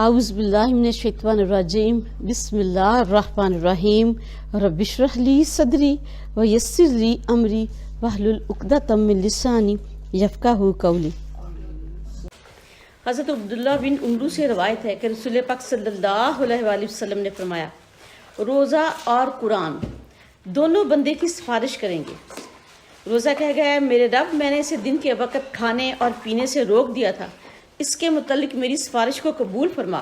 اعوذ باللہ من الشیطان الرجیم بسم اللہ الرحمن الرحیم رب اشرح لی صدری ویسر لی امری واحلل عقدۃ من لسانی یفقہوا قولی۔ حضرت عبداللہ بن عمرو سے روایت ہے کہ رسول پاک صلی اللہ علیہ وآلہ وسلم نے فرمایا، روزہ اور قرآن دونوں بندے کی سفارش کریں گے۔ روزہ کہہ گیا، میرے رب، میں نے اسے دن کے وقت کھانے اور پینے سے روک دیا تھا، اس کے متعلق میری سفارش کو قبول فرما۔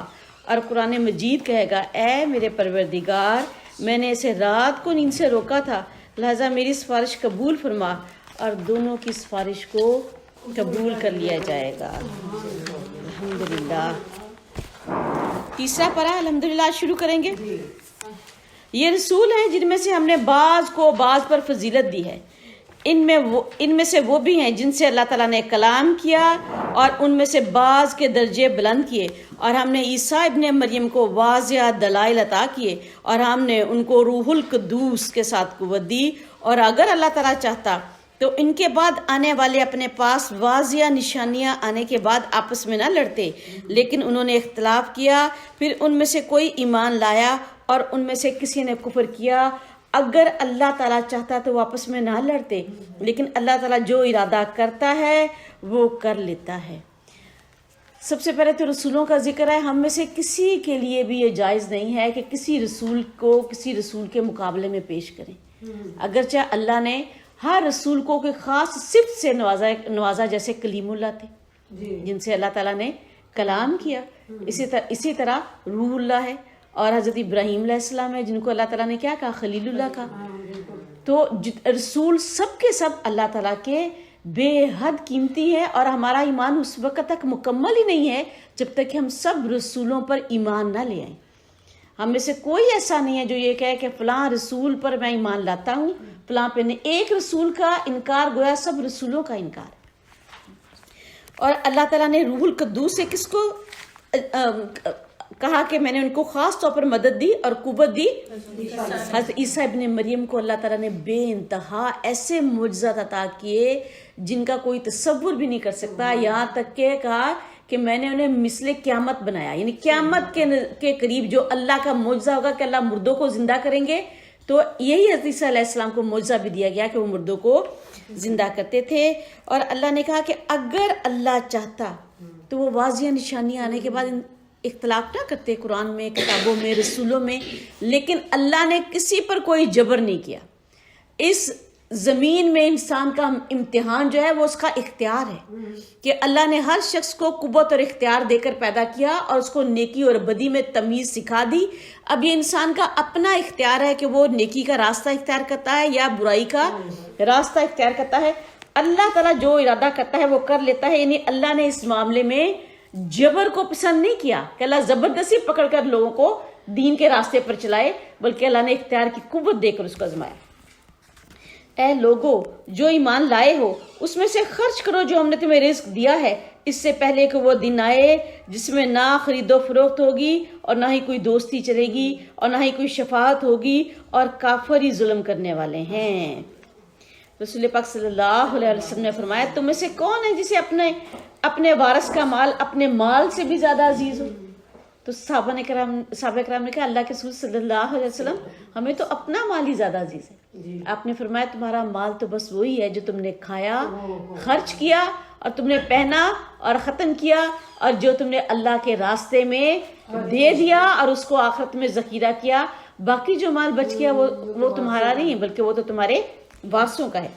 اور قرآن مجید کہے گا، اے میرے پروردگار، میں نے اسے رات کو نیند سے روکا تھا، لہذا میری سفارش قبول فرما، اور دونوں کی سفارش کو قبول کر لیا جائے گا۔ الحمدللہ۔ تیسرا پارہ الحمدللہ شروع کریں گے۔ یہ رسول ہیں جن میں سے ہم نے بعض کو بعض پر فضیلت دی ہے، ان میں سے وہ بھی ہیں جن سے اللہ تعالیٰ نے کلام کیا، اور ان میں سے بعض کے درجے بلند کیے، اور ہم نے عیسیٰ ابن مریم کو واضح دلائل عطا کیے، اور ہم نے ان کو روح القدوس کے ساتھ قوت دی، اور اگر اللہ تعالیٰ چاہتا تو ان کے بعد آنے والے اپنے پاس واضح نشانیاں آنے کے بعد آپس میں نہ لڑتے، لیکن انہوں نے اختلاف کیا، پھر ان میں سے کوئی ایمان لایا اور ان میں سے کسی نے کفر کیا۔ اگر اللہ تعالیٰ چاہتا تو وہ آپس میں نہ لڑتے، لیکن اللہ تعالیٰ جو ارادہ کرتا ہے وہ کر لیتا ہے۔ سب سے پہلے تو رسولوں کا ذکر ہے۔ ہم میں سے کسی کے لیے بھی یہ جائز نہیں ہے کہ کسی رسول کو کسی رسول کے مقابلے میں پیش کریں، اگرچہ اللہ نے ہر رسول کو کوئی خاص صفت سے نوازا، جیسے کلیم اللہ تھے جن سے اللہ تعالیٰ نے کلام کیا، اسی طرح روح اللہ ہے، اور حضرت ابراہیم علیہ السلام ہے جن کو اللہ تعالیٰ نے کیا کہا، خلیل اللہ کہا۔ تو رسول سب کے سب اللہ تعالیٰ کے بے حد قیمتی ہے، اور ہمارا ایمان اس وقت تک مکمل ہی نہیں ہے جب تک کہ ہم سب رسولوں پر ایمان نہ لے آئیں۔ ہم میں سے کوئی ایسا نہیں ہے جو یہ کہے کہ فلاں رسول پر میں ایمان لاتا ہوں، فلاں پہ نہیں۔ ایک رسول کا انکار گویا سب رسولوں کا انکار۔ اور اللہ تعالیٰ نے روح القدوس سے کس کو کہا کہ میں نے ان کو خاص طور پر مدد دی اور قوت دی؟ حضرت عیسیٰ ابن مریم کو اللہ تعالیٰ نے بے انتہا ایسے معجزات عطا کیے جن کا کوئی تصور بھی نہیں کر سکتا، یہاں تک کہ کہا کہ میں نے انہیں مثل قیامت بنایا، یعنی قیامت کے قریب جو اللہ کا معجزہ ہوگا کہ اللہ مردوں کو زندہ کریں گے، تو یہی حضرت عیسیٰ علیہ السلام کو معجزہ بھی دیا گیا کہ وہ مردوں کو زندہ کرتے تھے۔ اور اللہ نے کہا کہ اگر اللہ چاہتا تو وہ واضح نشانیاں آنے کے بعد اختلاف نہ کرتے، قرآن میں، کتابوں میں، رسولوں میں، لیکن اللہ نے کسی پر کوئی جبر نہیں کیا۔ اس زمین میں انسان کا امتحان جو ہے وہ اس کا اختیار ہے کہ اللہ نے ہر شخص کو قوت اور اختیار دے کر پیدا کیا اور اس کو نیکی اور بدی میں تمیز سکھا دی۔ اب یہ انسان کا اپنا اختیار ہے کہ وہ نیکی کا راستہ اختیار کرتا ہے یا برائی کا راستہ اختیار کرتا ہے۔ اللہ تعالیٰ جو ارادہ کرتا ہے وہ کر لیتا ہے، یعنی اللہ نے اس معاملے میں جبر کو پسند نہیں کیا کہ اللہ زبردستی پکڑ کر لوگوں کو دین کے راستے پر چلائے، بلکہ اللہ نے اختیار کی قوت دے کر اس کو آزمایا۔ اے لوگو جو ایمان لائے ہو، اس میں سے خرچ کرو جو ہم نے تمہیں رزق دیا ہے، اس سے پہلے کہ وہ دن آئے جس میں نہ خرید و فروخت ہوگی اور نہ ہی کوئی دوستی چلے گی اور نہ ہی کوئی شفاعت ہوگی، اور کافر ہی ظلم کرنے والے ہیں۔ رسول پاک صلی اللہ علیہ وسلم نے فرمایا، تم میں سے کون ہے جسے اپنے وارث کا مال اپنے مال سے بھی زیادہ عزیز ہو؟ تو صحابہ کرام نے کہا، اللہ کے رسول صلی اللہ علیہ وسلم، ہمیں تو اپنا مال ہی زیادہ عزیز ہے۔ آپ نے فرمایا، تمہارا مال تو بس وہی ہے جو تم نے کھایا، خرچ کیا، اور تم نے پہنا اور ختم کیا، اور جو تم نے اللہ کے راستے میں دے دیا اور اس کو آخرت میں ذخیرہ کیا۔ باقی جو مال بچ گیا وہ تمہارا نہیں، بلکہ وہ تو تمہارے وارثوں کا ہے۔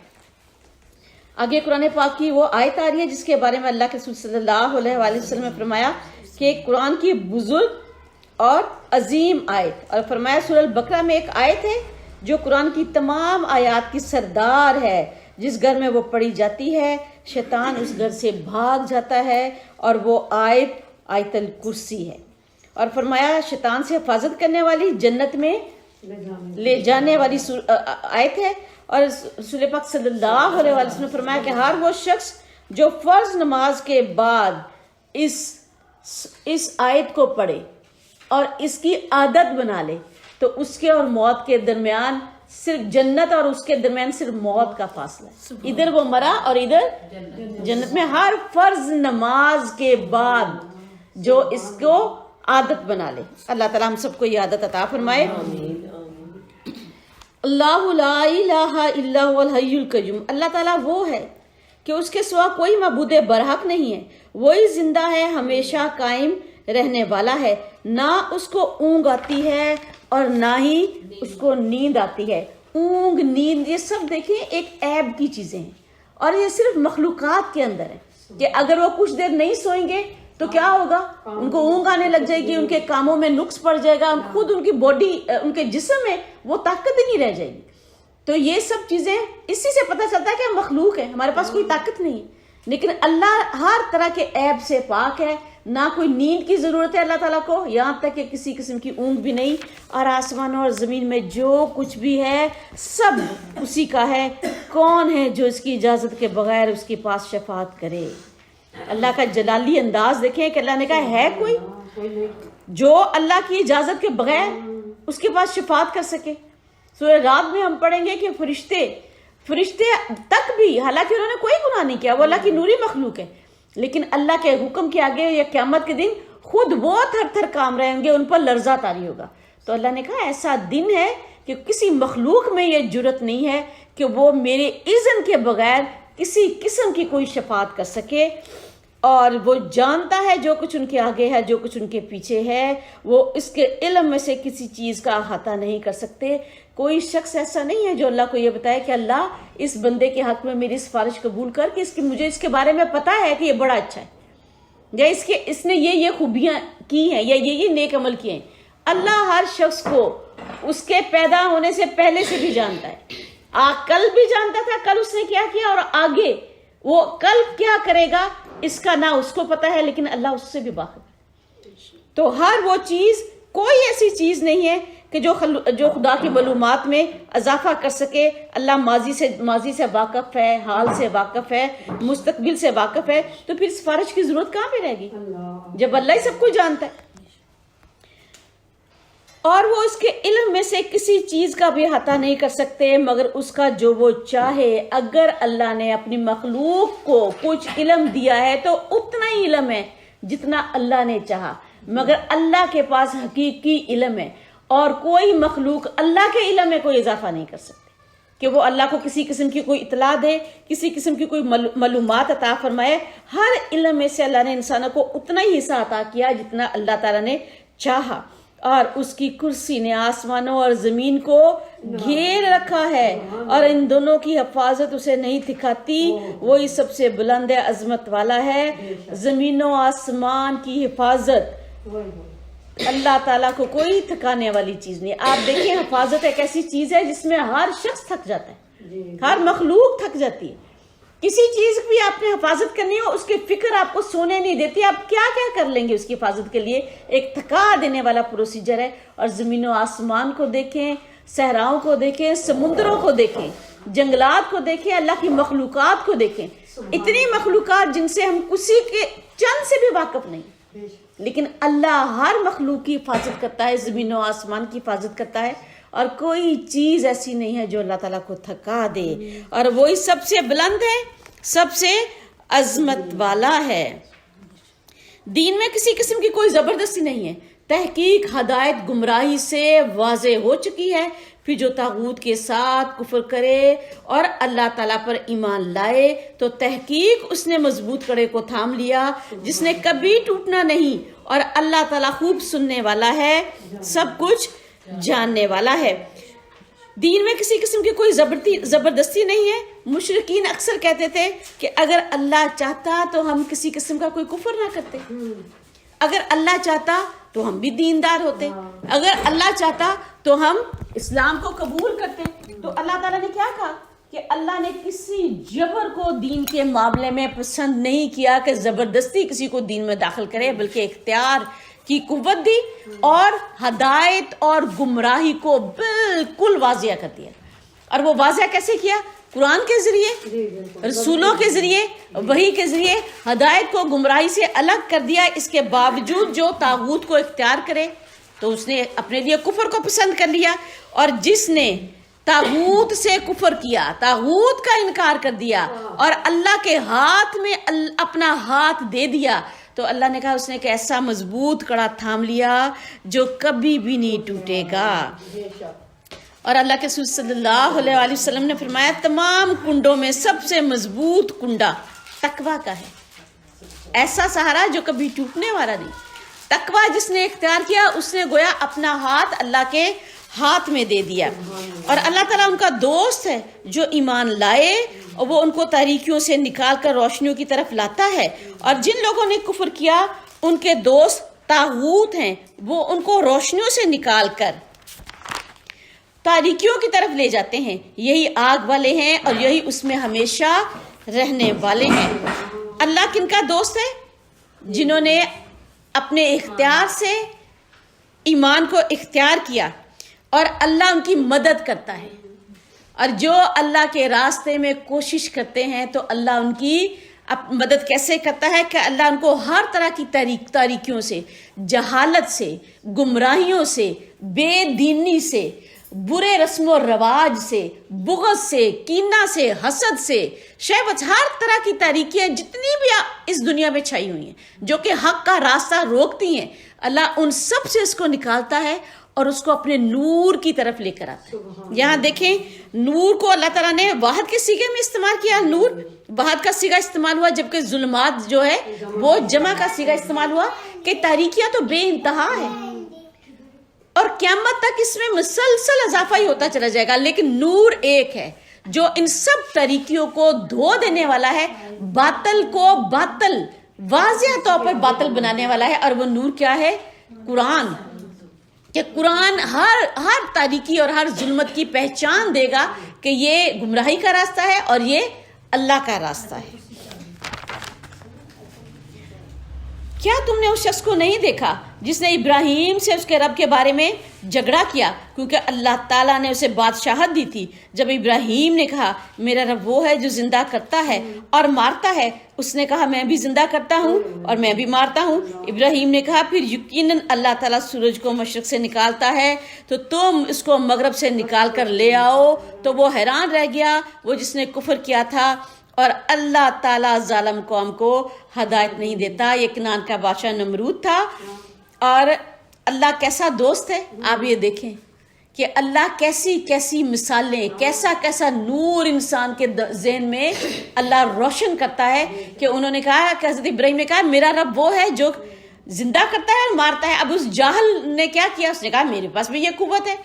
آگے قرآن پاک کی وہ آیت آ رہی ہے جس کے بارے میں اللہ کے رسول صلی اللہ علیہ وآلہ وسلم نے فرمایا کہ قرآن کی بزرگ اور عظیم آیت، اور فرمایا سورہ البقرہ میں ایک آیت ہے جو قرآن کی تمام آیات کی سردار ہے، جس گھر میں وہ پڑھی جاتی ہے شیطان اس گھر سے بھاگ جاتا ہے، اور وہ آیت الکرسی ہے۔ اور فرمایا شیطان سے حفاظت کرنے والی، جنت میں لے جانے والی آیت ہے۔ اور رسول پاک صلی اللہ علیہ وسلم نے فرمایا کہ ہر وہ شخص جو فرض نماز کے بعد اس آیت کو پڑھے اور اس کی عادت بنا لے تو اس کے اور موت کے درمیان صرف جنت اور اس کے درمیان صرف موت کا فاصلہ ہے، ادھر وہ مرا اور ادھر جنت میں۔ ہر فرض نماز کے بعد جو اس کو عادت بنا لے. اللہ تعالیٰ ہم سب کو یہ عادت عطا فرمائے. اللہ لا الہ الا هو الحی القیوم. اللہ تعالیٰ وہ ہے کہ اس کے سوا کوئی معبود برحق نہیں ہے. وہی زندہ ہے, ہمیشہ قائم رہنے والا ہے. نہ اس کو اونگ آتی ہے اور نہ ہی اس کو نیند آتی ہے. اونگ, نیند, یہ سب دیکھیں ایک عیب کی چیزیں ہیں, اور یہ صرف مخلوقات کے اندر ہے کہ اگر وہ کچھ دیر نہیں سوئیں گے تو کیا ہوگا, ان کو اونگ آنے لگ جائے گی, ان کے کاموں میں نقص پڑ جائے گا, خود ان کی باڈی, ان کے جسم میں وہ طاقت ہی نہیں رہ جائے گی. تو یہ سب چیزیں اسی سے پتہ چلتا ہے کہ ہم مخلوق ہیں, ہمارے پاس کوئی طاقت نہیں ہے. لیکن اللہ ہر طرح کے عیب سے پاک ہے. نہ کوئی نیند کی ضرورت ہے اللہ تعالیٰ کو, یہاں تک کہ کسی قسم کی اونگ بھی نہیں. اور آسمانوں اور زمین میں جو کچھ بھی ہے سب اسی کا ہے. کون ہے جو اس کی اجازت کے بغیر اس کے پاس شفاعت کرے؟ اللہ کا جلالی انداز دیکھیں کہ اللہ نے کہا ہے کوئی جو اللہ کی اجازت کے بغیر اس کے پاس شفاعت کر سکے. سورہ رات میں ہم پڑھیں گے کہ فرشتے تک بھی, حالانکہ انہوں نے کوئی گناہ نہیں کیا, وہ اللہ کی نوری مخلوق ہے, لیکن اللہ کے حکم کے آگے یا قیامت کے دن خود وہ تھر تھر کام رہیں گے, ان پر لرزہ طاری ہوگا. تو اللہ نے کہا ایسا دن ہے کہ کسی مخلوق میں یہ جرت نہیں ہے کہ وہ میرے اذن کے بغیر کسی قسم کی کوئی شفاعت کر سکے. اور وہ جانتا ہے جو کچھ ان کے آگے ہے, جو کچھ ان کے پیچھے ہے, وہ اس کے علم میں سے کسی چیز کا احاطہ نہیں کر سکتے. کوئی شخص ایسا نہیں ہے جو اللہ کو یہ بتائے کہ اللہ اس بندے کے حق میں میری سفارش قبول کر کہ مجھے اس کے بارے میں پتا ہے کہ یہ بڑا اچھا ہے, یا اس نے یہ خوبیاں کی ہیں, یا یہ نیک عمل کیے ہیں. اللہ ہر شخص کو اس کے پیدا ہونے سے پہلے سے بھی جانتا ہے. کل بھی جانتا تھا, کل اس نے کیا کیا, اور آگے وہ کل کیا کرے گا اس کا نہ اس کو پتا ہے, لیکن اللہ اس سے بھی باخبر. تو ہر وہ چیز, کوئی ایسی چیز نہیں ہے کہ جو خدا کی معلومات میں اضافہ کر سکے. اللہ ماضی سے واقف ہے, حال سے واقف ہے, مستقبل سے واقف ہے. تو پھر سفارش کی ضرورت کہاں پہ رہے گی جب اللہ ہی سب کچھ جانتا ہے. اور وہ اس کے علم میں سے کسی چیز کا بھی احاطہ نہیں کر سکتے مگر اس کا جو وہ چاہے. اگر اللہ نے اپنی مخلوق کو کچھ علم دیا ہے تو اتنا ہی علم ہے جتنا اللہ نے چاہا, مگر اللہ کے پاس حقیقی علم ہے, اور کوئی مخلوق اللہ کے علم میں کوئی اضافہ نہیں کر سکتے کہ وہ اللہ کو کسی قسم کی کوئی اطلاع دے, کسی قسم کی کوئی معلومات عطا فرمائے. ہر علم میں سے اللہ نے انسانوں کو اتنا ہی حصہ عطا کیا جتنا اللہ تعالیٰ نے چاہا. اور اس کی کرسی نے آسمانوں اور زمین کو گھیر رکھا ہے, اور ان دونوں کی حفاظت اسے نہیں تھکاتی. وہی سب سے بلند ہے, عظمت والا ہے. زمین و آسمان کی حفاظت اللہ تعالیٰ کو کوئی تھکانے والی چیز نہیں. آپ دیکھیں حفاظت ایک ایسی چیز ہے جس میں ہر شخص تھک جاتا ہے, ہر مخلوق تھک جاتی ہے. کسی چیز کی آپ نے حفاظت کرنی ہو, اس کی فکر آپ کو سونے نہیں دیتی. آپ کیا کیا کر لیں گے اس کی حفاظت کے لیے, ایک تھکا دینے والا پروسیجر ہے. اور زمین و آسمان کو دیکھیں, صحراؤں کو دیکھیں, سمندروں کو دیکھیں, جنگلات کو دیکھیں, اللہ کی مخلوقات کو دیکھیں. اتنی مخلوقات جن سے ہم کسی کے چند سے بھی واقف نہیں, لیکن اللہ ہر مخلوق کی حفاظت کرتا ہے, زمین و آسمان کی حفاظت کرتا ہے. اور کوئی چیز ایسی نہیں ہے جو اللہ تعالیٰ کو تھکا دے. اور وہی سب سے بلند ہے, سب سے عظمت والا ہے. دین میں کسی قسم کی کوئی زبردستی نہیں ہے. تحقیق ہدایت گمراہی سے واضح ہو چکی ہے. پھر جو طاغوت کے ساتھ کفر کرے اور اللہ تعالیٰ پر ایمان لائے تو تحقیق اس نے مضبوط کڑے کو تھام لیا جس نے کبھی ٹوٹنا نہیں. اور اللہ تعالیٰ خوب سننے والا ہے, سب کچھ جاننے والا ہے. دین میں کسی قسم کی کوئی زبردستی نہیں ہے. مشرکین اکثر کہتے تھے کہ اگر اللہ چاہتا تو ہم کسی قسم کا کوئی کفر نہ کرتے, اگر اللہ چاہتا تو ہم بھی دیندار ہوتے, اگر اللہ چاہتا تو ہم اسلام کو قبول کرتے. تو اللہ تعالیٰ نے کیا کہا کہ اللہ نے کسی جبر کو دین کے معاملے میں پسند نہیں کیا کہ زبردستی کسی کو دین میں داخل کرے, بلکہ اختیار کی قوت دی اور ہدایت اور گمراہی کو بالکل واضح کر دیا. اور وہ واضح کیسے کیا؟ قرآن کے ذریعے, رسولوں کے ذریعے, وحی کے ذریعے ہدایت کو گمراہی سے الگ کر دیا. اس کے باوجود جو طاغوت کو اختیار کرے تو اس نے اپنے لیے کفر کو پسند کر لیا. اور جس نے طاغوت سے کفر کیا, طاغوت کا انکار کر دیا اور اللہ کے ہاتھ میں اپنا ہاتھ دے دیا, تو اللہ نے کہا اس نے ایک ایسا مضبوط کڑا تھام لیا جو کبھی بھی نہیں ٹوٹے گا. اور اللہ کے رسول صلی اللہ علیہ وآلہ وسلم نے فرمایا تمام کنڈوں میں سب سے مضبوط کنڈا تقویٰ کا ہے، ایسا سہارا جو کبھی ٹوٹنے والا نہیں. تقویٰ جس نے اختیار کیا اس نے گویا اپنا ہاتھ اللہ کے ہاتھ میں دے دیا. اور اللہ تعالیٰ ان کا دوست ہے جو ایمان لائے اور وہ ان کو تاریکیوں سے نکال کر روشنیوں کی طرف لاتا ہے. اور جن لوگوں نے کفر کیا ان کے دوست طاغوت ہیں، وہ ان کو روشنیوں سے نکال کر تاریکیوں کی طرف لے جاتے ہیں. یہی آگ والے ہیں اور یہی اس میں ہمیشہ رہنے والے ہیں. اللہ کن کا دوست ہے؟ جنہوں نے اپنے اختیار سے ایمان کو اختیار کیا اور اللہ ان کی مدد کرتا ہے. اور جو اللہ کے راستے میں کوشش کرتے ہیں تو اللہ ان کی مدد کیسے کرتا ہے کہ اللہ ان کو ہر طرح کی تاریکیوں سے، جہالت سے، گمراہیوں سے، بے دینی سے، برے رسم و رواج سے، بغض سے، کینہ سے، حسد سے، شہوت، ہر طرح کی تاریکیاں جتنی بھی اس دنیا میں چھائی ہوئی ہیں جو کہ حق کا راستہ روکتی ہیں، اللہ ان سب سے اس کو نکالتا ہے اور اس کو اپنے نور کی طرف لے کر آتا ہے. یہاں دیکھیں نور کو اللہ تعالیٰ نے واحد کے صیغے میں استعمال کیا. نور واحد کا صیغہ استعمال ہوا، جبکہ ظلمات جو ہے وہ جمع کا صیغہ استعمال ہوا کہ تاریکیاں تو بے انتہا ہے اور قیامت تک اس میں مسلسل اضافہ ہی ہوتا چلا جائے گا. لیکن نور ایک ہے جو ان سب تاریکیوں کو دھو دینے والا ہے، باطل کو باطل، واضح طور پر باطل بنانے والا ہے. اور وہ نور کیا ہے؟ قرآن. کہ قرآن ہر تاریکی اور ہر ظلمت کی پہچان دے گا کہ یہ گمراہی کا راستہ ہے اور یہ اللہ کا راستہ ہے. کیا تم نے اس شخص کو نہیں دیکھا جس نے ابراہیم سے اس کے رب کے بارے میں جھگڑا کیا؟ کیونکہ اللہ تعالیٰ نے اسے بادشاہت دی تھی. جب ابراہیم نے کہا میرا رب وہ ہے جو زندہ کرتا ہے اور مارتا ہے، اس نے کہا میں بھی زندہ کرتا ہوں اور میں بھی مارتا ہوں. ابراہیم نے کہا پھر یقیناً اللہ تعالیٰ سورج کو مشرق سے نکالتا ہے تو تم اس کو مغرب سے نکال کر لے آؤ. تو وہ حیران رہ گیا، وہ جس نے کفر کیا تھا، اور اللہ تعالیٰ ظالم قوم کو ہدایت نہیں دیتا. یہ کنعان کا بادشاہ نمرود تھا. اور اللہ کیسا دوست ہے، آپ یہ دیکھیں کہ اللہ کیسی کیسی مثالیں، کیسا کیسا نور انسان کے ذہن میں اللہ روشن کرتا ہے. کہ انہوں نے کہا کہ حضرت ابراہیم نے کہا میرا رب وہ ہے جو زندہ کرتا ہے اور مارتا ہے. اب اس جاہل نے کیا کیا؟ اس نے کہا میرے پاس بھی یہ قوت ہے.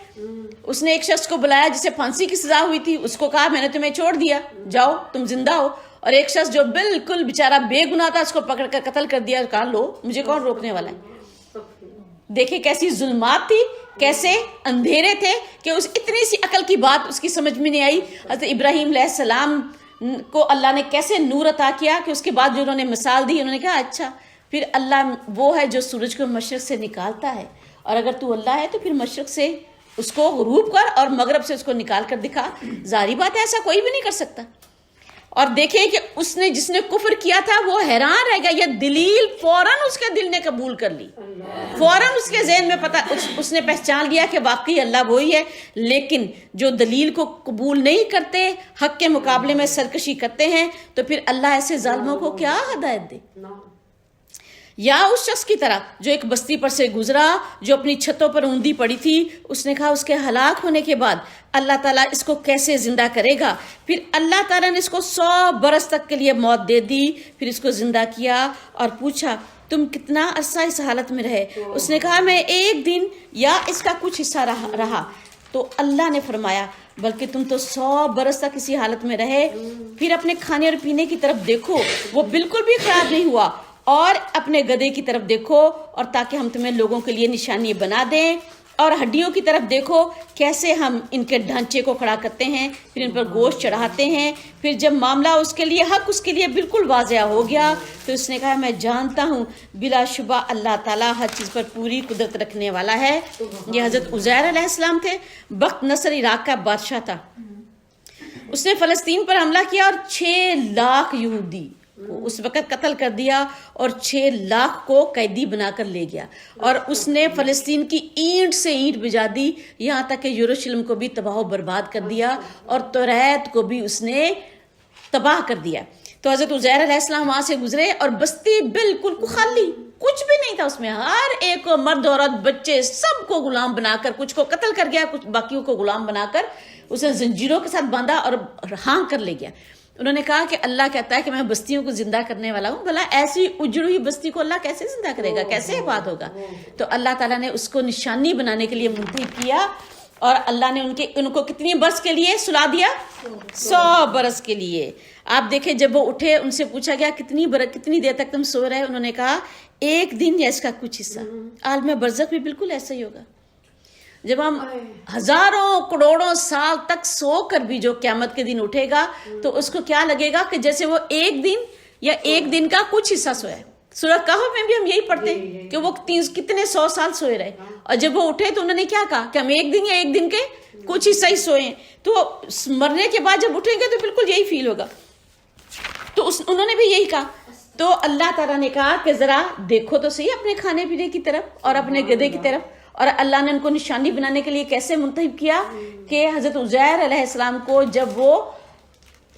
اس نے ایک شخص کو بلایا جسے پھانسی کی سزا ہوئی تھی، اس کو کہا میں نے تمہیں چھوڑ دیا، جاؤ تم زندہ ہو. اور ایک شخص جو بالکل بیچارہ بے گناہ تھا اس کو پکڑ کر قتل کر دیا، کہا لو مجھے کون روکنے والا ہے. دیکھیں کیسی ظلمات تھی، کیسے اندھیرے تھے کہ اس اتنی سی عقل کی بات اس کی سمجھ میں نہیں آئی. حضرت ابراہیم علیہ السلام کو اللہ نے کیسے نور عطا کیا کہ اس کے بعد جو انہوں نے مثال دی، انہوں نے کہا اچھا پھر اللہ وہ ہے جو سورج کو مشرق سے نکالتا ہے، اور اگر تو اللہ ہے تو پھر مشرق سے اس کو غروب کر اور مغرب سے اس کو نکال کر دکھا. ظاہری بات ہے ایسا کوئی بھی نہیں کر سکتا. اور دیکھیں کہ اس نے جس نے کفر کیا تھا وہ حیران رہ گیا. یہ دلیل فوراً اس کے دل نے قبول کر لی، فوراً اس کے ذہن میں پتہ، اس نے پہچان لیا کہ واقعی اللہ وہی ہے. لیکن جو دلیل کو قبول نہیں کرتے، حق کے مقابلے میں سرکشی کرتے ہیں، تو پھر اللہ ایسے ظالموں کو کیا ہدایت دے. یا اس شخص کی طرح جو ایک بستی پر سے گزرا جو اپنی چھتوں پر اوندھی پڑی تھی، اس نے کہا اس کے ہلاک ہونے کے بعد اللہ تعالیٰ اس کو کیسے زندہ کرے گا. پھر اللہ تعالیٰ نے اس کو 100 برس تک کے لیے موت دے دی، پھر اس کو زندہ کیا اور پوچھا تم کتنا عرصہ اس حالت میں رہے؟ اس نے کہا میں 1 دن یا اس کا کچھ حصہ رہا. تو اللہ نے فرمایا بلکہ تم تو 100 برس تک اسی حالت میں رہے. پھر اپنے کھانے اور پینے کی طرف دیکھو، وہ بالکل بھی خراب نہیں ہوا، اور اپنے گدھے کی طرف دیکھو اور تاکہ ہم تمہیں لوگوں کے لیے نشانی بنا دیں، اور ہڈیوں کی طرف دیکھو کیسے ہم ان کے ڈھانچے کو کھڑا کرتے ہیں، پھر ان پر گوشت چڑھاتے ہیں. پھر جب معاملہ اس کے لیے حق اس کے لیے بالکل واضح ہو گیا تو اس نے کہا میں جانتا ہوں بلا شبہ اللہ تعالیٰ ہر چیز پر پوری قدرت رکھنے والا ہے. یہ حضرت عزیر علیہ السلام تھے، بخت نصر عراق کا بادشاہ تھا. اس نے فلسطین پر حملہ کیا اور 6 لاکھ یہودی اس وقت قتل کر دیا اور 6 لاکھ کو قیدی بنا کر لے گیا. اور اس نے فلسطین کی اینٹ سے اینٹ بجا دی، یہاں تک کہ یروشلم کو بھی تباہ و برباد کر دیا اور توریت کو بھی اس نے تباہ کر دیا. تو حضرت عزیر علیہ السلام وہاں سے گزرے اور بستی بالکل خالی، کچھ بھی نہیں تھا اس میں. ہر ایک کو مرد عورت بچے سب کو غلام بنا کر، کچھ کو قتل کر گیا، کچھ باقیوں کو غلام بنا کر اسے زنجیروں کے ساتھ باندھا اور ہانک کر لے گیا. انہوں نے کہا کہ اللہ کہتا ہے کہ میں بستیوں کو زندہ کرنے والا ہوں، بھلا ایسی اجڑی ہوئی بستی کو اللہ کیسے زندہ کرے گا، کیسے آباد ہوگا؟ تو اللہ تعالیٰ نے اس کو نشانی بنانے کے لیے منتخب کیا، اور اللہ نے ان کو کتنی برس کے لیے سلا دیا؟ 100 برس کے لیے. آپ دیکھیں جب وہ اٹھے ان سے پوچھا گیا کتنی دیر تک تم سو رہے؟ انہوں نے کہا 1 دن یا اس کا کچھ حصہ. عالم برزخ بھی بالکل ایسا ہی ہوگا. جب ہم ہزاروں کروڑوں سال تک سو کر بھی جو قیامت کے دن اٹھے گا تو اس کو کیا لگے گا کہ جیسے وہ 1 دن یا 1 دن کا کچھ حصہ سویا ہے. سورہ کہف میں بھی ہم یہی پڑھتے ہیں کہ وہ کتنے 100 سال سوئے رہے، اور جب وہ اٹھے تو انہوں نے کیا کہا کہ ہم 1 دن یا 1 دن کے کچھ حصہ ہی سوئے ہیں. تو مرنے کے بعد جب اٹھیں گے تو بالکل یہی فیل ہوگا. تو انہوں نے بھی یہی کہا. تو اللہ تعالیٰ نے کہا کہ ذرا دیکھو تو صحیح اپنے کھانے پینے کی طرف اور اپنے گدھے کی طرف. اور اللہ نے ان کو نشانی بنانے کے لیے کیسے منتخب کیا کہ حضرت عزیر علیہ السلام کو جب وہ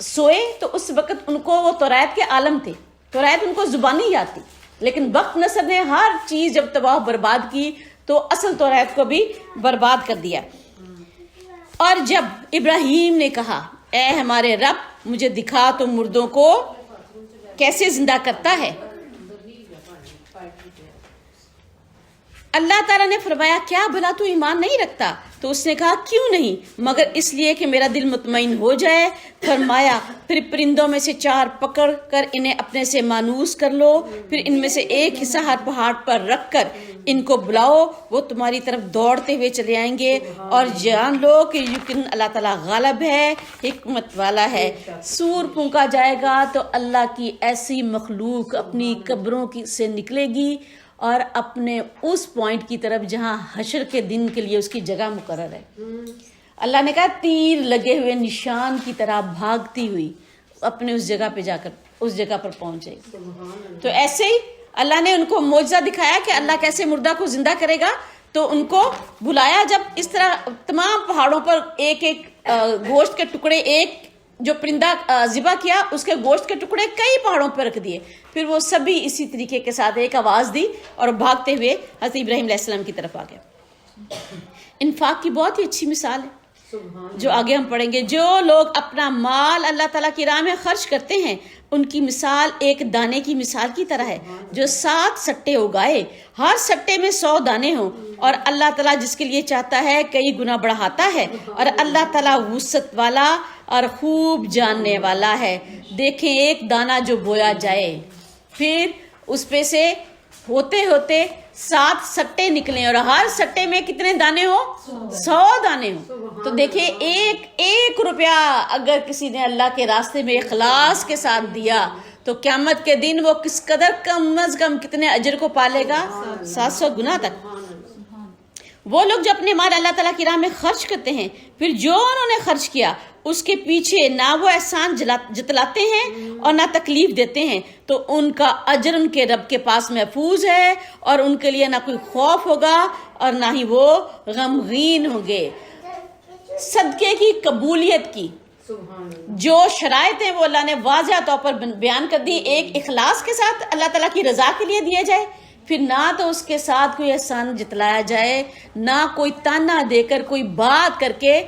سوئے تو اس وقت ان کو وہ توریت کے عالم تھے، توریت ان کو زبانی یاد تھی، لیکن وقت نصر نے ہر چیز جب تباہ برباد کی تو اصل توریت کو بھی برباد کر دیا. اور جب ابراہیم نے کہا اے ہمارے رب مجھے دکھا تو مردوں کو کیسے زندہ کرتا ہے، اللہ تعالیٰ نے فرمایا کیا بھلا تو ایمان نہیں رکھتا؟ تو اس نے کہا کیوں نہیں، مگر اس لیے کہ میرا دل مطمئن ہو جائے. فرمایا پھر پرندوں میں سے 4 پکڑ کر انہیں اپنے سے مانوس کر لو، پھر ان میں سے ایک حصہ ہر پہاڑ پر رکھ کر ان کو بلاؤ، وہ تمہاری طرف دوڑتے ہوئے چلے آئیں گے، اور جان لو کہ یقین اللہ تعالیٰ غالب ہے، حکمت والا ہے. سور پھونکا جائے گا تو اللہ کی ایسی مخلوق اپنی قبروں سے نکلے گی اور اپنے اس پوائنٹ کی طرف جہاں حشر کے دن کے لیے اس کی جگہ مقرر ہے. اللہ نے کہا تیر لگے ہوئے نشان کی طرح بھاگتی ہوئی اپنے اس جگہ پہ جا کر اس جگہ پر پہنچے. تو ایسے ہی اللہ نے ان کو معجزہ دکھایا کہ اللہ کیسے مردہ کو زندہ کرے گا. تو ان کو بلایا، جب اس طرح تمام پہاڑوں پر ایک گوشت کے ٹکڑے، ایک جو پرندہ ذبح کیا اس کے گوشت کے ٹکڑے کئی پہاڑوں پر رکھ دیے، پھر وہ سبھی اسی طریقے کے ساتھ ایک آواز دی اور بھاگتے ہوئے حضرت ابراہیم علیہ السلام کی طرف آ گئے. انفاق کی بہت ہی اچھی مثال ہے جو آگے ہم پڑھیں گے. جو لوگ اپنا مال اللہ تعالیٰ کی راہ میں خرچ کرتے ہیں ان کی مثال ایک دانے کی مثال کی طرح ہے جو 7 سٹے اگائے، ہر سٹے میں 100 دانے ہوں، اور اللہ تعالیٰ جس کے لیے چاہتا ہے کئی گنا بڑھاتا ہے، اور اللہ تعالیٰ وسعت والا اور خوب جاننے والا ہے. دیکھیں ایک دانہ جو بویا جائے پھر اس پہ سے ہوتے ہوتے 7 سٹے نکلیں، اور ہر سٹے میں کتنے دانے ہوں؟ 100 دانے ہوں. تو دیکھیں ایک روپیہ اگر کسی نے اللہ کے راستے میں اخلاص کے ساتھ دیا تو قیامت کے دن وہ کس قدر کم از کم کتنے اجر کو پالے گا؟ 700 گنا تک. وہ لوگ جو اپنے مال اللہ تعالیٰ کی راہ میں خرچ کرتے ہیں پھر جو انہوں نے خرچ کیا اس کے پیچھے نہ وہ احسان جتلاتے ہیں اور نہ تکلیف دیتے ہیں تو ان کا اجر ان کے رب کے پاس محفوظ ہے، اور ان کے لیے نہ کوئی خوف ہوگا اور نہ ہی وہ غمگین ہوں گے. صدقے کی قبولیت کی جو شرائط ہیں وہ اللہ نے واضح طور پر بیان کر دی. ایک اخلاص کے ساتھ اللہ تعالیٰ کی رضا کے لیے دیا جائے، پھر نہ تو اس کے ساتھ کوئی احسان جتلایا جائے، نہ کوئی تانا دے کر کوئی بات کر کے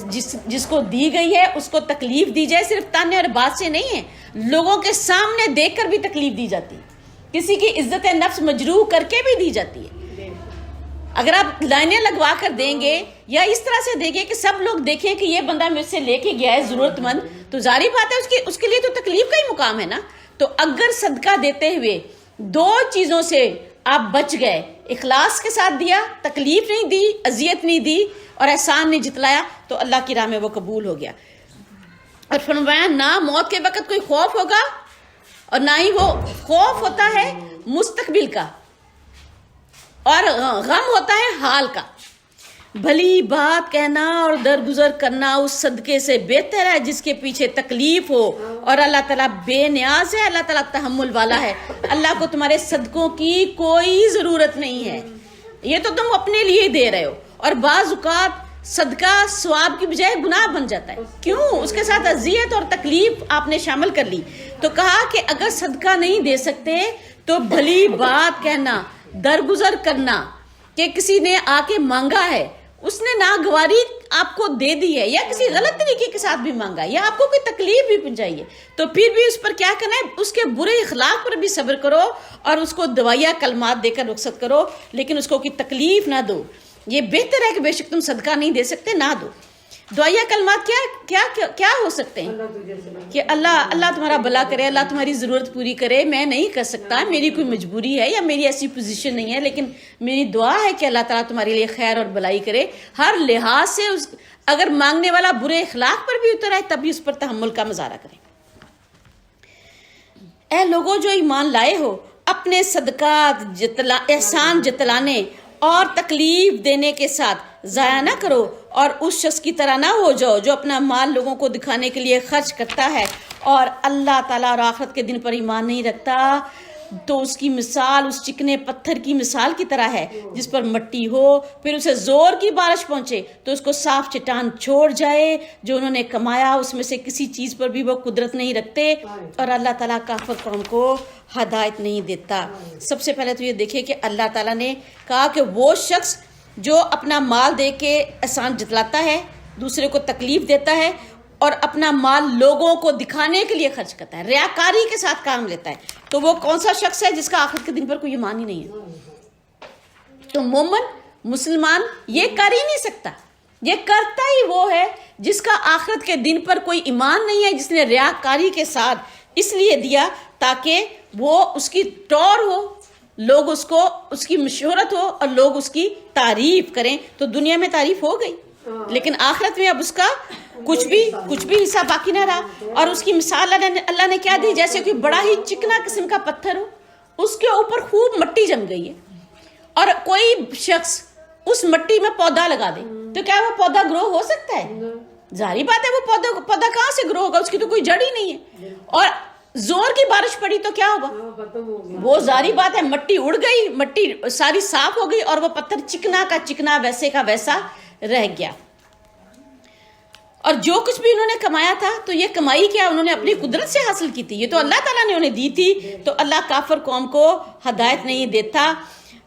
جس کو دی گئی ہے اس کو تکلیف دی جائے. صرف تانے اور بات سے نہیں ہے، لوگوں کے سامنے دیکھ کر بھی تکلیف دی جاتی ہے، کسی کی عزت نفس مجروح کر کے بھی دی جاتی ہے. اگر آپ لائنیں لگوا کر دیں گے یا اس طرح سے دیں گے کہ سب لوگ دیکھیں کہ یہ بندہ مجھ سے لے کے گیا ہے ضرورت مند، تو ظاہری بات ہے اس کے لیے تو تکلیف کا ہی مقام ہے نا. تو اگر صدقہ دیتے ہوئے 2 چیزوں سے آپ بچ گئے، اخلاص کے ساتھ دیا، تکلیف نہیں دی، اذیت نہیں دی اور احسان نہیں جتلایا، تو اللہ کی راہ میں وہ قبول ہو گیا. اور فرمایا نہ موت کے وقت کوئی خوف ہوگا اور نہ ہی وہ خوف ہوتا ہے مستقبل کا اور غم ہوتا ہے حال کا. بھلی بات کہنا اور درگزر کرنا اس صدقے سے بہتر ہے جس کے پیچھے تکلیف ہو، اور اللہ تعالیٰ بے نیاز ہے، اللہ تعالیٰ تحمل والا ہے. اللہ کو تمہارے صدقوں کی کوئی ضرورت نہیں ہے، یہ تو تم اپنے لیے دے رہے ہو. اور بعض اوقات صدقہ ثواب کی بجائے گناہ بن جاتا ہے. کیوں؟ اس کے ساتھ اذیت اور تکلیف آپ نے شامل کر لی. تو کہا کہ اگر صدقہ نہیں دے سکتے تو بھلی بات کہنا، درگزر کرنا کہ کسی نے آ کے مانگا ہے، اس نے ناگواری آپ کو دے دی ہے، یا کسی غلط طریقے کے ساتھ بھی مانگا ہے، یا آپ کو کوئی تکلیف بھی پہنچائی ہے، تو پھر بھی اس پر کیا کرنا ہے؟ اس کے برے اخلاق پر بھی صبر کرو اور اس کو دعائیہ کلمات دے کر رخصت کرو، لیکن اس کو کوئی تکلیف نہ دو. یہ بہتر ہے کہ بے شک تم صدقہ نہیں دے سکتے نہ دو. دعائیہ کلمات کیا ہو سکتے ہیں کہ اللہ تمہارا بھلا کرے، اللہ تمہاری ضرورت پوری کرے، میں نہیں کر سکتا، میری کوئی مجبوری ہے یا میری ایسی پوزیشن نہیں ہے، لیکن میری دعا ہے کہ اللہ تعالیٰ تمہارے لیے خیر اور بھلائی کرے. ہر لحاظ سے اگر مانگنے والا برے اخلاق پر بھی اتر آئے تب بھی اس پر تحمل کا مظاہرہ کریں. اے لوگوں جو ایمان لائے ہو، اپنے صدقات احسان جتلانے اور تکلیف دینے کے ساتھ ضائع نہ کرو، اور اس شخص کی طرح نہ ہو جاؤ جو اپنا مال لوگوں کو دکھانے کے لیے خرچ کرتا ہے اور اللہ تعالیٰ اور آخرت کے دن پر ایمان نہیں رکھتا. تو اس کی مثال اس چکنے پتھر کی مثال کی طرح ہے جس پر مٹی ہو، پھر اسے زور کی بارش پہنچے تو اس کو صاف چٹان چھوڑ جائے. جو انہوں نے کمایا اس میں سے کسی چیز پر بھی وہ قدرت نہیں رکھتے، اور اللہ تعالیٰ کافر قوم کو ہدایت نہیں دیتا. سب سے پہلے تو یہ دیکھیں کہ اللہ تعالیٰ نے کہا کہ وہ شخص جو اپنا مال دے کے احسان جتلاتا ہے، دوسرے کو تکلیف دیتا ہے اور اپنا مال لوگوں کو دکھانے کے لیے خرچ کرتا ہے، ریاکاری کے ساتھ کام لیتا ہے، تو وہ کون سا شخص ہے جس کا آخرت کے دن پر کوئی ایمان ہی نہیں ہے. تو مومن مسلمان یہ کر ہی نہیں سکتا. یہ کرتا ہی وہ ہے جس کا آخرت کے دن پر کوئی ایمان نہیں ہے، جس نے ریاکاری کے ساتھ اس لیے دیا تاکہ وہ اس کی ٹور ہو، لوگ اس کی مشہورت ہو اور لوگ اس کی تعریف کریں. تو دنیا میں تعریف ہو گئی، لیکن آخرت میں اب اس کا کچھ بھی حصہ باقی نہ رہا. اور اس کی مثال اللہ نے کیا دی؟ جیسے کوئی بڑا ہی چکنا قسم کا پتھر ہو، اس کے اوپر خوب مٹی جم گئی ہے، اور کوئی شخص اس مٹی میں پودا لگا دے تو کیا وہ پودا گرو ہو سکتا ہے؟ ظاہری بات ہے وہ پودا کہاں سے گرو ہوگا؟ اس کی تو کوئی جڑ ہی نہیں ہے. اور زور کی بارش پڑی تو کیا ہوگا؟ وہ ظاہری بات ہے مٹی اڑ گئی، مٹی ساری صاف ہو گئی اور وہ پتھر چکنا کا چکنا ویسے کا ویسا رہ گیا. اور جو کچھ بھی انہوں نے کمایا تھا تو یہ کمائی کیا انہوں نے اپنی قدرت سے حاصل کی تھی، یہ تو اللہ تعالیٰ نے انہیں دی تھی. تو اللہ کافر قوم کو ہدایت نہیں دیتا.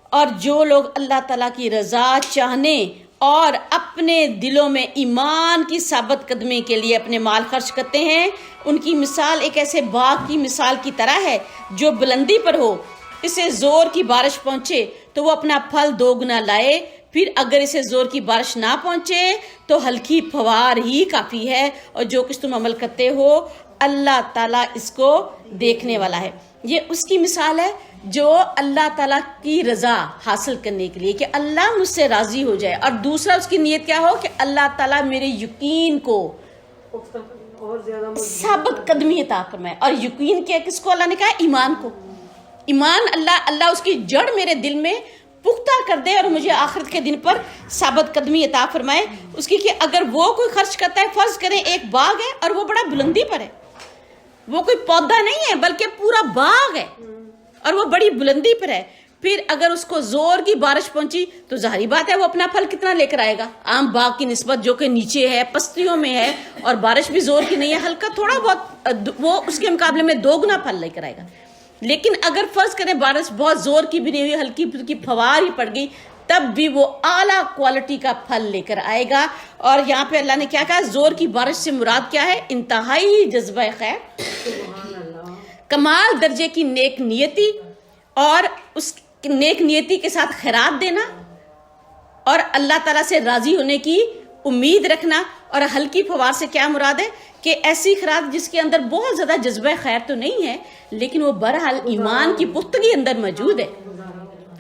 اور جو لوگ اللہ تعالیٰ کی رضا چاہنے اور اپنے دلوں میں ایمان کی ثابت قدمی کے لیے اپنے مال خرچ کرتے ہیں، ان کی مثال ایک ایسے باغ کی مثال کی طرح ہے جو بلندی پر ہو، اسے زور کی بارش پہنچے تو وہ اپنا پھل دوگنا لائے، پھر اگر اسے زور کی بارش نہ پہنچے تو ہلکی پھوار ہی کافی ہے، اور جو کچھ تم عمل کرتے ہو اللہ تعالیٰ اس کو دیکھنے والا ہے. یہ اس کی مثال ہے جو اللہ تعالیٰ کی رضا حاصل کرنے کے لیے کہ اللہ مجھ سے راضی ہو جائے، اور دوسرا اس کی نیت کیا ہو کہ اللہ تعالیٰ میرے یقین کو ثابت قدمی عطا فرمائے. اور یقین کیا کس کو اللہ نے کہا؟ ایمان کو. ایمان اللہ اس کی جڑ میرے دل میں پختہ کر دے اور مجھے آخرت کے دن پر ثابت قدمی عطا فرمائے اس کی. کہ اگر وہ کوئی خرچ کرتا ہے، فرض کریں ایک باغ ہے اور وہ بڑا بلندی پر ہے، وہ کوئی پودا نہیں ہے بلکہ پورا باغ ہے اور وہ بڑی بلندی پر ہے، پھر اگر اس کو زور کی بارش پہنچی تو ظاہری بات ہے وہ اپنا پھل کتنا لے کر آئے گا؟ عام باغ کی نسبت جو کہ نیچے ہے، پستیوں میں ہے، اور بارش بھی زور کی نہیں ہے، ہلکا تھوڑا بہت، وہ اس کے مقابلے میں دوگنا پھل لے کر آئے گا. لیکن اگر فرض کریں بارش بہت زور کی بھی نہیں ہوئی، ہلکی پھلکی فوار ہی پڑ گئی، تب بھی وہ اعلیٰ کوالٹی کا پھل لے کر آئے گا. اور یہاں پہ اللہ نے کیا کہا؟ زور کی بارش سے مراد کیا ہے؟ انتہائی جذبہ خیر، کمال درجے کی نیک نیتی، اور اس نیک نیتی کے ساتھ خیرات دینا، اور اللہ تعالیٰ سے راضی ہونے کی امید رکھنا. اور ہلکی فوار سے کیا مراد ہے؟ کہ ایسی خیرات جس کے اندر بہت زیادہ جذبہ خیر تو نہیں ہے لیکن وہ بہرحال ایمان کی پختگی اندر موجود ہے،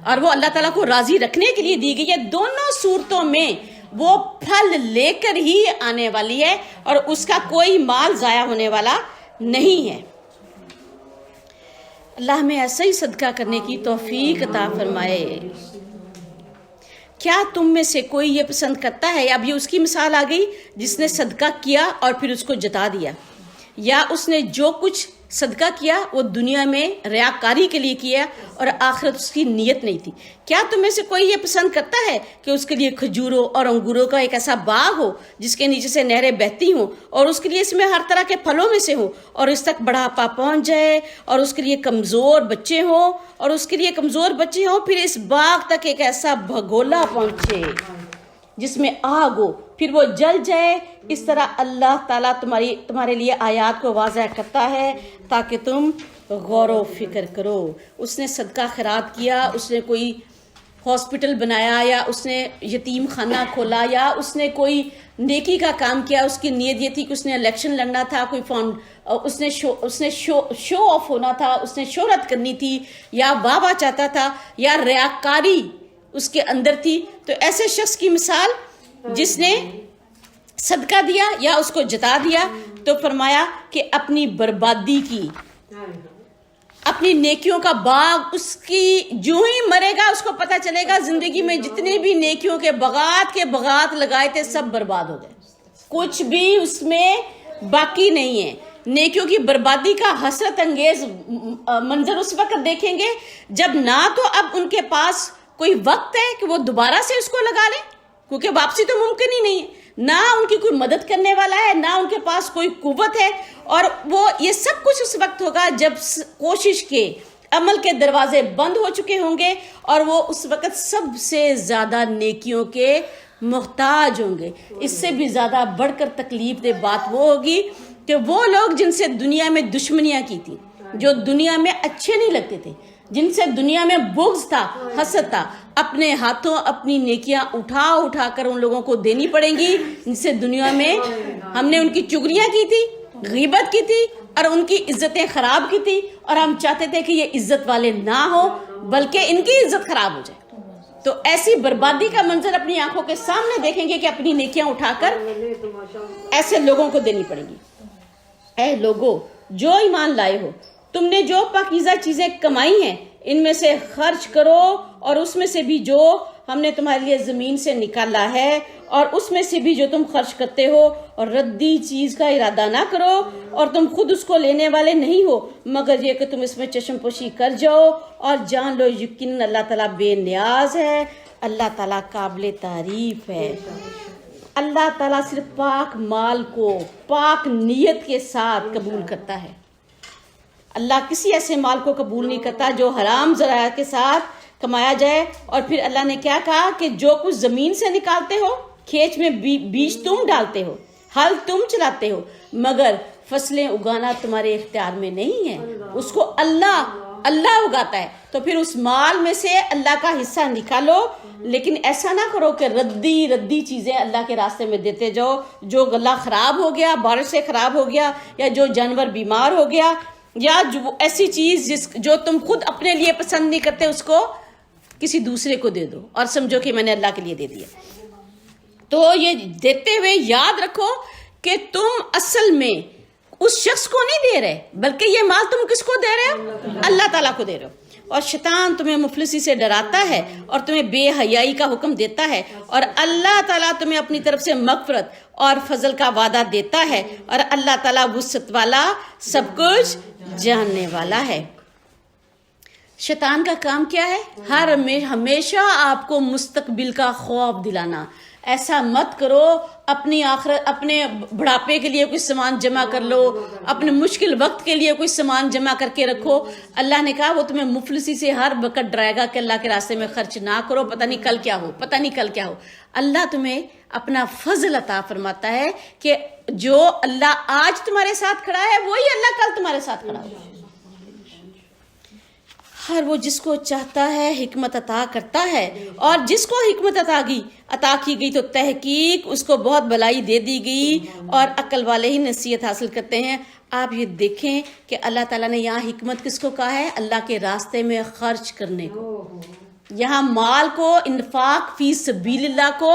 اور وہ اللہ تعالیٰ کو راضی رکھنے کے لیے دی گئی ہے. دونوں صورتوں میں وہ پھل لے کر ہی آنے والی ہے اور اس کا کوئی مال ضائع ہونے والا نہیں ہے. اللہ ہمیں ایسا ہی صدقہ کرنے کی توفیق عطا فرمائے. کیا تم میں سے کوئی یہ پسند کرتا ہے؟ اب یہ اس کی مثال آ گئی جس نے صدقہ کیا اور پھر اس کو جتا دیا، یا اس نے جو کچھ صدقہ کیا وہ دنیا میں ریاکاری کے لیے کیا اور آخرت اس کی نیت نہیں تھی. کیا تم میں سے کوئی یہ پسند کرتا ہے کہ اس کے لیے کھجوروں اور انگوروں کا ایک ایسا باغ ہو جس کے نیچے سے نہریں بہتی ہوں اور اس کے لیے اس میں ہر طرح کے پھلوں میں سے ہوں اور اس تک بڑھاپا پہنچ جائے اور اس کے لیے کمزور بچے ہوں پھر اس باغ تک ایک ایسا بھگولا پہنچے جس میں آگ ہو پھر وہ جل جائے. اس طرح اللہ تعالیٰ تمہارے لیے آیات کو واضح کرتا ہے تاکہ تم غور و فکر کرو. اس نے صدقہ خیرات کیا, اس نے کوئی ہاسپٹل بنایا یا اس نے یتیم خانہ کھولا یا اس نے کوئی نیکی کا کام کیا, اس کی نیت یہ تھی کہ اس نے الیکشن لڑنا تھا, اس نے شو آف ہونا تھا, اس نے شہرت کرنی تھی یا واہ چاہتا تھا یا ریاکاری اس کے اندر تھی, تو ایسے شخص کی مثال جس نے صدقہ دیا یا اس کو جتا دیا تو فرمایا کہ اپنی بربادی کی, اپنی نیکیوں کا باغ اس کی جو ہی مرے گا اس کو پتہ چلے گا زندگی میں جتنے بھی نیکیوں کے بغات لگائے تھے سب برباد ہو گئے, کچھ بھی اس میں باقی نہیں ہے. نیکیوں کی بربادی کا حسرت انگیز منظر اس وقت دیکھیں گے جب نہ تو اب ان کے پاس کوئی وقت ہے کہ وہ دوبارہ سے اس کو لگا لیں کیونکہ واپسی تو ممکن ہی نہیں ہے, نہ ان کی کوئی مدد کرنے والا ہے, نہ ان کے پاس کوئی قوت ہے, اور وہ یہ سب کچھ اس وقت ہوگا جب کوشش کے عمل کے دروازے بند ہو چکے ہوں گے اور وہ اس وقت سب سے زیادہ نیکیوں کے محتاج ہوں گے. اس سے بھی زیادہ بڑھ کر تکلیف دہ بات وہ ہوگی کہ وہ لوگ جن سے دنیا میں دشمنیاں کی تھی, جو دنیا میں اچھے نہیں لگتے تھے, جن سے دنیا میں بغض تھا, حسد تھا, اپنے ہاتھوں اپنی نیکیاں اٹھا کر ان لوگوں کو دینی پڑیں گی جن سے دنیا میں ہم نے ان کی چگلیاں کی تھی, غیبت کی تھی اور ان کی عزتیں خراب کی تھی, اور ہم چاہتے تھے کہ یہ عزت والے نہ ہو بلکہ ان کی عزت خراب ہو جائے. تو ایسی بربادی کا منظر اپنی آنکھوں کے سامنے دیکھیں گے کہ اپنی نیکیاں اٹھا کر ایسے لوگوں کو دینی پڑیں گی. اے لوگو جو ایمان لائے ہو, تم نے جو پاکیزہ چیزیں کمائی ہیں ان میں سے خرچ کرو, اور اس میں سے بھی جو ہم نے تمہارے لیے زمین سے نکالا ہے, اور اس میں سے بھی جو تم خرچ کرتے ہو, اور ردی چیز کا ارادہ نہ کرو اور تم خود اس کو لینے والے نہیں ہو مگر یہ کہ تم اس میں چشم پوشی کر جاؤ, اور جان لو یقیناً اللہ تعالیٰ بے نیاز ہے, اللہ تعالیٰ قابل تعریف ہے. اللہ تعالیٰ صرف پاک مال کو پاک نیت کے ساتھ قبول کرتا ہے. اللہ کسی ایسے مال کو قبول نہیں کرتا جو حرام ذرائع کے ساتھ کمایا جائے. اور پھر اللہ نے کیا کہا کہ جو کچھ زمین سے نکالتے ہو, کھیت میں بیج تم ڈالتے ہو, ہل تم چلاتے ہو, مگر فصلیں اگانا تمہارے اختیار میں نہیں ہے, اس کو اللہ اگاتا ہے. تو پھر اس مال میں سے اللہ کا حصہ نکالو, لیکن ایسا نہ کرو کہ ردی چیزیں اللہ کے راستے میں دیتے جاؤ. جو غلہ خراب ہو گیا, بارش سے خراب ہو گیا, یا جو جانور بیمار ہو گیا, یا جو ایسی چیز جو تم خود اپنے لیے پسند نہیں کرتے اس کو کسی دوسرے کو دے دو اور سمجھو کہ میں نے اللہ کے لیے دے دیا. تو یہ دیتے ہوئے یاد رکھو کہ تم اصل میں اس شخص کو نہیں دے رہے, بلکہ یہ مال تم کس کو دے رہے ہو؟ اللہ تعالیٰ کو دے رہے ہو. اور شیطان تمہیں مفلسی سے ڈراتا ہے اور تمہیں بے حیائی کا حکم دیتا ہے, اور اللہ تعالیٰ تمہیں اپنی طرف سے مغفرت اور فضل کا وعدہ دیتا ہے, اور اللہ تعالیٰ وسعت والا سب کچھ جاننے والا ہے. شیطان کا کام کیا ہے؟ ہمیشہ آپ کو مستقبل کا خوف دلانا. ایسا مت کرو, اپنی آخرت, اپنے بڑھاپے کے لیے کچھ سامان جمع کر لو, اپنے مشکل وقت کے لیے کچھ سامان جمع کر کے رکھو. اللہ نے کہا وہ تمہیں مفلسی سے ہر وقت ڈرائے گا کہ اللہ کے راستے میں خرچ نہ کرو, پتہ نہیں کل کیا ہو. اللہ تمہیں اپنا فضل عطا فرماتا ہے کہ جو اللہ آج تمہارے ساتھ کھڑا ہے وہی اللہ کل تمہارے ساتھ کھڑا ہوگا. ہر وہ جس کو چاہتا ہے حکمت عطا کرتا ہے, اور جس کو حکمت عطا کی گئی تو تحقیق اس کو بہت بھلائی دے دی گئی, اور عقل والے ہی نصیحت حاصل کرتے ہیں. آپ یہ دیکھیں کہ اللہ تعالیٰ نے یہاں حکمت کس کو کہا ہے؟ اللہ کے راستے میں خرچ کرنے کو. یہاں مال کو, انفاق فی سبیل اللہ کو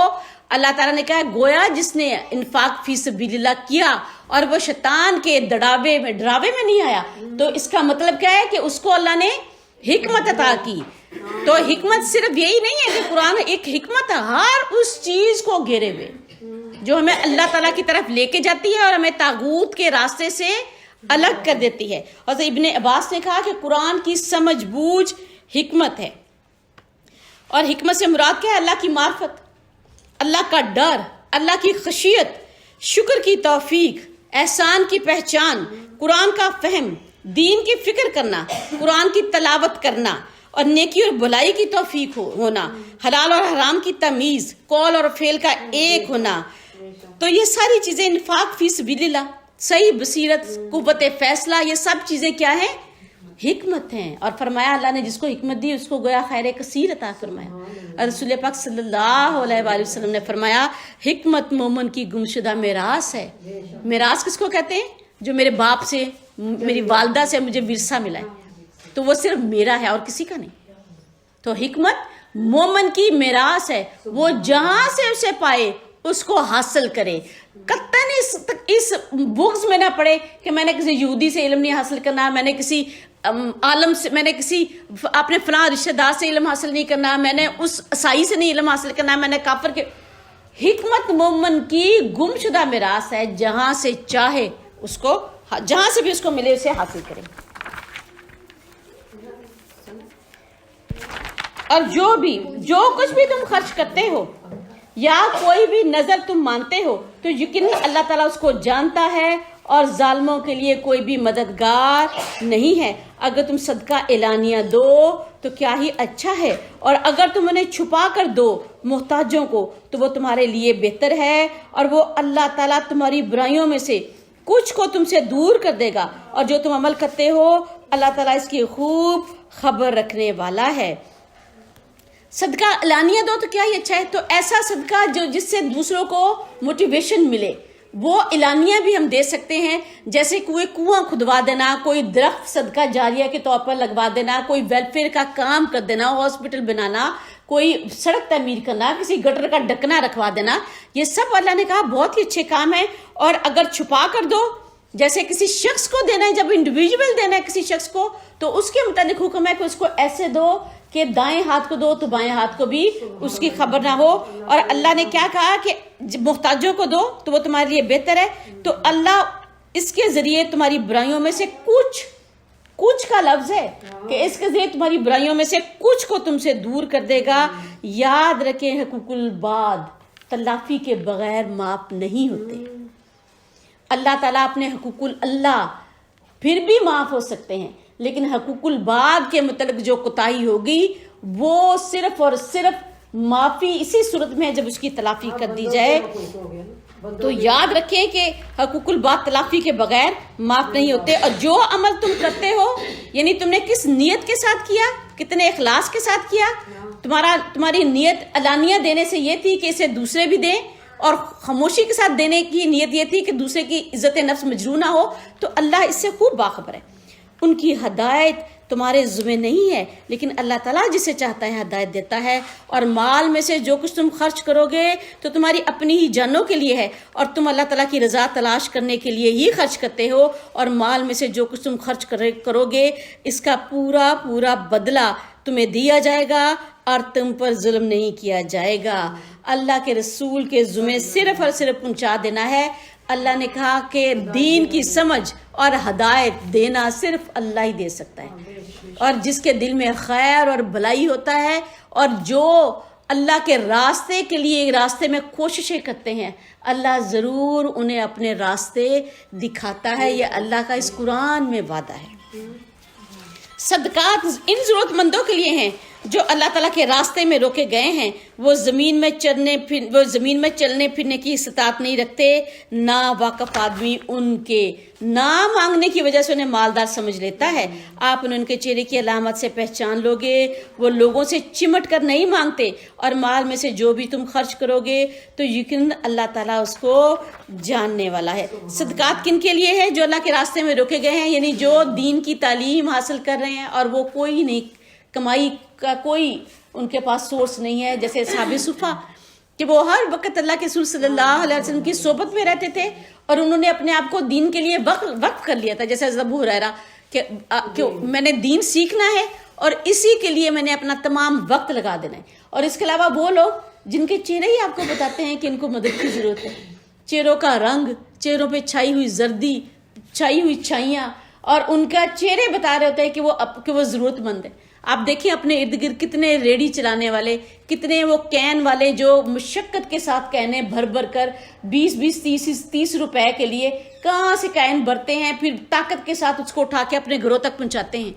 اللہ تعالیٰ نے کہا گویا جس نے انفاق فی سبیل اللہ کیا اور وہ شیطان کے ڈراوے میں نہیں آیا, تو اس کا مطلب کیا ہے کہ اس کو اللہ نے حکمت عطا کی. تو حکمت صرف یہی نہیں ہے کہ قرآن ایک حکمت ہے ہر اس چیز کو گھیرے ہوئے جو ہمیں اللہ تعالیٰ کی طرف لے کے جاتی ہے اور ہمیں طاغوت کے راستے سے الگ کر دیتی ہے. حضرت ابن عباس نے کہا کہ قرآن کی سمجھ بوجھ حکمت ہے، اور حکمت سے مراد کیا ہے؟ اللہ کی معرفت، اللہ کا ڈر، اللہ کی خشیت، شکر کی توفیق، احسان کی پہچان، قرآن کا فہم، دین کی فکر کرنا، قرآن کی تلاوت کرنا، اور نیکی اور بلائی کی توفیق ہونا، حلال اور حرام کی تمیز، قول اور فعل کا ایک ہونا. تو یہ ساری چیزیں، انفاق فی سبیل اللہ، صحیح بصیرت، قوت فیصلہ، یہ سب چیزیں کیا ہیں؟ حکمت ہیں. اور فرمایا اللہ نے جس کو حکمت دی اس کو گویا خیر کثیر عطا فرمایا. رسول پاک صلی اللہ علیہ وآلہ وسلم نے فرمایا حکمت مومن کی گمشدہ میراث ہے. میراث کس کو کہتے ہیں؟ جو میرے باپ سے، میری والدہ سے مجھے ورثہ ملا ہے، تو وہ صرف میرا ہے اور کسی کا نہیں. تو حکمت مومن کی میراث ہے، وہ جہاں سے اسے پائے اس کو حاصل کرے. قطعاً اس بغض میں نہ پڑے کہ میں نے کسی یہودی سے علم نہیں حاصل کرنا، میں نے کسی عالم سے، میں نے کسی اپنے فلاں رشتہ دار سے علم حاصل نہیں کرنا، میں نے اس عیسائی سے نہیں علم حاصل کرنا، میں نے کافر کے. حکمت مومن کی گمشدہ میراث ہے، جہاں سے چاہے اس کو، جہاں سے بھی اس کو ملے اسے حاصل کرے. اور جو کچھ بھی تم خرچ کرتے ہو یا کوئی بھی نظر تم مانتے ہو تو یقیناً اللہ تعالیٰ اس کو جانتا ہے، اور ظالموں کے لیے کوئی بھی مددگار نہیں ہے. اگر تم صدقہ اعلانیہ دو تو کیا ہی اچھا ہے، اور اگر تم انہیں چھپا کر دو محتاجوں کو تو وہ تمہارے لیے بہتر ہے، اور وہ اللہ تعالیٰ تمہاری برائیوں میں سے کچھ کو تم سے دور کر دے گا، اور جو تم عمل کرتے ہو اللہ تعالیٰ اس کی خوب خبر رکھنے والا ہے. صدقہ اعلانیہ دو تو کیا ہی اچھا ہے. تو ایسا صدقہ جس سے دوسروں کو موٹیویشن ملے، وہ اعلانیہ بھی ہم دے سکتے ہیں. جیسے کوئی کنواں کھدوا دینا، کوئی درخت صدقہ جاریہ کے طور پر لگوا دینا، کوئی ویلفیئر کا کام کر دینا، ہاسپٹل بنانا، کوئی سڑک تعمیر کرنا، کسی گٹر کا ڈھکنا رکھوا دینا، یہ سب اللہ نے کہا بہت ہی اچھے کام ہیں. اور اگر چھپا کر دو، جیسے کسی شخص کو دینا ہے، جب انڈیویجول دینا ہے کسی شخص کو، تو اس کے متعلق حکم ہے کہ اس کو ایسے دو کہ دائیں ہاتھ کو دو تو بائیں ہاتھ کو بھی اس کی خبر نہ ہو. اور اللہ نے کیا کہا کہ محتاجوں کو دو تو وہ تمہارے لیے بہتر ہے. تو اللہ اس کے ذریعے تمہاری برائیوں میں سے کچھ کا لفظ ہے کہ اس کے ذریعے تمہاری برائیوں میں سے کچھ کو تم سے دور کر دے گا. یاد رکھیں حقوق العباد تلافی کے بغیر معاف نہیں ہوتے. اللہ تعالیٰ اپنے حقوق اللہ پھر بھی معاف ہو سکتے ہیں، لیکن حقوق العباد کے متعلق جو کوتاہی ہوگی وہ صرف اور صرف معافی اسی صورت میں ہے جب اس کی تلافی کر دی جائے. تو یاد رکھیں کہ حقوق العباد تلافی کے بغیر معاف نہیں ہوتے. اور جو عمل تم کرتے ہو، یعنی تم نے کس نیت کے ساتھ کیا، کتنے اخلاص کے ساتھ کیا. تمہاری نیت علانیہ دینے سے یہ تھی کہ اسے دوسرے بھی دیں، اور خاموشی کے ساتھ دینے کی نیت یہ تھی کہ دوسرے کی عزت نفس مجروح نہ ہو. تو اللہ اس سے خوب باخبر ہے. ان کی ہدایت تمہارے ذمہ نہیں ہے، لیکن اللہ تعالیٰ جسے چاہتا ہے ہدایت دیتا ہے. اور مال میں سے جو کچھ تم خرچ کرو گے تو تمہاری اپنی ہی جانوں کے لیے ہے، اور تم اللہ تعالیٰ کی رضا تلاش کرنے کے لیے ہی خرچ کرتے ہو. اور مال میں سے جو کچھ تم خرچ کرو گے اس کا پورا بدلہ تمہیں دیا جائے گا، اور تم پر ظلم نہیں کیا جائے گا. اللہ کے رسول کے ذمہ صرف اور صرف پہنچا دینا ہے. اللہ نے کہا کہ دین کی سمجھ اور ہدایت دینا صرف اللہ ہی دے سکتا ہے، اور جس کے دل میں خیر اور بھلائی ہوتا ہے، اور جو اللہ کے راستے کے لیے راستے میں کوششیں کرتے ہیں، اللہ ضرور انہیں اپنے راستے دکھاتا ہے. یہ اللہ کا اس قرآن میں وعدہ ہے. صدقات ان ضرورت مندوں کے لیے ہیں جو اللہ تعالیٰ کے راستے میں روکے گئے ہیں. وہ زمین میں چلنے پھرنے کی استطاعت نہیں رکھتے. نہ واقف آدمی ان کے نہ مانگنے کی وجہ سے انہیں مالدار سمجھ لیتا ہے. آپ انہیں ان کے چہرے کی علامت سے پہچان لو گے. وہ لوگوں سے چمٹ کر نہیں مانگتے، اور مال میں سے جو بھی تم خرچ کرو گے تو یقیناً اللہ تعالیٰ اس کو جاننے والا ہے. صدقات کن کے لیے ہے؟ جو اللہ کے راستے میں روکے گئے ہیں، یعنی جو دین کی تعلیم حاصل کر رہے ہیں اور وہ کوئی نہیں، کمائی کا کوئی ان کے پاس سورس نہیں ہے. جیسے اصحاب صفا کہ وہ ہر وقت اللہ کے رسول صلی اللہ علیہ وسلم کی صحبت میں رہتے تھے، اور انہوں نے اپنے آپ کو دین کے لیے وقف کر لیا تھا. جیسے ابو ہریرہ کہ میں نے دین سیکھنا ہے اور اسی کے لیے میں نے اپنا تمام وقت لگا دینا ہے. اور اس کے علاوہ وہ لوگ جن کے چہرے ہی آپ کو بتاتے ہیں کہ ان کو مدد کی ضرورت ہے. چہروں کا رنگ، چہروں پہ چھائی ہوئی زردی، چھائی ہوئی چھائیاں اور ان کا چہرے بتا رہے ہوتے ہیں کہ وہ ضرورت مند ہے. آپ دیکھیں اپنے ارد گرد کتنے ریڑھی چلانے والے, کتنے وہ کین والے جو مشقت کے ساتھ کینے بھر بھر کر 20-30 روپے کے لیے کہاں سے کین بھرتے ہیں, پھر طاقت کے ساتھ اس کو اٹھا کے اپنے گھروں تک پہنچاتے ہیں.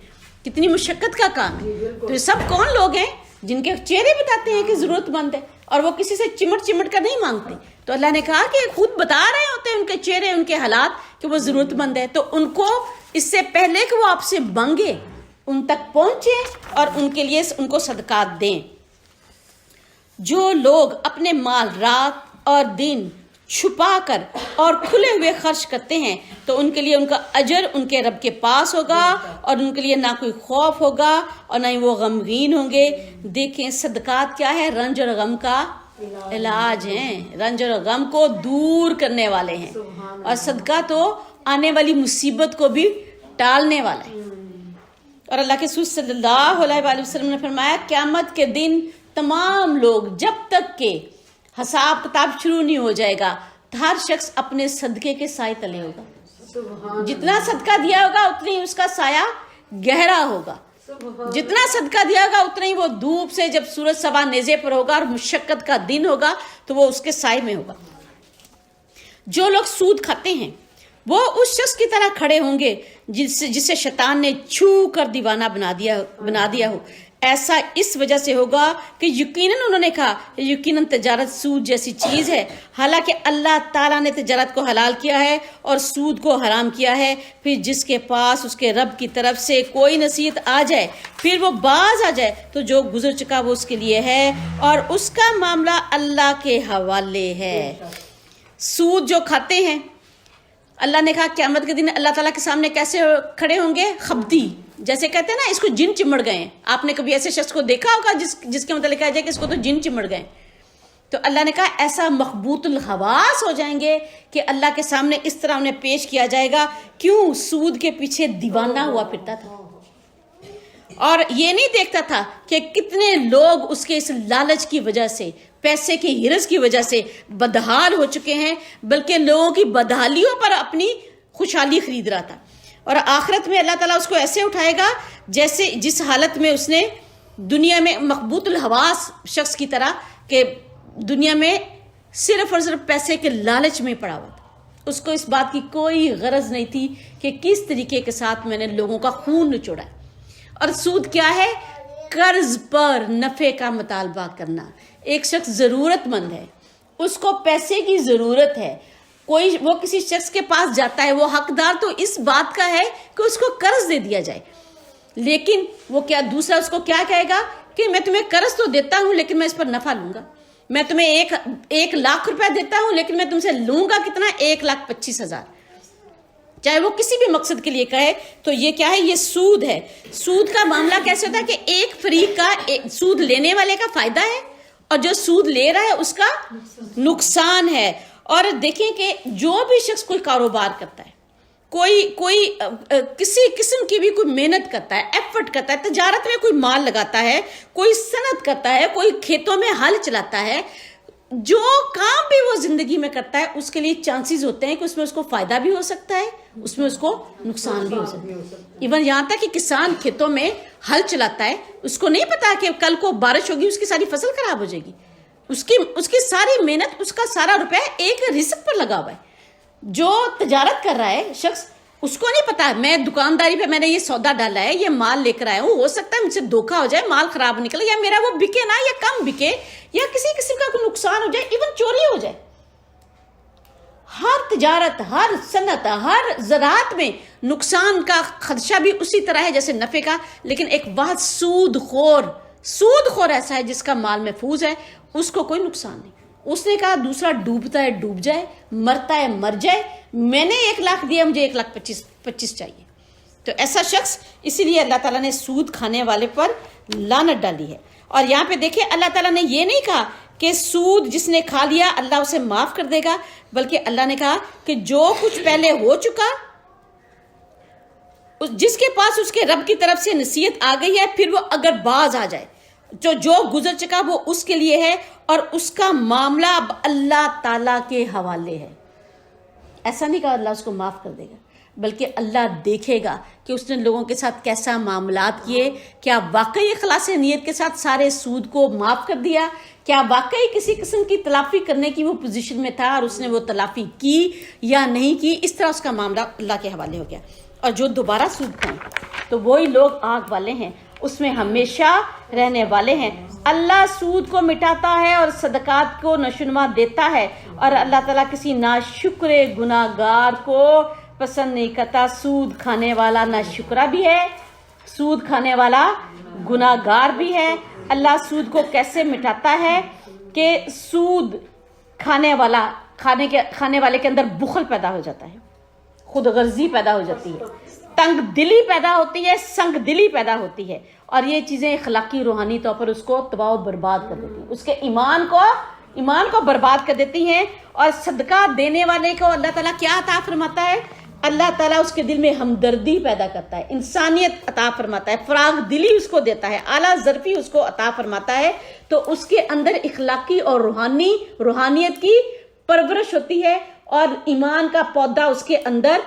کتنی مشقت کا کام ہے. تو یہ سب کون لوگ ہیں جن کے چہرے بتاتے ہیں کہ ضرورت مند ہے, اور وہ کسی سے چمٹ کر نہیں مانگتے. تو اللہ نے کہا کہ خود بتا رہے ہوتے ہیں ان کے چہرے, ان کے حالات کہ وہ ضرورت مند ہے. تو ان کو اس سے پہلے کہ وہ آپ سے مانگے ان تک پہنچے اور ان کے لیے ان کو صدقات دیں. جو لوگ اپنے مال رات اور دن چھپا کر اور کھلے ہوئے خرچ کرتے ہیں تو ان کے لیے ان کا اجر ان کے رب کے پاس ہوگا, اور ان کے لیے نہ کوئی خوف ہوگا اور نہ ہی وہ غمگین ہوں گے. دیکھیں صدقات کیا ہے, رنج اور غم کا علاج ہیں, رنج اور غم کو دور کرنے والے ہیں, اور صدقہ تو آنے والی مصیبت کو بھی ٹالنے والا ہے. اور اللہ کے رسول صلی اللہ علیہ وآلہ وسلم نے فرمایا قیامت کے دن تمام لوگ جب تک کہ حساب کتاب شروع نہیں ہو جائے گا ہر شخص اپنے صدقے کے سائے تلے ہوگا. جتنا صدقہ دیا ہوگا اتنی اس کا سایہ گہرا ہوگا, جتنا صدقہ دیا ہوگا اتنا ہی وہ دھوپ سے جب سورج صبح نیزے پر ہوگا اور مشقت کا دن ہوگا تو وہ اس کے سائے میں ہوگا. جو لوگ سود کھاتے ہیں وہ اس شخص کی طرح کھڑے ہوں گے جسے شیطان نے چھو کر دیوانہ بنا دیا ہو. ایسا اس وجہ سے ہوگا کہ یقیناً انہوں نے کہا یقیناً تجارت سود جیسی چیز ہے, حالانکہ اللہ تعالیٰ نے تجارت کو حلال کیا ہے اور سود کو حرام کیا ہے. پھر جس کے پاس اس کے رب کی طرف سے کوئی نصیحت آ جائے پھر وہ باز آ جائے تو جو گزر چکا وہ اس کے لیے ہے اور اس کا معاملہ اللہ کے حوالے ہے. سود جو کھاتے ہیں اللہ نے کہا قیامت کے دن اللہ تعالیٰ کے سامنے کیسے کھڑے ہوں گے, خبتی, جیسے کہتے ہیں نا اس کو جن چمڑ گئے ہیں. آپ نے کبھی ایسے شخص کو دیکھا ہوگا جس کے متعلق کہا جائے کہ اس کو تو جن چمڑ گئے. تو اللہ نے کہا ایسا مخبوط الحواس ہو جائیں گے کہ اللہ کے سامنے اس طرح انہیں پیش کیا جائے گا. کیوں؟ سود کے پیچھے دیوانہ ہوا پھرتا تھا اور یہ نہیں دیکھتا تھا کہ کتنے لوگ اس کے اس لالچ کی وجہ سے, پیسے کی ہرس کی وجہ سے بدحال ہو چکے ہیں, بلکہ لوگوں کی بدحالیوں پر اپنی خوشحالی خرید رہا تھا. اور آخرت میں اللہ تعالیٰ اس کو ایسے اٹھائے گا جیسے جس حالت میں اس نے دنیا میں مخبوط الحواس شخص کی طرح کہ دنیا میں صرف اور صرف پیسے کے لالچ میں پڑا ہوا تھا. اس کو اس بات کی کوئی غرض نہیں تھی کہ کس طریقے کے ساتھ میں نے لوگوں کا خون نچوڑا ہے. اور سود کیا ہے؟ قرض پر نفع کا مطالبہ کرنا. ایک شخص ضرورت مند ہے, اس کو پیسے کی ضرورت ہے, وہ کسی شخص کے پاس جاتا ہے, وہ حقدار تو اس بات کا ہے کہ اس کو قرض دے دیا جائے, لیکن وہ کیا دوسرا اس کو کیا کہے گا کہ میں تمہیں قرض تو دیتا ہوں لیکن میں اس پر نفع لوں گا. میں تمہیں 1,00,000 روپے دیتا ہوں لیکن میں تم سے لوں گا کتنا؟ 1,25,000. چاہے وہ کسی بھی مقصد کے لیے کہے. تو یہ کیا ہے؟ یہ سود ہے. سود کا معاملہ کیسے ہوتا ہے کہ ایک فریق کا سود لینے والے کا فائدہ ہے اور جو سود لے رہا ہے اس کا نقصان ہے. اور دیکھیں کہ جو بھی شخص کوئی کاروبار کرتا ہے, کوئی کسی قسم کی بھی کوئی محنت کرتا ہے, ایفرٹ کرتا ہے, تجارت میں کوئی مال لگاتا ہے, کوئی صنعت کرتا ہے, کوئی کھیتوں میں ہل چلاتا ہے, جو کام بھی وہ زندگی میں کرتا ہے اس کے لیے چانسز ہوتے ہیں کہ اس میں اس کو فائدہ بھی ہو سکتا ہے, اس میں اس کو نقصان بھی ہو سکتا ہے. ایون یہاں تک کہ کسان کھیتوں میں ہل چلاتا ہے, اس کو نہیں پتا کہ کل کو بارش ہوگی اس کی ساری فصل خراب ہو جائے گی. اس کی ساری محنت, اس کا سارا روپے ایک رزق پر لگا ہوا ہے. جو تجارت کر رہا ہے شخص, اس کو نہیں پتا میں دکانداری پہ میں نے یہ سودا ڈالا ہے, یہ مال لے کر آیا ہوں, ہو سکتا ہے مجھ سے دھوکا ہو جائے, مال خراب نکلے, یا میرا وہ بکے نہ, یا کم بکے, یا کسی قسم کا کوئی نقصان ہو جائے, ایون چوری ہو جائے. ہر تجارت, ہر صنعت, ہر زراعت میں نقصان کا خدشہ بھی اسی طرح ہے جیسے نفع کا. لیکن ایک واحد سود خور ایسا ہے جس کا مال محفوظ ہے, اس کو کوئی نقصان نہیں. اس نے کہا دوسرا ڈوبتا ہے ڈوب جائے, مرتا ہے مر جائے, میں نے 1,00,000 دیا, مجھے 1,25,000 چاہیے. تو ایسا شخص, اسی لیے اللہ تعالیٰ نے سود کھانے والے پر لعنت ڈالی ہے. اور یہاں پہ دیکھیں اللہ تعالیٰ نے یہ نہیں کہا کہ سود جس نے کھا لیا اللہ اسے معاف کر دے گا, بلکہ اللہ نے کہا کہ جو کچھ پہلے ہو چکا, جس کے پاس اس کے رب کی طرف سے نصیحت آ گئی ہے, پھر وہ اگر باز آ جائے, جو گزر چکا وہ اس کے لیے ہے اور اس کا معاملہ اب اللہ تعالیٰ کے حوالے ہے. ایسا نہیں کہا اللہ اس کو معاف کر دے گا, بلکہ اللہ دیکھے گا کہ اس نے لوگوں کے ساتھ کیسا معاملات کیے. کیا واقعی اخلاص نیت کے ساتھ سارے سود کو معاف کر دیا؟ کیا واقعی کسی قسم کی تلافی کرنے کی وہ پوزیشن میں تھا اور اس نے وہ تلافی کی یا نہیں کی؟ اس طرح اس کا معاملہ اللہ کے حوالے ہو گیا. اور جو دوبارہ سود کھائیں تو وہی لوگ آگ والے ہیں، اس میں ہمیشہ رہنے والے ہیں. اللہ سود کو مٹاتا ہے اور صدقات کو نشوونما دیتا ہے، اور اللہ تعالیٰ کسی ناشکر گناہ گار کو پسند نہیں کرتا. سود کھانے والا ناشکرا بھی ہے، سود کھانے والا گناہ گار بھی ہے. اللہ سود کو کیسے مٹاتا ہے کہ سود کھانے والے کے اندر بخل پیدا ہو جاتا ہے، خود غرضی پیدا ہو جاتی ہے، تنگ دلی پیدا ہوتی ہے، سنگ دلی پیدا ہوتی ہے، اور یہ چیزیں اخلاقی روحانی طور پر اس کو تباہ و برباد کر دیتی ہیں، اس کے ایمان کو برباد کر دیتی ہیں. اور صدقہ دینے والے کو اللہ تعالیٰ کیا عطا فرماتا ہے؟ اللہ تعالیٰ اس کے دل میں ہمدردی پیدا کرتا ہے، انسانیت عطا فرماتا ہے، فراغ دلی اس کو دیتا ہے، اعلیٰ ظرفی اس کو عطا فرماتا ہے. تو اس کے اندر اخلاقی اور روحانیت کی پرورش ہوتی ہے، اور ایمان کا پودا اس کے اندر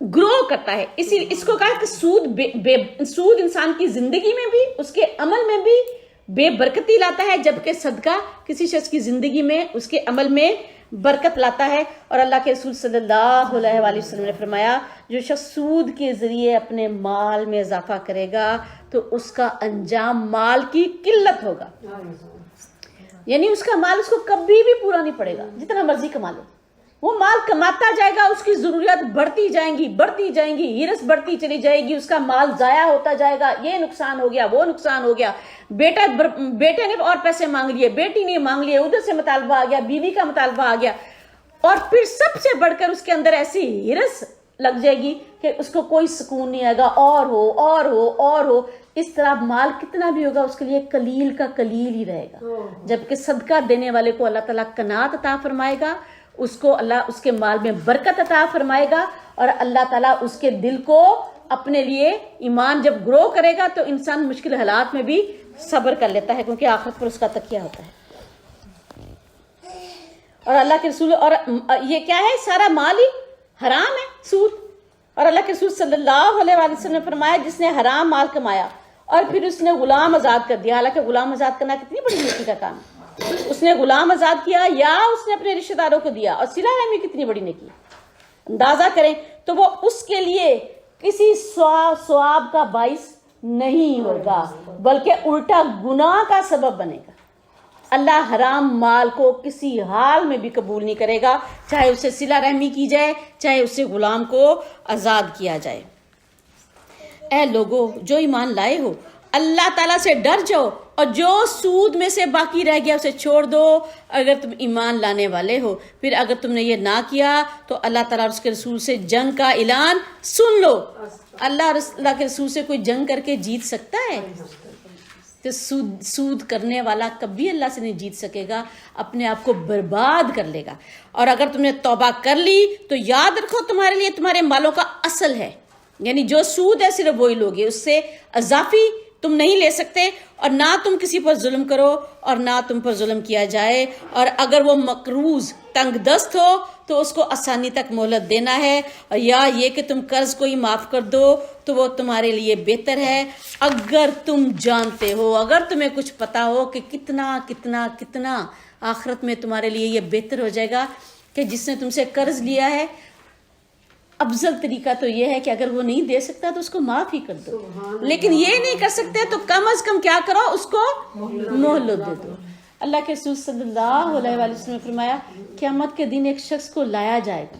گرو کرتا ہے. اس کو کہا کہ سود انسان کی زندگی میں بھی، اس کے عمل میں بھی بے برکتی لاتا ہے، جبکہ صدقہ کسی شخص کی زندگی میں، اس کے عمل میں برکت لاتا ہے. اور اللہ کے رسول صلی اللہ علیہ وآلہ وسلم نے فرمایا جو شخص سود کے ذریعے اپنے مال میں اضافہ کرے گا تو اس کا انجام مال کی قلت ہوگا. یعنی اس کا مال اس کو کبھی بھی پورا نہیں پڑے گا، جتنا مرضی کما لے وہ مال کماتا جائے گا، اس کی ضروریات بڑھتی جائیں گی، ہرس بڑھتی چلی جائے گی، اس کا مال ضائع ہوتا جائے گا. یہ نقصان ہو گیا، وہ نقصان ہو گیا، بیٹے نے اور پیسے مانگ لیے، بیٹی نے مانگ لیے، ادھر سے مطالبہ آ گیا، بیوی کا مطالبہ آ گیا، اور پھر سب سے بڑھ کر اس کے اندر ایسی ہرس لگ جائے گی کہ اس کو کوئی سکون نہیں آئے گا، اور ہو. اس طرح مال کتنا بھی ہوگا اس کے لیے قلیل کا قلیل ہی رہے گا. جبکہ صدقہ دینے والے کو اللہ تعالیٰ قناعت عطا فرمائے گا، اس کو اللہ اس کے مال میں برکت عطا فرمائے گا، اور اللہ تعالیٰ اس کے دل کو اپنے لیے ایمان جب گرو کرے گا تو انسان مشکل حالات میں بھی صبر کر لیتا ہے، کیونکہ آخرت پر اس کا تکیہ ہوتا ہے. اور اللہ کے رسول، اور یہ کیا ہے؟ سارا مال ہی حرام ہے، سود. اور اللہ کے رسول صلی اللہ علیہ وآلہ وسلم نے فرمایا جس نے حرام مال کمایا اور پھر اس نے غلام آزاد کر دیا، حالانکہ غلام آزاد کرنا کتنی بڑی نیکی کا کام ہے. اس نے غلام آزاد کیا یا اس نے اپنے رشتہ داروں کو دیا، اور صلہ رحمی کتنی بڑی نیکی. اندازہ کریں تو وہ اس کے لیے کسی ثواب کا باعث نہیں ہوگا، بلکہ الٹا گناہ کا سبب بنے گا. اللہ حرام مال کو کسی حال میں بھی قبول نہیں کرے گا، چاہے اسے صلہ رحمی کی جائے، چاہے اسے غلام کو آزاد کیا جائے. اے لوگو جو ایمان لائے ہو، اللہ تعالیٰ سے ڈر جاؤ، اور جو سود میں سے باقی رہ گیا اسے چھوڑ دو اگر تم ایمان لانے والے ہو. پھر اگر تم نے یہ نہ کیا تو اللہ تعالیٰ اور اس کے رسول سے جنگ کا اعلان سن لو. اللہ کے رسول سے کوئی جنگ کر کے جیت سکتا ہے؟ تو سود کرنے والا کبھی اللہ سے نہیں جیت سکے گا، اپنے آپ کو برباد کر لے گا. اور اگر تم نے توبہ کر لی تو یاد رکھو تمہارے لیے تمہارے مالوں کا اصل ہے، یعنی جو سود ہے صرف وہی لوگ ہیں، اس سے اضافی تم نہیں لے سکتے. اور نہ تم کسی پر ظلم کرو اور نہ تم پر ظلم کیا جائے. اور اگر وہ مقروض تنگ دست ہو تو اس کو آسانی تک مہلت دینا ہے، اور یا یہ کہ تم قرض کو ہی معاف کر دو تو وہ تمہارے لیے بہتر ہے. اگر تم جانتے ہو، اگر تمہیں کچھ پتا ہو کہ کتنا کتنا کتنا آخرت میں تمہارے لیے یہ بہتر ہو جائے گا کہ جس نے تم سے قرض لیا ہے، افضل طریقہ تو یہ ہے کہ اگر وہ نہیں دے سکتا تو اس کو معاف ہی کر دو. لیکن یہ نہیں کر سکتے تو کم از کم کیا کرو، اس کو مہلت دے دو. اللہ کے رسول صلی اللہ علیہ وآلہ وسلم نے فرمایا قیامت کے دن ایک شخص کو لایا جائے گا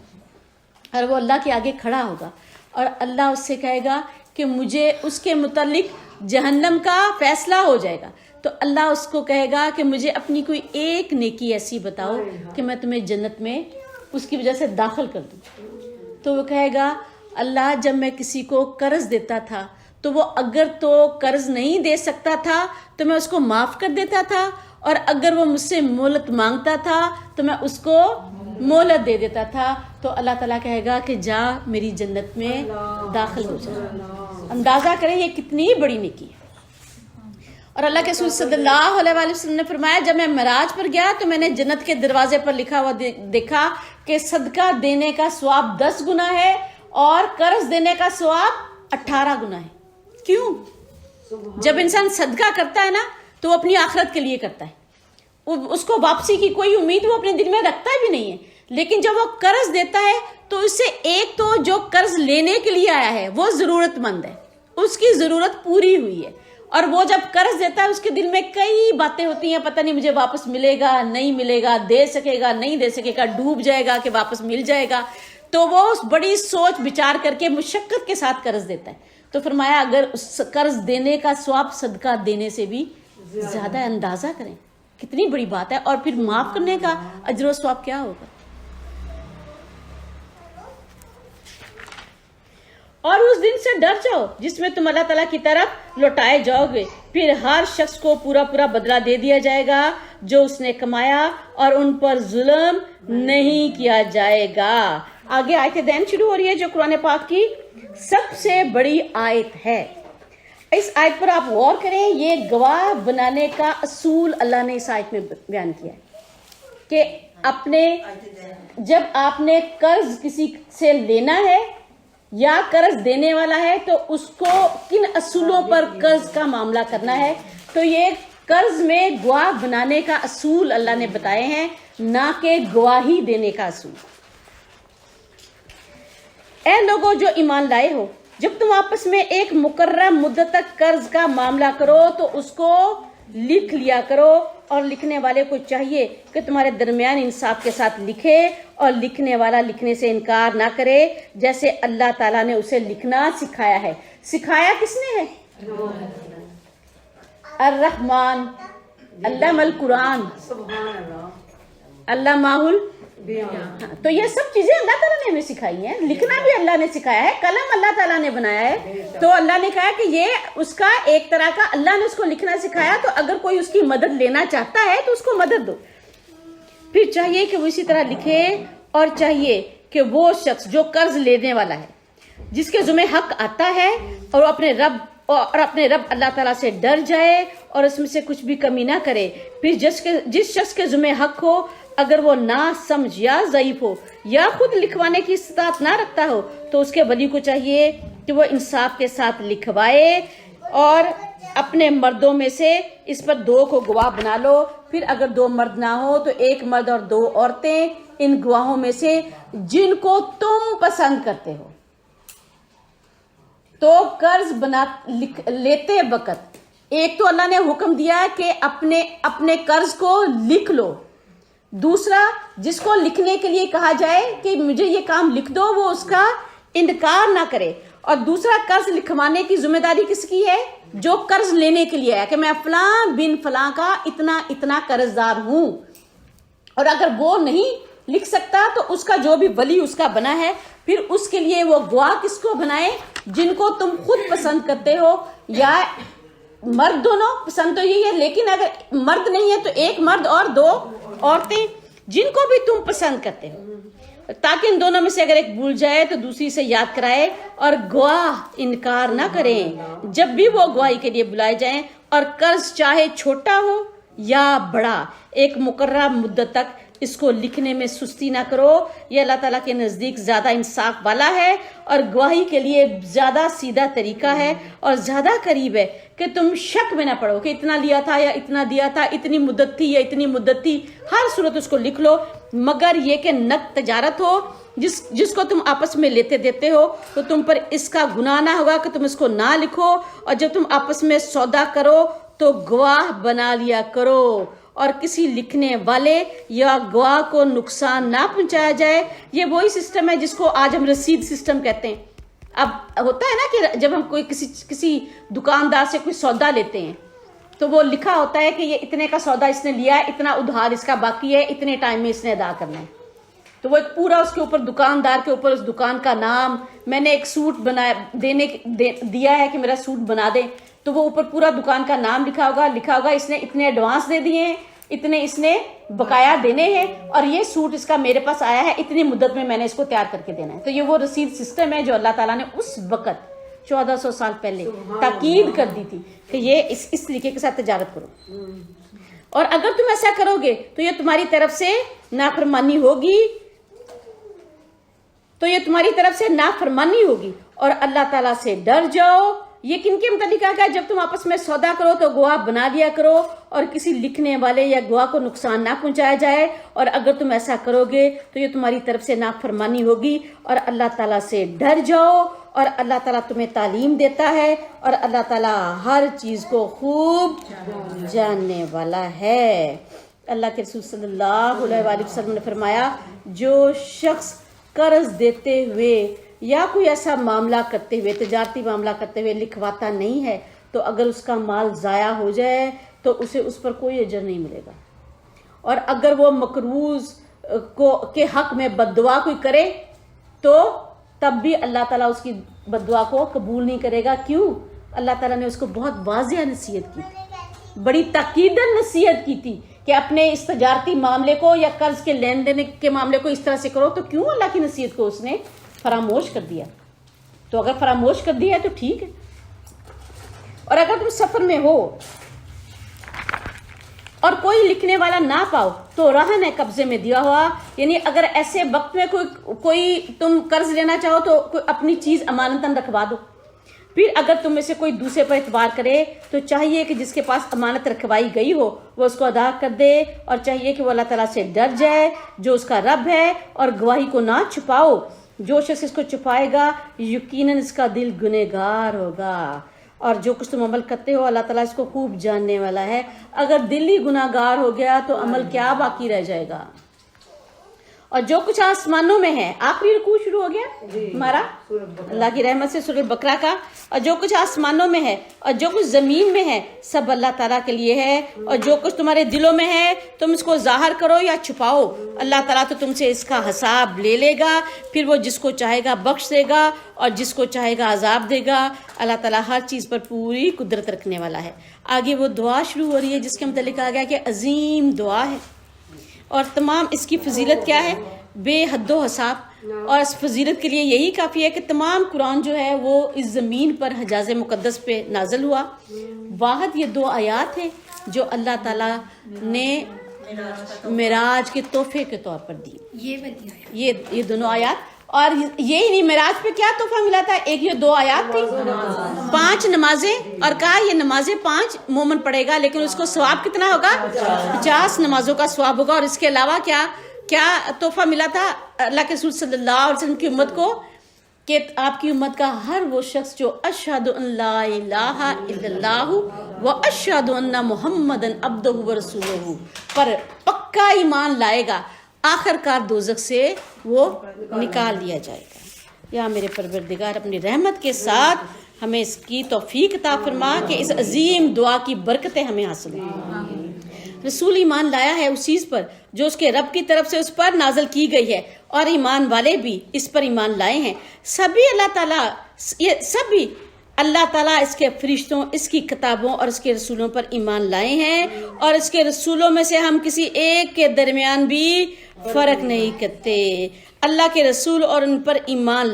اور وہ اللہ کے آگے کھڑا ہوگا، اور اللہ اس سے کہے گا کہ مجھے اس کے متعلق جہنم کا فیصلہ ہو جائے گا. تو اللہ اس کو کہے گا کہ مجھے اپنی کوئی ایک نیکی ایسی بتاؤ کہ میں تمہیں جنت میں اس کی وجہ سے داخل کر دوں. تو وہ کہے گا اللہ جب میں کسی کو قرض دیتا تھا تو وہ اگر تو قرض نہیں دے سکتا تھا تو میں اس کو معاف کر دیتا تھا، اور اگر وہ مجھ سے مہلت مانگتا تھا تو میں اس کو مہلت دے دیتا تھا. تو اللہ تعالیٰ کہے گا کہ جا میری جنت میں داخل ہو جا. اندازہ کریں یہ کتنی بڑی نیکی ہے. اور اللہ کے رسول صلی اللہ علیہ وآلہ وسلم نے فرمایا جب میں معراج پر گیا تو میں نے جنت کے دروازے پر لکھا ہوا دیکھا کہ صدقہ دینے کا ثواب 10 گنا ہے اور قرض دینے کا ثواب 18 گنا ہے. کیوں؟ جب انسان صدقہ کرتا ہے نا تو وہ اپنی آخرت کے لیے کرتا ہے, اس کو واپسی کی کوئی امید وہ اپنے دل میں رکھتا بھی نہیں ہے. لیکن جب وہ قرض دیتا ہے تو اس سے ایک تو جو قرض لینے کے لیے آیا ہے وہ ضرورت مند ہے, اس کی ضرورت پوری ہوئی ہے, اور وہ جب قرض دیتا ہے اس کے دل میں کئی باتیں ہوتی ہیں, پتہ نہیں مجھے واپس ملے گا نہیں ملے گا, دے سکے گا نہیں دے سکے گا, ڈوب جائے گا کہ واپس مل جائے گا. تو وہ بڑی سوچ بچار کر کے مشقت کے ساتھ قرض دیتا ہے. تو فرمایا اگر اس قرض دینے کا ثواب صدقہ دینے سے بھی زیادہ ہے. اندازہ کریں کتنی بڑی بات ہے. اور پھر معاف کرنے کا اجر و ثواب کیا ہوگا. اور اس دن سے ڈر جاؤ جس میں تم اللہ تعالیٰ کی طرف لوٹائے جاؤ گے, پھر ہر شخص کو پورا پورا بدلہ دے دیا جائے گا جو اس نے کمایا, اور ان پر ظلم نہیں کیا جائے گا. آگے آیت دین شروع ہو رہی ہے جو قرآن پاک کی سب سے بڑی آیت ہے. اس آیت پر آپ غور کریں, یہ گواہ بنانے کا اصول اللہ نے اس آیت میں بیان کیا ہے کہ جب آپ نے قرض کسی سے لینا ہے یا قرض دینے والا ہے تو اس کو کن اصولوں پر قرض کا معاملہ کرنا ہے. تو یہ قرض میں گواہ بنانے کا اصول اللہ نے بتائے ہیں, نہ کہ گواہی دینے کا اصول. اے لوگوں جو ایمان لائے ہو, جب تم آپس میں ایک مقررہ مدت تک قرض کا معاملہ کرو تو اس کو لکھ لیا کرو, اور لکھنے والے کو چاہیے کہ تمہارے درمیان انصاف کے ساتھ لکھے, اور لکھنے والا لکھنے سے انکار نہ کرے جیسے اللہ تعالیٰ نے اسے لکھنا سکھایا ہے. سکھایا کس نے ہے؟ الرحمن علم القرآن علامہ تو یہ سب چیزیں اللہ تعالیٰ نے ہمیں سکھائی ہیں. لکھنا بھی اللہ نے سکھایا ہے, قلم اللہ تعالیٰ نے بنایا ہے. تو اللہ نے کہا کہ یہ اس کا ایک طرح کا اللہ نے اس کو لکھنا سکھایا, تو اگر کوئی اس کی مدد لینا چاہتا ہے تو اس کو مدد دو. پھر چاہیے کہ وہ اسی طرح لکھے, اور چاہیے کہ وہ شخص جو قرض لینے والا ہے جس کے ذمہ حق آتا ہے اور اپنے رب اللہ تعالیٰ سے ڈر جائے اور اس میں سے کچھ بھی کمی نہ کرے. پھر جس شخص کے ذمہ حق ہو اگر وہ نہ سمجھ یا ضعیف ہو یا خود لکھوانے کی استطاعت نہ رکھتا ہو تو اس کے ولی کو چاہیے کہ وہ انصاف کے ساتھ لکھوائے, اور اپنے مردوں میں سے اس پر 2 کو گواہ بنا لو. پھر اگر 2 مرد نہ ہو تو 1 مرد اور 2 عورتیں ان گواہوں میں سے جن کو تم پسند کرتے ہو. تو قرض لیتے وقت ایک تو اللہ نے حکم دیا کہ اپنے قرض کو لکھ لو. دوسرا جس کو لکھنے کے لیے کہا جائے کہ مجھے یہ کام لکھ دو وہ اس کا انکار نہ کرے. اور دوسرا قرض لکھوانے کی ذمہ داری کس کی ہے؟ جو قرض لینے کے لیے آیا کہ میں فلاں بن فلاں کا اتنا قرض دار ہوں. اور اگر وہ نہیں لکھ سکتا تو اس کا جو بھی ولی اس کا بنا ہے, پھر اس کے لیے وہ گواہ کس کو بنائے؟ جن کو تم خود پسند کرتے ہو, یا مرد دونوں پسند تو یہی ہے, لیکن اگر مرد نہیں ہے تو 1 مرد اور 2 عورتیں جن کو بھی تم پسند کرتے ہو, تاکہ ان دونوں میں سے اگر ایک بھول جائے تو دوسری سے یاد کرائے. اور گواہ انکار نہ کریں جب بھی وہ گواہی کے لیے بلائے جائیں, اور قرض چاہے چھوٹا ہو یا بڑا ایک مقررہ مدت تک اس کو لکھنے میں سستی نہ کرو. یہ اللہ تعالیٰ کے نزدیک زیادہ انصاف والا ہے, اور گواہی کے لیے زیادہ سیدھا طریقہ ہے, اور زیادہ قریب ہے کہ تم شک میں نہ پڑو کہ اتنا لیا تھا یا اتنا دیا تھا, اتنی مدت تھی یا اتنی مدت تھی. ہر صورت اس کو لکھ لو, مگر یہ کہ نقد تجارت ہو جس کو تم آپس میں لیتے دیتے ہو تو تم پر اس کا گناہ نہ ہوگا کہ تم اس کو نہ لکھو. اور جب تم آپس میں سودا کرو تو گواہ بنا لیا کرو, اور کسی لکھنے والے یا گواہ کو نقصان نہ پہنچایا جائے. یہ وہی سسٹم ہے جس کو آج ہم رسید سسٹم کہتے ہیں. اب ہوتا ہے نا کہ جب ہم کوئی کسی دکاندار سے کوئی سودا لیتے ہیں تو وہ لکھا ہوتا ہے کہ یہ اتنے کا سودا اس نے لیا ہے, اتنا ادھار اس کا باقی ہے, اتنے ٹائم میں اس نے ادا کرنا ہے. تو وہ ایک پورا اس کے اوپر دکاندار کے اوپر اس دکان کا نام, میں نے ایک سوٹ دیا ہے کہ میرا سوٹ بنا دیں, تو وہ اوپر پورا دکان کا نام لکھا ہوگا اس نے اتنے ایڈوانس دے دیے ہیں, اتنے اس نے بقایا دینے ہیں, اور یہ سوٹ اس کا میرے پاس آیا ہے, اتنی مدت میں نے اس کو تیار کر کے دینا ہے. تو یہ وہ رسید سسٹم ہے جو اللہ تعالیٰ نے اس وقت 1400 سال پہلے تاکید کر دی تھی کہ یہ اس طریقے کے ساتھ تجارت کرو. اور اگر تم ایسا کرو گے تو یہ تمہاری طرف سے نافرمانی ہوگی. تو یہ تمہاری طرف سے نافرمانی ہوگی، اور اللہ تعالیٰ سے ڈر جاؤ۔ یہ کن کے متعلق کہا گیا؟ جب تم آپس میں سودا کرو تو گواہ بنا لیا کرو، اور کسی لکھنے والے یا گواہ کو نقصان نہ پہنچایا جائے، اور اگر تم ایسا کرو گے تو یہ تمہاری طرف سے نافرمانی ہوگی، اور اللہ تعالیٰ سے ڈر جاؤ، اور اللہ تعالیٰ تمہیں تعلیم دیتا ہے، اور اللہ تعالیٰ ہر چیز کو خوب جاننے والا ہے۔ اللہ کے رسول صلی اللہ علیہ وآلہ وسلم نے فرمایا، جو شخص قرض دیتے ہوئے یا کوئی ایسا معاملہ کرتے ہوئے، تجارتی معاملہ کرتے ہوئے لکھواتا نہیں ہے، تو اگر اس کا مال ضائع ہو جائے تو اسے اس پر کوئی اجر نہیں ملے گا، اور اگر وہ مقروض کے حق میں بد دعا کوئی کرے تو تب بھی اللہ تعالیٰ اس کی بد دعا کو قبول نہیں کرے گا۔ کیوں؟ اللہ تعالیٰ نے اس کو بہت واضح نصیحت کی تھی، بڑی تاکیدن نصیحت کی تھی کہ اپنے اس تجارتی معاملے کو یا قرض کے لین دین کے معاملے کو اس طرح سے کرو، تو کیوں اللہ کی نصیحت کو اس نے فراموش کر دیا؟ تو اگر فراموش کر دیا ہے تو ٹھیک ہے۔ اور اگر تم سفر میں ہو اور کوئی لکھنے والا نہ پاؤ تو رہن ہے قبضے میں دیا ہوا، یعنی اگر ایسے وقت میں کوئی تم قرض لینا چاہو تو کوئی اپنی چیز امانتاً رکھوا دو۔ پھر اگر تم میں سے کوئی دوسرے پر اعتبار کرے تو چاہیے کہ جس کے پاس امانت رکھوائی گئی ہو وہ اس کو ادا کر دے، اور چاہیے کہ وہ اللہ تعالیٰ سے ڈر جائے جو اس کا رب ہے، اور گواہی کو نہ چھپاؤ۔ جو شخص اس کو چھپائے گا یقیناً اس کا دل گنہگار ہوگا، اور جو کچھ تم عمل کرتے ہو اللہ تعالیٰ اس کو خوب جاننے والا ہے۔ اگر دل ہی گنہگار ہو گیا تو عمل کیا باقی رہ جائے گا؟ اور جو کچھ آسمانوں میں ہے، آخری رکوع شروع ہو گیا ہمارا اللہ کی رحمت سے سورہ بقرہ کا، اور جو کچھ آسمانوں میں ہے اور جو کچھ زمین میں ہے سب اللہ تعالیٰ کے لیے ہے، اور جو کچھ تمہارے دلوں میں ہے تم اس کو ظاہر کرو یا چھپاؤ، اللہ تعالیٰ تو تم سے اس کا حساب لے لے گا، پھر وہ جس کو چاہے گا بخش دے گا اور جس کو چاہے گا عذاب دے گا۔ اللہ تعالیٰ ہر چیز پر پوری قدرت رکھنے والا ہے۔ آگے وہ دعا شروع ہو رہی ہے جس کے متعلق کہا گیا کہ عظیم دعا ہے، اور تمام اس کی فضیلت کیا ہے؟ بے حد و حساب، اور اس فضیلت کے لیے یہی کافی ہے کہ تمام قرآن جو ہے وہ اس زمین پر حجاز مقدس پہ نازل ہوا۔ واحد یہ 2 آیات ہیں جو اللہ تعالیٰ نے معراج کے تحفے کے طور پر دی، یہ دونوں آیات۔ اور یہی نہیں، معراج پہ کیا تحفہ ملا تھا؟ ایک یہ 2 آیات تھی، 5 نمازیں، اور کہا یہ نمازیں 5 مومن پڑھے گا لیکن اس کو ثواب کتنا ہوگا؟ 50 نمازوں کا ثواب ہوگا۔ اور اس کے علاوہ کیا تحفہ ملا تھا اللہ کے رسول صلی اللہ علیہ وسلم کی امت کو؟ کہ آپ کی امت کا ہر وہ شخص جو اشہد ان لا الہ الا اللہ و اشہد ان محمد عبدہ و رسولہ پر پکا ایمان لائے گا، آخر کار دوزخ سے وہ نکال لیا جائے گا۔ یا میرے پروردگار اپنی رحمت کے ساتھ ہمیں اس کی توفیق عطا فرما کہ اس عظیم دعا کی برکتیں ہمیں حاصل ہوں۔ رسول ایمان لایا ہے اس چیز پر جو اس کے رب کی طرف سے اس پر نازل کی گئی ہے، اور ایمان والے بھی اس پر ایمان لائے ہیں۔ سبھی اللہ تعالیٰ اس کے فرشتوں، اس کی کتابوں اور اس کے رسولوں پر ایمان لائے ہیں، اور اس کے رسولوں میں سے ہم کسی ایک کے درمیان بھی فرق نہیں کرتے۔ اللہ کے رسول اور ان پر ایمان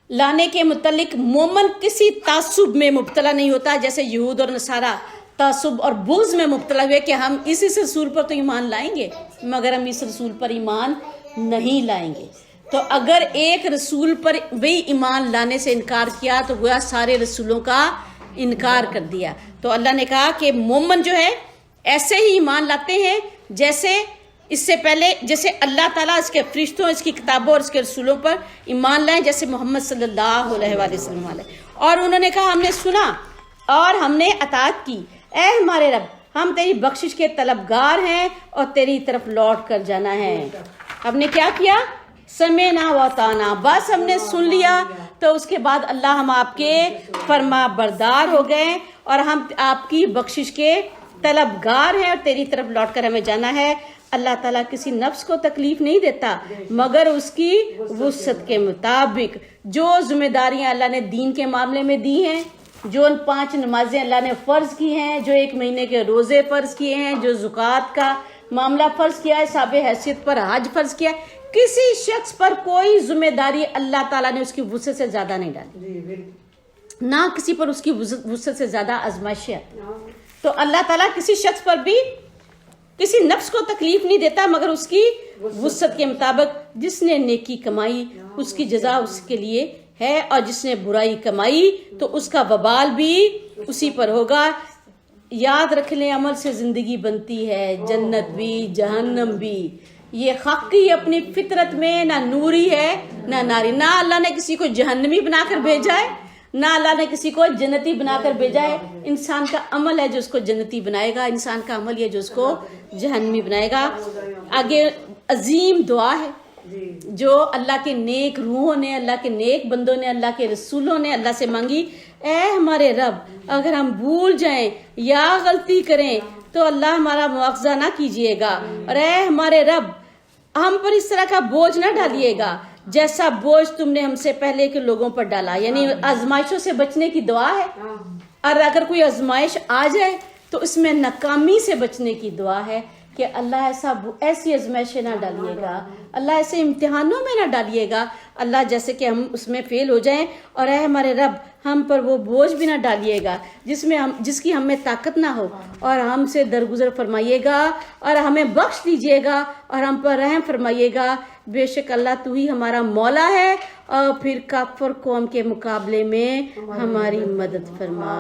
لانے کے متعلق مومن کسی تعصب میں مبتلا نہیں ہوتا، جیسے یہود اور نصارہ تعصب اور بغض میں مبتلا ہوئے کہ ہم اس رسول پر تو ایمان لائیں گے مگر ہم اس رسول پر ایمان نہیں لائیں گے۔ تو اگر ایک رسول پر بھی ایمان لانے سے انکار کیا تو گویا سارے رسولوں کا انکار کر دیا۔ تو اللہ نے کہا کہ مومن جو ہے ایسے ہی ایمان لاتے ہیں جیسے اس سے پہلے، جیسے اللہ تعالیٰ اس کے فرشتوں، اس کی کتابوں اور اس کے رسولوں پر ایمان لائیں جیسے محمد صلی اللہ علیہ وآلہ وسلم والے۔ اور انہوں نے کہا ہم نے سنا اور ہم نے اطاعت کی، اے ہمارے رب ہم تیری بخشش کے طلبگار ہیں اور تیری طرف لوٹ کر جانا ہے۔ ہم نے کیا کیا؟ سمعنا و اطعنا، بس ہم نے سن لیا۔ تو اس کے بعد اللہ ہم آپ کے فرما بردار ہو گئے اور ہم آپ کی بخشش کے طلبگار ہیں اور تیری طرف لوٹ کر ہمیں جانا ہے۔ اللہ تعالیٰ کسی نفس کو تکلیف نہیں دیتا مگر اس کی وسعت کے مطابق۔ جو ذمہ داریاں اللہ نے دین کے معاملے میں دی ہیں، جو ان 5 نمازیں اللہ نے فرض کی ہیں، جو 1 مہینے کے روزے فرض کیے ہیں، جو زکوٰۃ کا معاملہ فرض کیا ہے، صاحب حیثیت پر حج فرض کیا ہے، کسی شخص پر کوئی ذمہ داری اللہ تعالیٰ نے اس کی وسعت سے زیادہ نہیں ڈالی، نہ کسی پر اس کی وسعت سے زیادہ آزمائشیں۔ تو اللہ تعالیٰ کسی شخص پر بھی کسی نفس کو تکلیف نہیں دیتا مگر اس کی وسعت کے مطابق. جس نے نیکی کمائی اس کی جزا اس کے لیے ہے اور جس نے برائی کمائی تو اس کا وبال بھی اسی پر ہوگا. یاد رکھ لیں عمل سے زندگی بنتی ہے, جنت بھی جہنم بھی. یہ حقی اپنی فطرت میں نہ نوری ہے نہ ناری. نہ اللہ نے کسی کو جہنمی بنا کر بھیجا ہے نہ اللہ نے کسی کو جنتی بنا کر بھیجا ہے. انسان کا عمل ہے جو اس کو جنتی بنائے گا, انسان کا عمل ہے جو اس کو جہنمی بنائے گا. آگے عظیم دعا ہے جو اللہ کے نیک روحوں نے, اللہ کے نیک بندوں نے, اللہ کے رسولوں نے اللہ سے مانگی. اے ہمارے رب, اگر ہم بھول جائیں یا غلطی کریں تو اللہ ہمارا مواخذہ نہ کیجیے گا. اور اے ہمارے رب, ہم پر اس طرح کا بوجھ نہ ڈالیے گا جیسا بوجھ تم نے ہم سے پہلے کے لوگوں پر ڈالا. یعنی آزمائشوں سے بچنے کی دعا ہے. اور اگر کوئی آزمائش آ جائے تو اس میں ناکامی سے بچنے کی دعا ہے کہ اللہ ایسی آزمائشیں نہ ڈالیے گا, اللہ ایسے امتحانوں میں نہ ڈالیے گا اللہ جیسے کہ ہم اس میں فیل ہو جائیں. اور اے ہمارے رب, ہم پر وہ بوجھ بھی نہ ڈالیے گا جس کی ہم میں طاقت نہ ہو, اور ہم سے درگزر فرمائیے گا اور ہمیں بخش دیجیے گا اور ہم پر رحم فرمائیے گا. بے شک اللہ تو ہی ہمارا مولا ہے اور پھر کافر قوم کے مقابلے میں ہماری مدد فرما.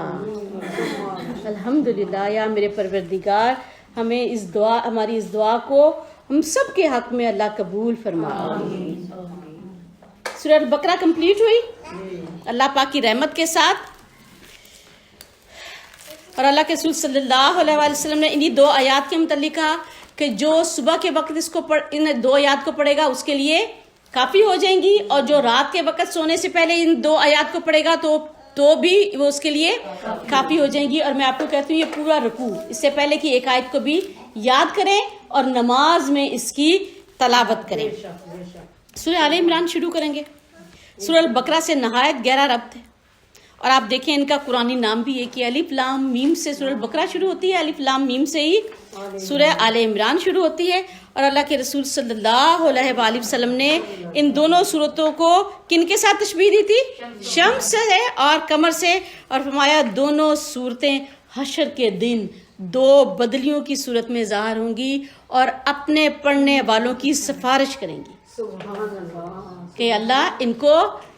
الحمدللہ. یا میرے پروردگار, ہمیں ہماری اس دعا کو ہم سب کے حق میں اللہ قبول فرما. سورہ البقرہ کمپلیٹ ہوئی اللہ پاک کی رحمت کے ساتھ. اور اللہ کے رسول صلی اللہ علیہ وآلہ وسلم نے انہی 2 آیات کے متعلق کہا کہ جو صبح کے وقت ان 2 آیات کو پڑھے گا اس کے لیے کافی ہو جائیں گی, اور جو رات کے وقت سونے سے پہلے ان 2 آیات کو پڑھے گا تو بھی وہ اس کے لیے کافی ہو جائیں گی. اور میں آپ کو کہتی ہوں یہ پورا رکوع اس سے پہلے کی ایک آیت کو بھی یاد کریں اور نماز میں اس کی تلاوت کریں. سورہ آل عمران شروع کریں گے. سورہ البقرہ سے نہایت گہرا ربط ہے, اور آپ دیکھیں ان کا قرآنی نام بھی ہے کہ الف لام میم سے سورہ البقرہ شروع ہوتی ہے, الف لام میم سے ہی سورہ آل عمران شروع ہوتی ہے. اور اللہ کے رسول صلی اللہ علیہ وآلہ وسلم نے ان دونوں صورتوں کو کن کے ساتھ تشبیہ دی تھی؟ شمس سے اور قمر سے, اور فرمایا دونوں صورتیں حشر کے دن 2 بدلیوں کی صورت میں ظاہر ہوں گی اور اپنے پڑھنے والوں کی سفارش کریں گی کہ اللہ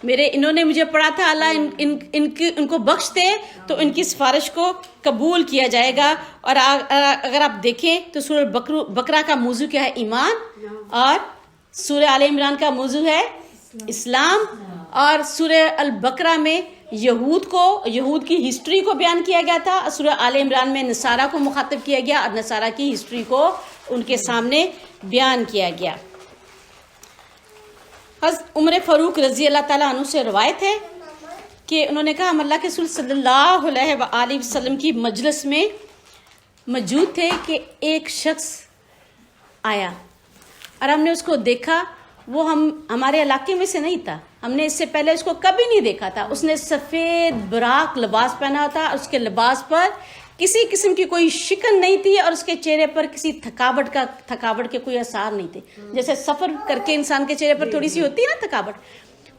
انہوں نے مجھے پڑھا تھا, اللہ ان کو بخش دے تو ان کی سفارش کو قبول کیا جائے گا. اور اگر آپ دیکھیں تو سورہ بقرہ کا موضوع کیا ہے؟ ایمان. اور سورہ آل عمران کا موضوع ہے اسلام. اور سورہ البقرہ میں یہود کی ہسٹری کو بیان کیا گیا تھا, سورہ آل عمران میں نصارہ کو مخاطب کیا گیا اور نصارہ کی ہسٹری کو ان کے سامنے بیان کیا گیا. حضرت عمر فاروق رضی اللہ تعالیٰ عنہ سے روایت ہے کہ انہوں نے کہا ہم اللہ کے رسول صلی اللہ علیہ وآلہ وسلم کی مجلس میں موجود تھے کہ ایک شخص آیا اور ہم نے اس کو دیکھا. وہ ہمارے علاقے میں سے نہیں تھا, ہم نے اس سے پہلے اس کو کبھی نہیں دیکھا تھا. اس نے سفید براق لباس پہنا تھا, اس کے لباس پر کسی قسم کی کوئی شکن نہیں تھی اور اس کے چہرے پر کسی تھکاوٹ کے کوئی آثار نہیں تھے. جیسے سفر کر کے انسان کے چہرے پر تھوڑی سی ہوتی ہے نا تھکاوٹ,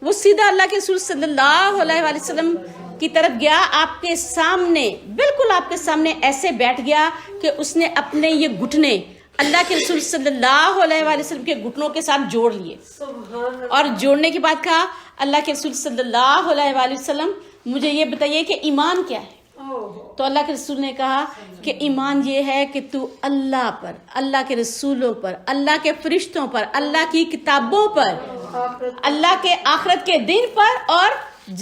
وہ سیدھا اللہ کے رسول صلی اللہ علیہ وآلہ وسلم کی طرف گیا, آپ کے سامنے, بالکل آپ کے سامنے ایسے بیٹھ گیا کہ اس نے اپنے یہ گھٹنے اللہ کے رسول صلی اللہ علیہ وآلہ وسلم کے گھٹنوں کے ساتھ جوڑ لیے, اور جوڑنے کے بعد کہا اللہ کے رسول صلی اللہ علیہ وآلہ وسلم مجھے یہ بتائیے کہ ایمان کیا ہے؟ تو اللہ کے رسول نے کہا کہ ایمان یہ ہے کہ تو اللہ پر, اللہ کے رسولوں پر, اللہ کے فرشتوں پر, اللہ کی کتابوں پر, اللہ کے آخرت کے دن پر اور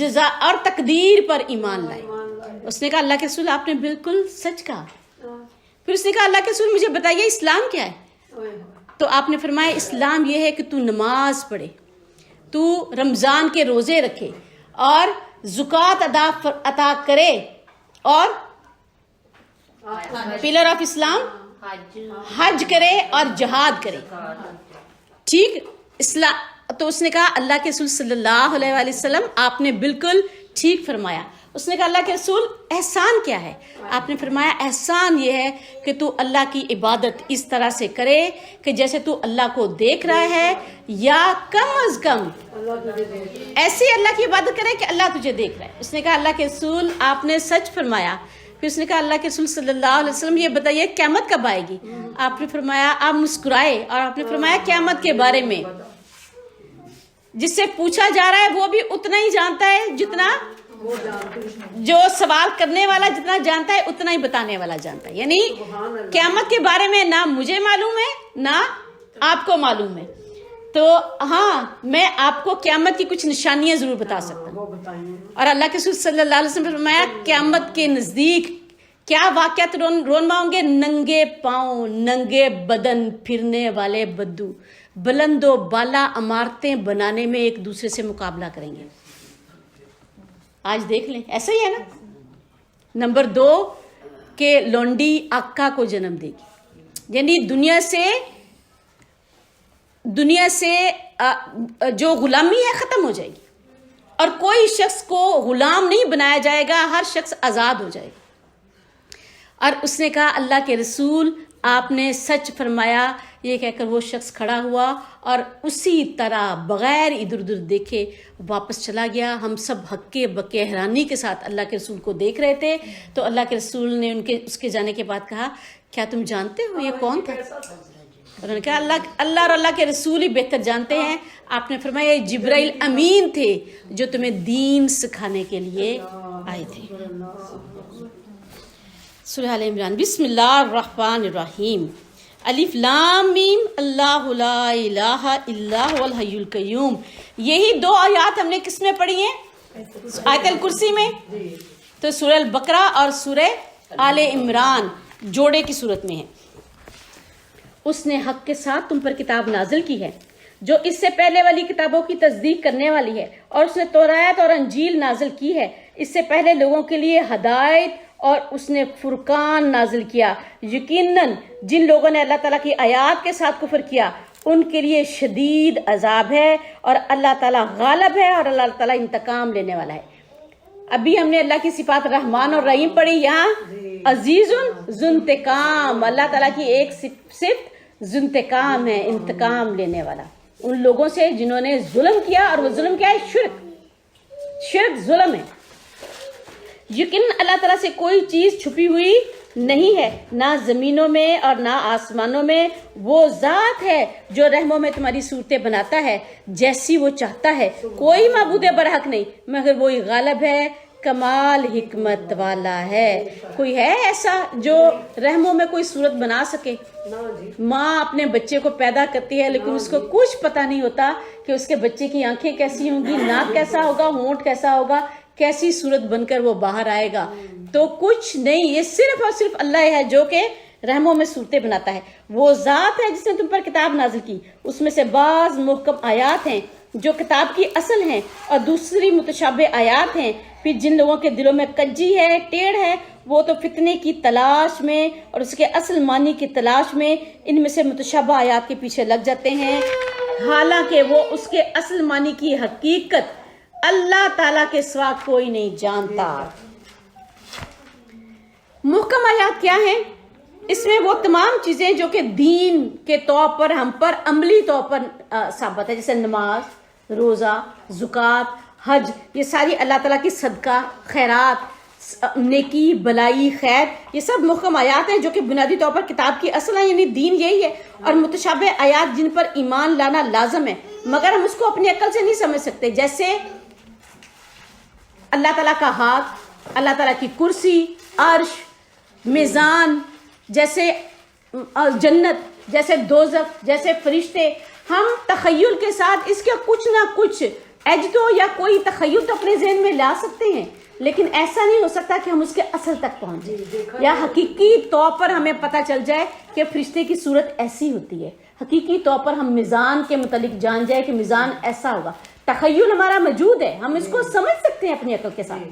جزا اور تقدیر پر ایمان لائے. اس نے کہا اللہ کے رسول آپ نے بالکل سچ کہا. پھر اس نے کہا اللہ کے رسول مجھے بتائیے اسلام کیا ہے؟ تو آپ نے فرمایا اسلام یہ ہے کہ تو نماز پڑھے, تو رمضان کے روزے رکھے اور زکوٰۃ عطا کرے, اور پلر آف اسلام حج کرے اور جہاد کرے. ٹھیک اسلام. تو اس نے کہا اللہ کے رسول صلی اللہ علیہ وآلہ وسلم آپ نے بالکل ٹھیک فرمایا. اس نے کہا اللہ کے رسول احسان کیا ہے؟ آپ نے فرمایا احسان یہ ہے کہ تو اللہ کی عبادت اس طرح سے کرے کہ جیسے تو اللہ کو دیکھ رہا ہے, یا کم از کم ایسی اللہ کی عبادت کرے کہ اللہ تجھے دیکھ رہا ہے. اس نے کہا اللہ کے رسول آپ نے سچ فرمایا پھر اس نے کہا اللہ کے رسول صلی اللہ علیہ وسلم یہ بتائیے قیامت کب آئے گی؟ آپ نے فرمایا، آپ مسکرائے اور آپ نے فرمایا قیامت کے بارے میں جس سے پوچھا جا رہا ہے وہ بھی اتنا ہی جانتا ہے جتنا جو سوال کرنے والا جتنا جانتا ہے اتنا ہی بتانے والا جانتا ہے. یعنی قیامت کے بارے میں نہ مجھے معلوم ہے نہ آپ کو معلوم ہے، تو ہاں میں آپ کو قیامت کی کچھ نشانیاں ضرور بتا سکتا ہوں. اور اللہ کے رسول صلی اللہ علیہ وسلم نے فرمایا قیامت کے نزدیک کیا واقعات رونما ہوں گے؟ ننگے پاؤں، ننگے بدن پھرنے والے بدو بلند و بالا عمارتیں بنانے میں ایک دوسرے سے مقابلہ کریں گے. آج دیکھ لیں ایسا ہی ہے نا. نمبر 2 کہ لونڈی آقا کو جنم دے گی، یعنی دنیا سے جو غلامی ہے ختم ہو جائے گی اور کوئی شخص کو غلام نہیں بنایا جائے گا، ہر شخص آزاد ہو جائے گا. اور اس نے کہا اللہ کے رسول آپ نے سچ فرمایا. یہ کہہ کر وہ شخص کھڑا ہوا اور اسی طرح بغیر ادھر ادھر دیکھے واپس چلا گیا. ہم سب ہکے بکے حیرانی کے ساتھ اللہ کے رسول کو دیکھ رہے تھے. تو اللہ کے رسول نے اس کے جانے کے بعد کہا کیا تم جانتے ہو یہ کون تھا؟ انہوں نے کہا اللہ اور اللہ کے رسول ہی بہتر جانتے ہیں. آپ نے فرمایا یہ جبرائیل امین تھے جو تمہیں دین سکھانے کے لیے آئے تھے. سورہ آل عمران. بسم اللہ الرحمن الرحیم. الف لام میم اللہ لا الہ الا هو الحی القیوم. یہی 2 آیات ہم نے کس میں پڑھی ہیں؟ آیت الکرسی میں. تو سورہ البقرہ اور سورہ آل عمران جوڑے کی صورت میں ہے. اس نے حق کے ساتھ تم پر کتاب نازل کی ہے جو اس سے پہلے والی کتابوں کی تصدیق کرنے والی ہے، اور اس نے توراۃ اور انجیل نازل کی ہے اس سے پہلے لوگوں کے لیے ہدایت، اور اس نے فرقان نازل کیا. یقیناً جن لوگوں نے اللہ تعالیٰ کی آیات کے ساتھ کفر کیا ان کے لیے شدید عذاب ہے، اور اللہ تعالیٰ غالب ہے اور اللہ تعالیٰ انتقام لینے والا ہے. ابھی ہم نے اللہ کی صفات رحمان اور رحیم پڑھی، یہاں عزیز ذو انتقام. اللہ تعالیٰ کی ایک صفت ذو انتقام ہے، انتقام لینے والا ان لوگوں سے جنہوں نے ظلم کیا. اور وہ ظلم کیا ہے؟ شرک ظلم ہے. یقیناً اللہ تعالیٰ سے کوئی چیز چھپی ہوئی نہیں ہے، نہ زمینوں میں اور نہ آسمانوں میں. وہ ذات ہے جو رحموں میں تمہاری صورتیں بناتا ہے جیسی وہ چاہتا ہے. کوئی معبود برحق نہیں مگر وہی غالب ہے، کمال حکمت والا ہے. کوئی ہے ایسا جو رحموں میں کوئی صورت بنا سکے؟ ماں اپنے بچے کو پیدا کرتی ہے لیکن اس کو کچھ پتہ نہیں ہوتا کہ اس کے بچے کی آنکھیں کیسی ہوں گی، ناک کیسا ہوگا، ہونٹ کیسا ہوگا، کیسی صورت بن کر وہ باہر آئے گا. تو کچھ نہیں، یہ صرف اور صرف اللہ ہے جو کہ رحموں میں صورتیں بناتا ہے. وہ ذات ہے جس نے تم پر کتاب نازل کی، اس میں سے بعض محکم آیات ہیں جو کتاب کی اصل ہیں اور دوسری متشابہ آیات ہیں. پھر جن لوگوں کے دلوں میں کجی ہے، ٹیڑھ ہے، وہ تو فتنے کی تلاش میں اور اس کے اصل معنی کی تلاش میں ان میں سے متشابہ آیات کے پیچھے لگ جاتے ہیں، حالانکہ وہ اس کے اصل معنی کی حقیقت اللہ تعالیٰ کے سوا کوئی نہیں جانتا. محکم آیات کیا ہیں؟ اس میں وہ تمام چیزیں جو کہ دین کے طور پر ہم پر عملی طور پر ثابت ہے، جیسے نماز، روزہ، زکوٰۃ، حج. یہ ساری اللہ تعالیٰ کی صدقہ، خیرات، نیکی، بلائی، خیر، یہ سب محکم آیات ہیں جو کہ بنیادی طور پر کتاب کی اصل ہیں، یعنی دین یہی ہے. اور متشابہ آیات جن پر ایمان لانا لازم ہے مگر ہم اس کو اپنی عقل سے نہیں سمجھ سکتے، جیسے اللہ تعالیٰ کا ہاتھ، اللہ تعالیٰ کی کرسی، عرش، میزان، جیسے جنت، جیسے دوزخ، جیسے فرشتے. ہم تخیل کے ساتھ اس کے کچھ نہ کچھ ایجدو یا کوئی تخیل تو اپنے ذہن میں لا سکتے ہیں، لیکن ایسا نہیں ہو سکتا کہ ہم اس کے اصل تک پہنچیں یا حقیقی طور پر ہمیں پتہ چل جائے کہ فرشتے کی صورت ایسی ہوتی ہے، حقیقی طور پر ہم میزان کے متعلق جان جائے کہ میزان ایسا ہوگا. تخیل ہمارا موجود ہے، ہم اس کو سمجھ سکتے ہیں اپنی عقل کے ساتھ.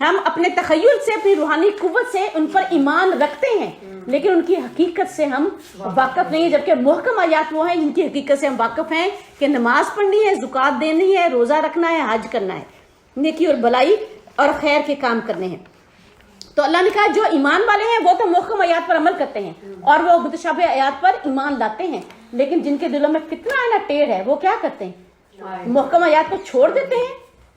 ہم اپنے تخیل سے، اپنی روحانی قوت سے ان پر ایمان رکھتے ہیں لیکن ان کی حقیقت سے ہم واقف نہیں ہیں. جبکہ محکم آیات وہ ہیں جن کی حقیقت سے ہم واقف ہیں کہ نماز پڑھنی ہے، زکوٰۃ دینی ہے، روزہ رکھنا ہے، حج کرنا ہے، نیکی اور بلائی اور خیر کے کام کرنے ہیں. تو اللہ نے کہا جو ایمان والے ہیں وہ تو محکم آیات پر عمل کرتے ہیں اور وہ متشابہ آیات پر ایمان لاتے ہیں، لیکن جن کے دلوں میں فتنہ ہے نا، ٹیڑھ ہے، وہ کیا کرتے ہیں؟ محکم آیات کو چھوڑ دیتے ہیں،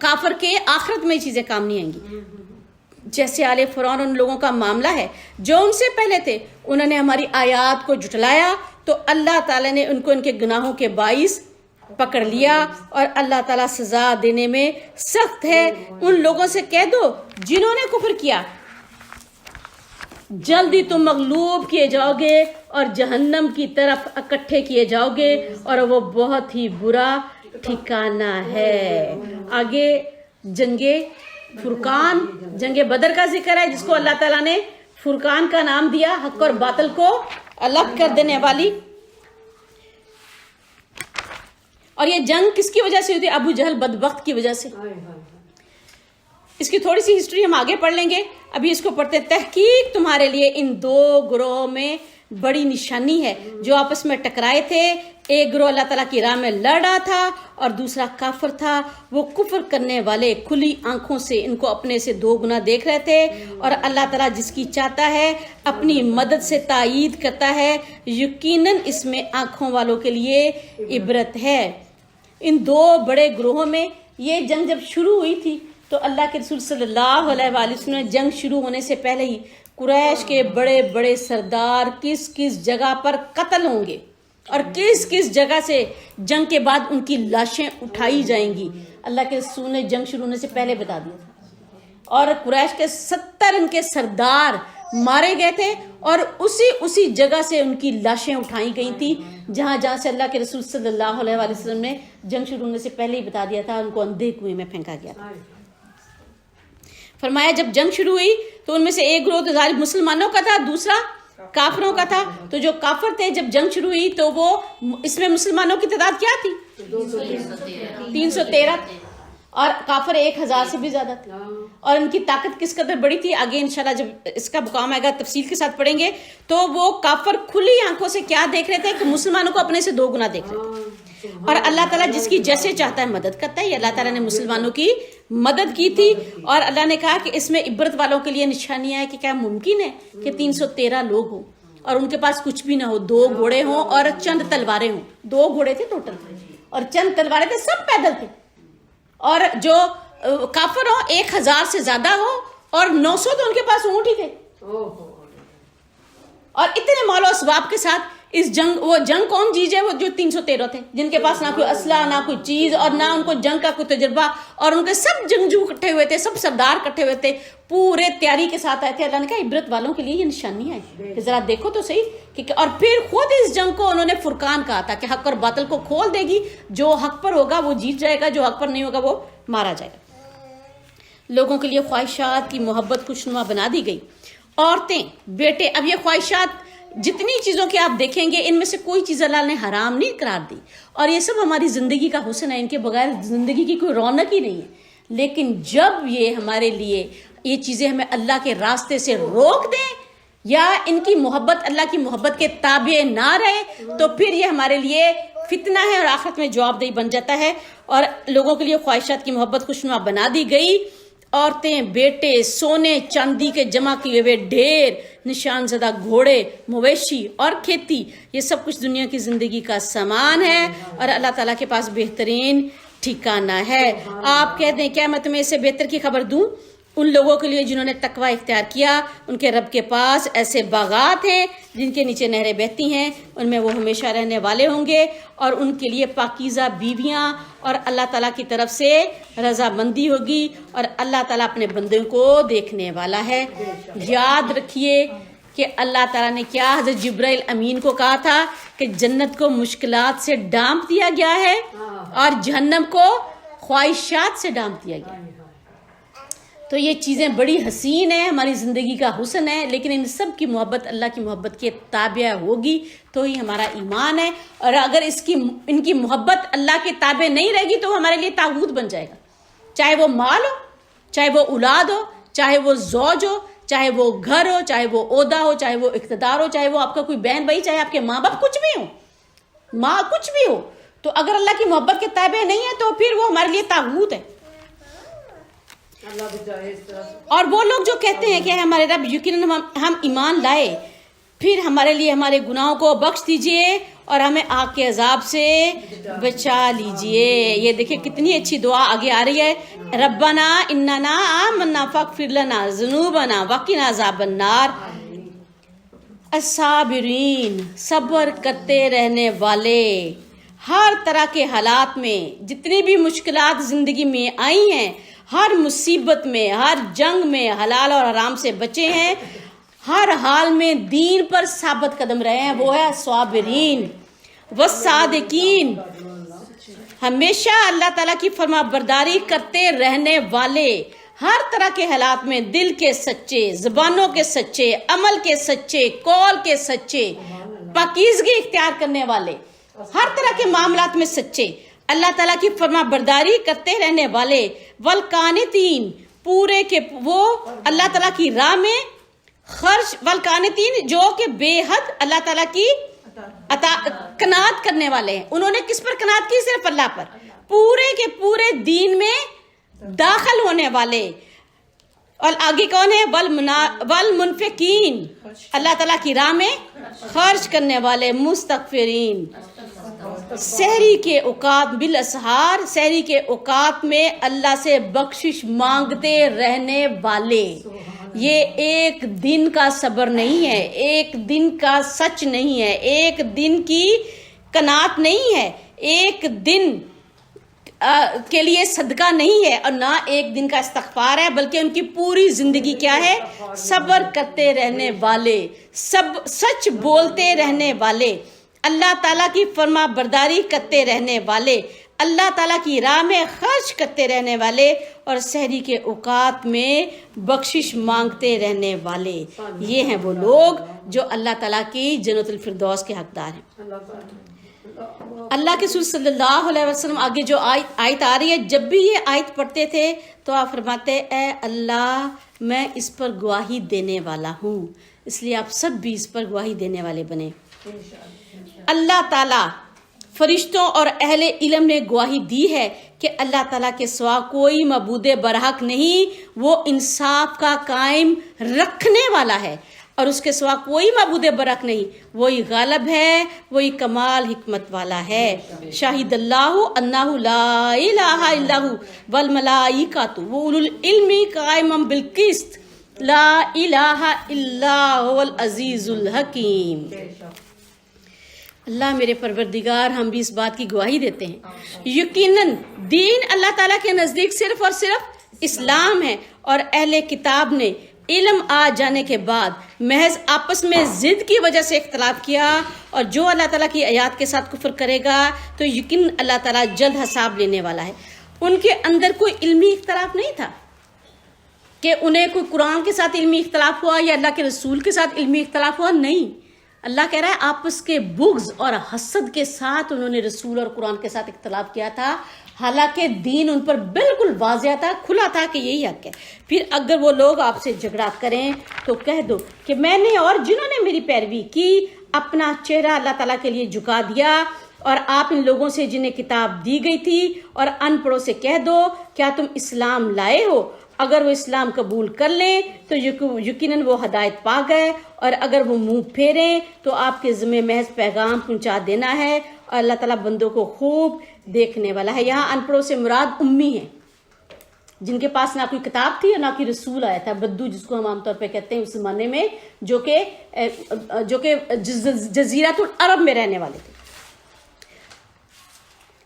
کافر کے آخرت میں یہ چیزیں کام نہیں آئیں گی. جیسے آل فرعون ان لوگوں کا معاملہ ہے جو ان سے پہلے تھے, انہوں نے ہماری آیات کو جھٹلایا تو اللہ تعالیٰ نے ان کو ان کے گناہوں کے باعث پکڑ لیا, اور اللہ تعالیٰ سزا دینے میں سخت ہے. ان لوگوں سے کہہ دو جنہوں نے کفر کیا, جلدی تم مغلوب کیے جاؤ گے اور جہنم کی طرف اکٹھے کیے جاؤ گے, اور وہ بہت ہی برا ٹھکانہ ہے. آگے جنگ فرقان, جنگ بدر کا ذکر ہے جس کو اللہ تعالیٰ نے فرقان کا نام دیا, حق اور باطل کو الگ کر دینے والی. اور یہ جنگ کس کی وجہ سے ہوئی تھی؟ ابو جہل بدبخت کی وجہ سے. اس کی تھوڑی سی ہسٹری ہم آگے پڑھ لیں گے, ابھی اس کو پڑھتے ہیں. تحقیق تمہارے لیے ان دو گروہوں میں بڑی نشانی ہے جو آپس میں ٹکرائے تھے. ایک گروہ اللہ تعالیٰ کی راہ میں لڑ رہا تھا اور دوسرا کافر تھا. وہ کفر کرنے والے کھلی آنکھوں سے ان کو اپنے سے دو گنا دیکھ رہے تھے, اور اللہ تعالیٰ جس کی چاہتا ہے اپنی مدد سے تائید کرتا ہے. یقیناً اس میں آنکھوں والوں کے لیے عبرت ہے. ان دو بڑے گروہوں میں یہ جنگ جب شروع ہوئی تھی تو اللہ کے رسول صلی اللہ علیہ وآلہ وسلم نے جنگ شروع ہونے سے پہلے ہی قریش کے بڑے بڑے سردار کس کس جگہ پر قتل ہوں گے اور کس کس جگہ سے جنگ کے بعد ان کی لاشیں اٹھائی جائیں گی, اللہ کے رسول نے جنگ شروع ہونے سے پہلے بتا دیا تھا. اور قریش کے 70 ان کے سردار مارے گئے تھے, اور اسی جگہ سے ان کی لاشیں اٹھائی گئی تھی جہاں سے اللہ کے رسول صلی اللہ علیہ وآلہ وسلم نے جنگ شروع ہونے سے پہلے ہی بتا دیا تھا. ان کو اندھے کنویں میں پھینکا گیا تھا. فرمایا جب جنگ شروع ہوئی تو ان میں سے ایک گروہ تو ظاہر مسلمانوں کا تھا, دوسرا کافروں کا تھا. تو جو کافر تھے جب جنگ شروع ہوئی تو وہ اس میں مسلمانوں کی تعداد کیا تھی؟ 313, اور کافر 1000 سے بھی زیادہ تھے. اور ان کی طاقت کس قدر بڑی تھی آگے انشاءاللہ جب اس کا مقام آئے گا تفصیل کے ساتھ پڑھیں گے. تو وہ کافر کھلی آنکھوں سے کیا دیکھ رہے تھے کہ مسلمانوں کو اپنے سے دو گنا دیکھ رہے تھے, اور اللہ تعالیٰ جس کی جیسے چاہتا ہے مدد کرتا ہے. اللہ تعالیٰ نے مسلمانوں کی مدد کی تھی, اور اللہ نے کہا کہ اس میں عبرت والوں کے لیے نشانیاں ہے کہ کیا ممکن ہے کہ 313 لوگ ہوں اور ان کے پاس کچھ بھی نہ ہو, 2 گھوڑے ہوں اور چند تلواریں ہوں. 2 گھوڑے تھے ٹوٹل اور چند تلواریں تھے, سب پیدل تھے. اور جو کافر ہو 1000 سے زیادہ ہو اور 900 تو ان کے پاس اونٹ ہی تھے, اور اتنے مال و اسباب کے ساتھ اس جنگ. وہ جنگ کون جیجے؟ وہ جو 313 تھے جن کے پاس نہ کوئی اسلحہ نہ کوئی چیز اور نہ ان کو جنگ کا کوئی تجربہ, اور ان کے سب جنگجو اکٹھے ہوئے تھے, سب سردار اکٹھے ہوئے تھے, پورے تیاری کے ساتھ آئے تھے. اللہ نے کہا عبرت والوں کے لیے یہ نشانی ہے کہ ذرا دیکھو تو صحیح. اور پھر خود اس جنگ کو انہوں نے فرقان کہا تھا کہ حق اور باطل کو کھول دے گی. جو حق پر ہوگا وہ جیت جائے گا, جو حق پر نہیں ہوگا وہ مارا جائے گا. لوگوں کے لیے خواہشات کی محبت خوشنما بنا دی گئی. عورتیں, بیٹے, اب یہ خواہشات جتنی چیزوں کی آپ دیکھیں گے ان میں سے کوئی چیز اللہ نے حرام نہیں قرار دی, اور یہ سب ہماری زندگی کا حسن ہے. ان کے بغیر زندگی کی کوئی رونق ہی نہیں ہے. لیکن جب یہ ہمارے لیے یہ چیزیں ہمیں اللہ کے راستے سے روک دیں یا ان کی محبت اللہ کی محبت کے تابع نہ رہے تو پھر یہ ہمارے لیے فتنہ ہے اور آخرت میں جواب دہی بن جاتا ہے. اور لوگوں کے لیے خواہشات کی محبت خوشنما بنا دی گئی. عورتیں, بیٹے, سونے چاندی کے جمع کیے ہوئے ڈھیر, نشان زدہ گھوڑے, مویشی اور کھیتی, یہ سب کچھ دنیا کی زندگی کا سامان ہے, اور اللہ تعالیٰ کے پاس بہترین ٹھکانہ ہے. آپ کہہ دیں کیا میں تمہیں اس سے بہتر کی خبر دوں؟ ان لوگوں کے لیے جنہوں نے تقوی اختیار کیا ان کے رب کے پاس ایسے باغات ہیں جن کے نیچے نہریں بہتی ہیں, ان میں وہ ہمیشہ رہنے والے ہوں گے, اور ان کے لیے پاکیزہ بیویاں, اور اللہ تعالیٰ کی طرف سے رضامندی ہوگی, اور اللہ تعالیٰ اپنے بندوں کو دیکھنے والا ہے. یاد رکھیے کہ اللہ تعالیٰ نے کیا حضرت جبرائیل امین کو کہا تھا کہ جنت کو مشکلات سے ڈانپ دیا گیا ہے اور جہنم کو خواہشات سے ڈانپ دیا گیا ہے. تو یہ چیزیں بڑی حسین ہیں, ہماری زندگی کا حسن ہے, لیکن ان سب کی محبت اللہ کی محبت کے تابع ہوگی تو ہی ہمارا ایمان ہے. اور اگر ان کی محبت اللہ کے تابع نہیں رہے گی تو وہ ہمارے لیے طاغوت بن جائے گا. چاہے وہ مال ہو, چاہے وہ اولاد ہو, چاہے وہ زوج ہو, چاہے وہ گھر ہو, چاہے وہ عہدہ ہو, چاہے وہ اقتدار ہو, چاہے وہ آپ کا کوئی بہن بھائی, چاہے آپ کے ماں باپ, کچھ بھی ہو, ماں کچھ بھی ہو, تو اگر اللہ کی محبت کے تابع نہیں ہے تو پھر وہ ہمارے لیے طاغوت ہے. اور وہ لوگ جو کہتے ہیں کہ ہمارے رب یقیناً ہم ایمان لائے, پھر ہمارے لیے ہمارے گناہوں کو بخش دیجئے اور ہمیں آگ کے عذاب سے بچا لیجئے. یہ دیکھیں کتنی اچھی دعا آگے آ رہی ہے. ربنا اننا آمنا فاغفر لنا ذنوبنا وقنا عذاب النار. الصابرین، صبر کرتے رہنے والے. ہر طرح کے حالات میں جتنی بھی مشکلات زندگی میں آئی ہیں، ہر مصیبت میں، ہر جنگ میں حلال اور حرام سے بچے ہیں، ہر حال میں دین پر ثابت قدم رہے ہیں، وہ ہے صابرین والصادقین. ہمیشہ اللہ تعالیٰ کی فرما برداری کرتے رہنے والے، ہر طرح کے حالات میں دل کے سچے، زبانوں کے سچے، عمل کے سچے، قول کے سچے، پاکیزگی اختیار کرنے والے، ہر طرح کے معاملات میں سچے، اللہ تعالیٰ کی فرما برداری کرتے رہنے والے. والقانتین، پورے کے وہ اللہ تعالیٰ کی راہ میں خرچ، والقانتین جو کہ بے حد اللہ تعالیٰ کی قناعت کرنے والے ہیں. انہوں نے کس پر قناعت کی؟ صرف اللہ پر. پورے کے پورے دین میں داخل ہونے والے. اور آگے کون ہے؟ والمنفقین، اللہ تعالیٰ کی راہ میں خرچ کرنے والے. مستغفرین، سحری کے اوقات بالاسحار، سحری کے اوقات میں اللہ سے بخشش مانگتے رہنے والے. یہ ایک دن کا صبر نہیں ہے، ایک دن کا سچ نہیں ہے، ایک دن کی قناعت نہیں ہے، ایک دن کے لیے صدقہ نہیں ہے، اور نہ ایک دن کا استغفار ہے، بلکہ ان کی پوری زندگی کیا ہے؟ صبر کرتے رہنے والے، سچ بولتے رہنے والے، اللہ تعالیٰ کی فرما برداری کرتے رہنے والے، اللہ تعالیٰ کی راہ میں خرچ کرتے رہنے والے، اور سحری کے اوقات میں بخشش مانگتے رہنے والے. یہ ہیں وہ لوگ جو اللہ تعالیٰ کی جنت الفردوس کے حقدار ہیں. اللہ کے رسول صلی اللہ علیہ وسلم آگے جو آیت آ رہی ہے، جب بھی یہ آیت پڑھتے تھے تو آپ فرماتے اے اللہ میں اس پر گواہی دینے والا ہوں. اس لیے آپ سب بھی اس پر گواہی دینے والے بنے. اللہ تعالیٰ، فرشتوں اور اہل علم نے گواہی دی ہے کہ اللہ تعالیٰ کے سوا کوئی معبود برحق نہیں، وہ انصاف کا قائم رکھنے والا ہے، اور اس کے سوا کوئی معبود برحق نہیں، وہی غالب ہے، وہی کمال حکمت والا ہے. شاہد اللہ انہ لا الہ الا ہو والملائکۃ واولو العلم قائما بالقسط لا الہ الا هو العزیز الحکیم. اللہ میرے پروردگار، ہم بھی اس بات کی گواہی دیتے ہیں یقیناً دین اللہ تعالیٰ کے نزدیک صرف اور صرف اسلام ہے، اور اہل کتاب نے علم آ جانے کے بعد محض آپس میں ضد کی وجہ سے اختلاف کیا، اور جو اللہ تعالیٰ کی آیات کے ساتھ کفر کرے گا تو یقیناً اللہ تعالیٰ جلد حساب لینے والا ہے. ان کے اندر کوئی علمی اختلاف نہیں تھا کہ انہیں کوئی قرآن کے ساتھ علمی اختلاف ہوا یا اللہ کے رسول کے ساتھ علمی اختلاف ہوا، نہیں. اللہ کہہ رہا ہے آپس کے بغض اور حسد کے ساتھ انہوں نے رسول اور قرآن کے ساتھ اختلاف کیا تھا، حالانکہ دین ان پر بالکل واضح تھا، کھلا تھا کہ یہی حق ہے. پھر اگر وہ لوگ آپ سے جھگڑا کریں تو کہہ دو کہ میں نے اور جنہوں نے میری پیروی کی اپنا چہرہ اللہ تعالیٰ کے لیے جھکا دیا، اور آپ ان لوگوں سے جنہیں کتاب دی گئی تھی اور ان پڑھوں سے کہہ دو کیا تم اسلام لائے ہو؟ اگر وہ اسلام قبول کر لیں تو یقیناً وہ ہدایت پا گئے، اور اگر وہ منہ پھیریں تو آپ کے ذمہ محض پیغام پہنچا دینا ہے، اور اللہ تعالیٰ بندوں کو خوب دیکھنے والا ہے. یہاں ان پڑھوں سے مراد امی ہیں، جن کے پاس نہ کوئی کتاب تھی اور نہ کوئی رسول آیا تھا. بدو جس کو ہم عام طور پہ کہتے ہیں اس زمانے میں، جو کہ جزیرۃ العرب میں رہنے والے تھے.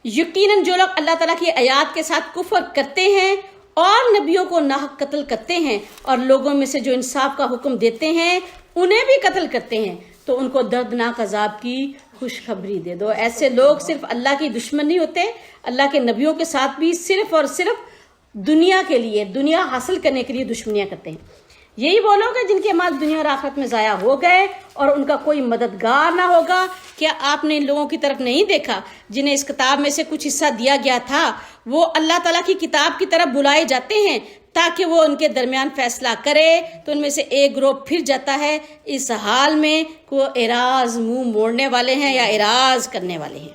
یقیناً جو لوگ اللہ تعالیٰ کی آیات کے ساتھ کفر کرتے ہیں اور نبیوں کو ناحق قتل کرتے ہیں، اور لوگوں میں سے جو انصاف کا حکم دیتے ہیں انہیں بھی قتل کرتے ہیں، تو ان کو دردناک عذاب کی خوشخبری دے دو. ایسے لوگ صرف اللہ کی دشمن نہیں ہوتے، اللہ کے نبیوں کے ساتھ بھی صرف اور صرف دنیا کے لیے، دنیا حاصل کرنے کے لیے دشمنیاں کرتے ہیں. یہی وہ لوگ ہیں جن کے مال دنیا اور آخرت میں ضائع ہو گئے اور ان کا کوئی مددگار نہ ہوگا. کیا آپ نے ان لوگوں کی طرف نہیں دیکھا جنہیں اس کتاب میں سے کچھ حصہ دیا گیا تھا؟ وہ اللہ تعالیٰ کی کتاب کی طرف بلائے جاتے ہیں تاکہ وہ ان کے درمیان فیصلہ کرے، تو ان میں سے ایک گروہ پھر جاتا ہے اس حال میں کہ وہ اعراض منہ موڑنے والے ہیں یا اعراض کرنے والے ہیں.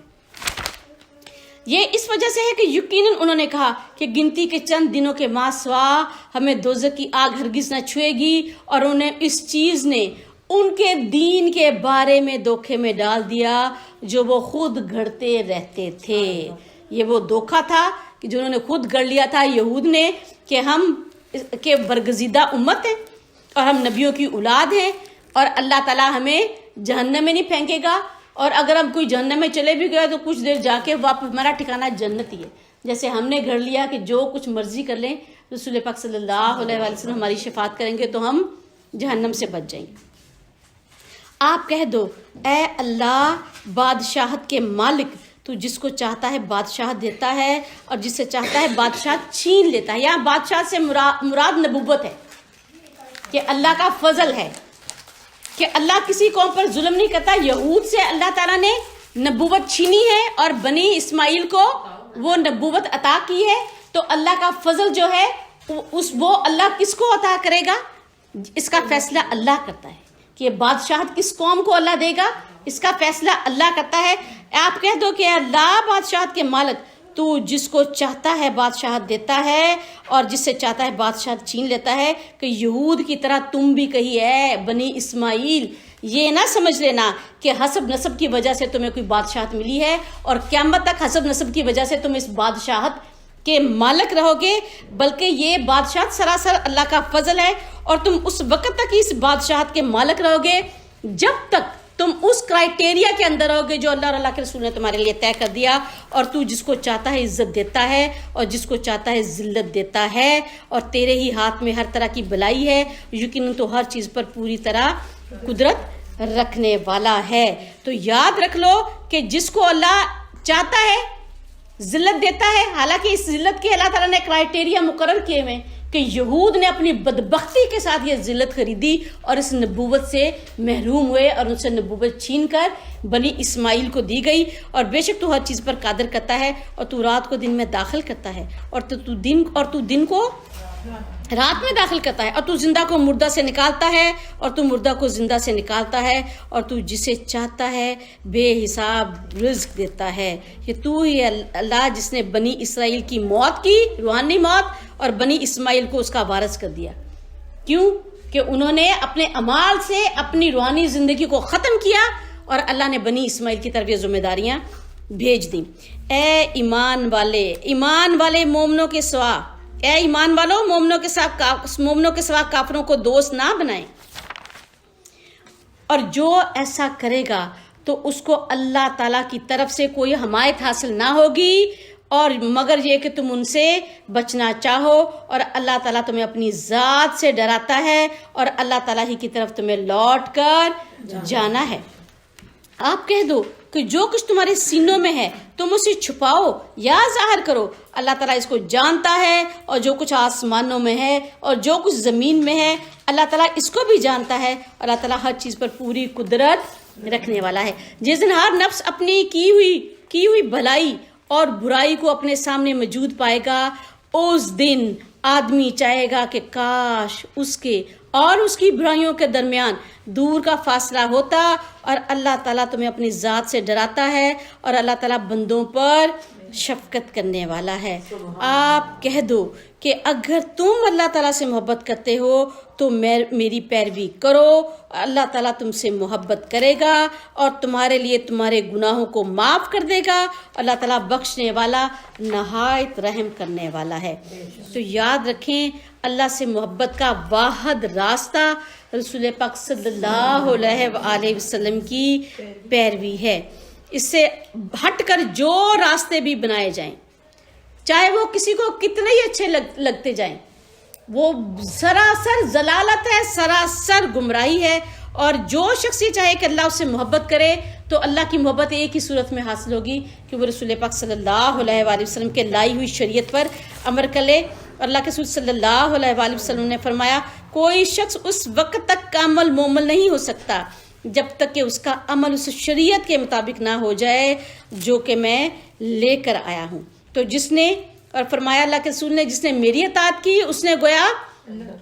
یہ اس وجہ سے ہے کہ یقیناً انہوں نے کہا کہ گنتی کے چند دنوں کے ماں سوا ہمیں دوزخ کی آگ ہرگز نہ چھوئے گی، اور انہیں اس چیز نے ان کے دین کے بارے میں دھوکے میں ڈال دیا جو وہ خود گھڑتے رہتے تھے. یہ وہ دھوکا تھا کہ جنہوں نے خود گڑھ لیا تھا یہود نے کہ ہم کے برگزیدہ امت ہیں اور ہم نبیوں کی اولاد ہیں اور اللہ تعالیٰ ہمیں جہنم میں نہیں پھینکے گا, اور اگر ہم کوئی جہنم میں چلے بھی گئے تو کچھ دیر جا کے واپس ہمارا ٹھکانہ جنت ہی ہے. جیسے ہم نے گھڑ لیا کہ جو کچھ مرضی کر لیں, رسول پاک صلی اللہ علیہ وسلم ہماری شفاعت کریں گے تو ہم جہنم سے بچ جائیں گے. آپ کہہ دو اے اللہ بادشاہت کے مالک, تو جس کو چاہتا ہے بادشاہت دیتا ہے اور جس سے چاہتا ہے بادشاہت چھین لیتا ہے. یہاں بادشاہت سے مراد نبوت ہے کہ اللہ کا فضل ہے کہ اللہ کسی قوم پر ظلم نہیں کرتا. یہود سے اللہ تعالیٰ نے نبوت چھینی ہے اور بنی اسماعیل کو وہ نبوت عطا کی ہے. تو اللہ کا فضل جو ہے وہ اللہ کس کو عطا کرے گا, اس کا فیصلہ اللہ کرتا ہے کہ بادشاہت کس قوم کو اللہ دے گا, اس کا فیصلہ اللہ کرتا ہے. آپ کہہ دو کہ اللہ بادشاہت کے مالک, تو جس کو چاہتا ہے بادشاہت دیتا ہے اور جس سے چاہتا ہے بادشاہت چھین لیتا ہے. کہ یہود کی طرح تم بھی کہی ہے بنی اسماعیل, یہ نہ سمجھ لینا کہ حسب نسب کی وجہ سے تمہیں کوئی بادشاہت ملی ہے اور قیامت تک حسب نسب کی وجہ سے تم اس بادشاہت کے مالک رہو گے, بلکہ یہ بادشاہت سراسر اللہ کا فضل ہے اور تم اس وقت تک اس بادشاہت کے مالک رہو گے جب تک تم اس کرائٹیریا کے اندر ہوگے جو اللہ اور اللہ کے رسول نے تمہارے لیے طے کر دیا. اور تو جس کو چاہتا ہے عزت دیتا ہے اور جس کو چاہتا ہے ذلت دیتا ہے, اور تیرے ہی ہاتھ میں ہر طرح کی بلائی ہے, یقیناً تو ہر چیز پر پوری طرح قدرت رکھنے والا ہے. تو یاد رکھ لو کہ جس کو اللہ چاہتا ہے ذلت دیتا ہے. حالانکہ اس ذلت کے اللہ تعالیٰ نے کرائٹیریا مقرر کیے ہوئے کہ یہود نے اپنی بدبختی کے ساتھ یہ ذلت خریدی اور اس نبوت سے محروم ہوئے اور ان سے نبوت چھین کر بنی اسماعیل کو دی گئی. اور بے شک تو ہر چیز پر قادر کرتا ہے اور تو رات کو دن میں داخل کرتا ہے اور تو دن کو رات میں داخل کرتا ہے, اور تو زندہ کو مردہ سے نکالتا ہے اور تو مردہ کو زندہ سے نکالتا ہے, اور تو جسے چاہتا ہے بے حساب رزق دیتا ہے. یہ تو ہی اللہ جس نے بنی اسرائیل کی موت کی, روحانی موت, اور بنی اسماعیل کو اس کا وارث کر دیا. کیوں کہ انہوں نے اپنے اعمال سے اپنی روحانی زندگی کو ختم کیا اور اللہ نے بنی اسماعیل کی طرف یہ ذمہ داریاں بھیج دیں. اے ایمان والے مومنوں کے سوا, اے ایمان والو مومنوں کے سوا کافروں کو دوست نہ بنائیں, اور جو ایسا کرے گا تو اس کو اللہ تعالیٰ کی طرف سے کوئی حمایت حاصل نہ ہوگی, اور مگر یہ کہ تم ان سے بچنا چاہو, اور اللہ تعالیٰ تمہیں اپنی ذات سے ڈراتا ہے اور اللہ تعالیٰ ہی کی طرف تمہیں لوٹ کر جانا ہے. آپ کہہ دو کہ جو کچھ تمہارے سینوں میں ہے تم اسے چھپاؤ یا ظاہر کرو, اللہ تعالیٰ اس کو جانتا ہے, اور جو کچھ آسمانوں میں ہے اور جو کچھ زمین میں ہے اللہ تعالیٰ اس کو بھی جانتا ہے. اللہ تعالیٰ ہر چیز پر پوری قدرت رکھنے والا ہے. جس دن ہر نفس اپنی کی ہوئی بھلائی اور برائی کو اپنے سامنے موجود پائے گا, اس دن آدمی چاہے گا کہ کاش اس کے اور اس کی برائیوں کے درمیان دور کا فاصلہ ہوتا, اور اللہ تعالیٰ تمہیں اپنی ذات سے ڈراتا ہے اور اللہ تعالیٰ بندوں پر شفقت کرنے والا ہے. آپ کہہ دو کہ اگر تم اللہ تعالیٰ سے محبت کرتے ہو تو میری پیروی کرو, اللہ تعالیٰ تم سے محبت کرے گا اور تمہارے لیے تمہارے گناہوں کو معاف کر دے گا. اللہ تعالیٰ بخشنے والا نہایت رحم کرنے والا ہے. تو یاد رکھیں اللہ سے محبت کا واحد راستہ رسول پاک صلی اللہ علیہ وآلہ وسلم کی پیروی ہے. اس سے ہٹ کر جو راستے بھی بنائے جائیں, چاہے وہ کسی کو کتنے ہی اچھے لگتے جائیں, وہ سراسر ضلالت ہے, سراسر گمراہی ہے. اور جو شخص یہ چاہے کہ اللہ اس سے محبت کرے تو اللہ کی محبت ایک ہی صورت میں حاصل ہوگی کہ وہ رسول پاک صلی اللہ علیہ وآلہ وسلم کے لائی ہوئی شریعت پر عمل کرے. اللہ کے رسول صلی اللہ علیہ وآلہ وسلم نے فرمایا کوئی شخص اس وقت تک کامل مومن نہیں ہو سکتا جب تک کہ اس کا عمل اس شریعت کے مطابق نہ ہو جائے جو کہ میں لے کر آیا ہوں. تو جس نے, اور فرمایا اللہ کے رسول نے, جس نے میری اطاعت کی اس نے گویا